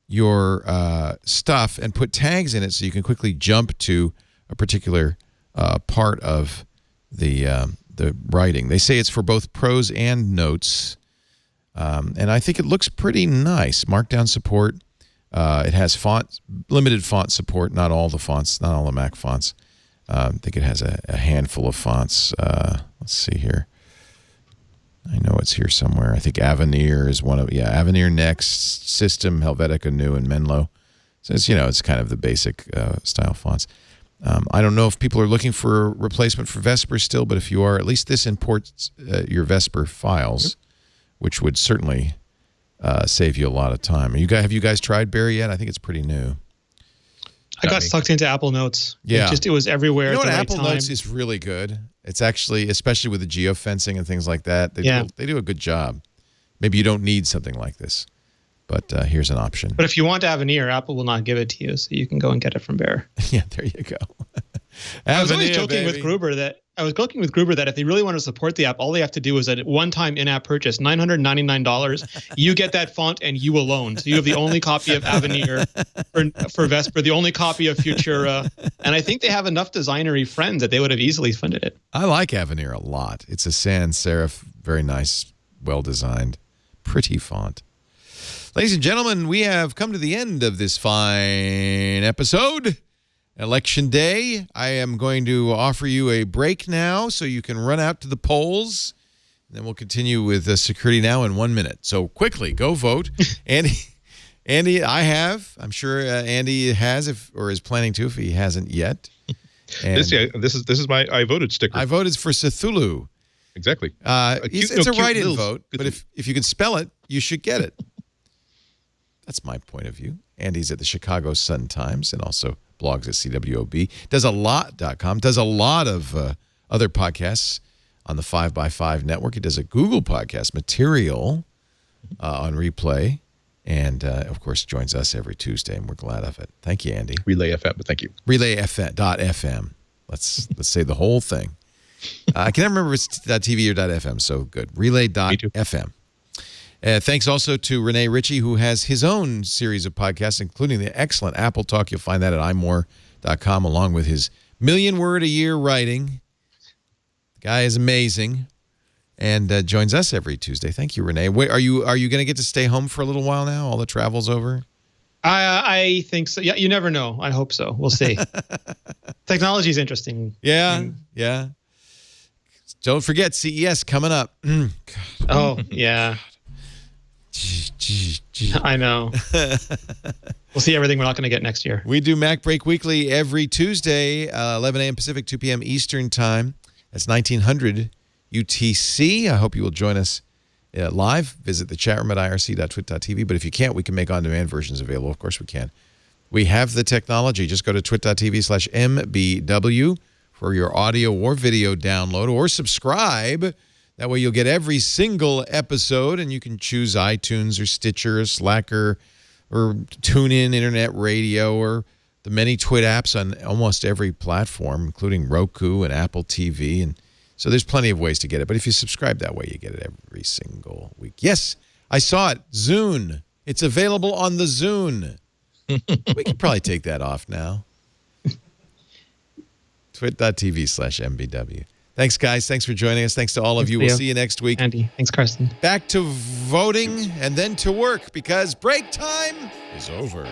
your stuff and put tags in it so you can quickly jump to a particular part of the writing. They say it's for both prose and notes, and I think it looks pretty nice. Markdown support. It has limited font support, not all the fonts, not all the Mac fonts. I think it has a handful of fonts. Let's see here. I know it's here somewhere. I think Avenir is one of, Avenir, Next, System, Helvetica, New, and Menlo. So it's kind of the basic style fonts. I don't know if people are looking for a replacement for Vesper still, but if you are, at least this imports your Vesper files, which would certainly save you a lot of time. Have you guys tried Bear yet? I think it's pretty new. I got sucked into Apple Notes. Yeah. It was everywhere at the right Apple time. Notes is really good. It's actually, especially with the geofencing and things like that, they do a good job. Maybe you don't need something like this, but here's an option. But if you want Avenir, Apple will not give it to you, so you can go and get it from Bear. Yeah, there you go. I was always joking with Gruber that if they really want to support the app, all they have to do is a one-time in-app purchase, $999. You get that font and you alone. So you have the only copy of Avenir for Vesper, the only copy of Futura, and I think they have enough designery friends that they would have easily funded it. I like Avenir a lot. It's a sans serif, very nice, well-designed, pretty font. Ladies and gentlemen, we have come to the end of this fine episode. Election Day. I am going to offer you a break now so you can run out to the polls. And then we'll continue with Security Now in 1 minute. So quickly, go vote. Andy, I have. I'm sure Andy has, or is planning to, if he hasn't yet. And this is my I voted sticker. I voted for Cthulhu. Exactly. It's a write-in vote, but if you can spell it, you should get it. That's my point of view. Andy's at the Chicago Sun-Times and also blogs at CWOB. Does a lot.com. Does a lot of other podcasts on the 5x5 network. He does a Google podcast, Material, on replay. And, of course, joins us every Tuesday, and we're glad of it. Thank you, Andy. Relay FM, but thank you. Relay.fm. Let's say the whole thing. I can't remember if it's .tv or .fm, so good. Relay.fm. Thanks also to Renee Ritchie, who has his own series of podcasts, including the excellent Apple Talk. You'll find that at imore.com, along with his million-word-a-year writing. The guy is amazing, and joins us every Tuesday. Thank you, Renee. Wait, are you going to get to stay home for a little while now? All the travel's over? I think so. Yeah, you never know. I hope so. We'll see. Technology is interesting. Yeah. Don't forget CES coming up. Oh, yeah. I know. We'll see everything we're not going to get next year. We do MacBreak Weekly every Tuesday, 11 a.m. Pacific, 2 p.m. Eastern Time. That's 1900 UTC. I hope you will join us live. Visit the chat room at irc.twit.tv. But if you can't, we can make on-demand versions available. Of course we can. We have the technology. Just go to twit.tv/MBW for your audio or video download, or subscribe. That way you'll get every single episode, and you can choose iTunes or Stitcher or Slacker or TuneIn, Internet Radio, or the many Twit apps on almost every platform, including Roku and Apple TV. And So there's plenty of ways to get it. But if you subscribe that way, you get it every single week. Yes, I saw it. Zune. It's available on the Zune. We could probably take that off now. Twit.tv/MBW. Thanks, guys. Thanks for joining us. Thanks to all of you. We'll see you next week. Andy. Thanks, Carson. Back to voting and then to work because break time is over.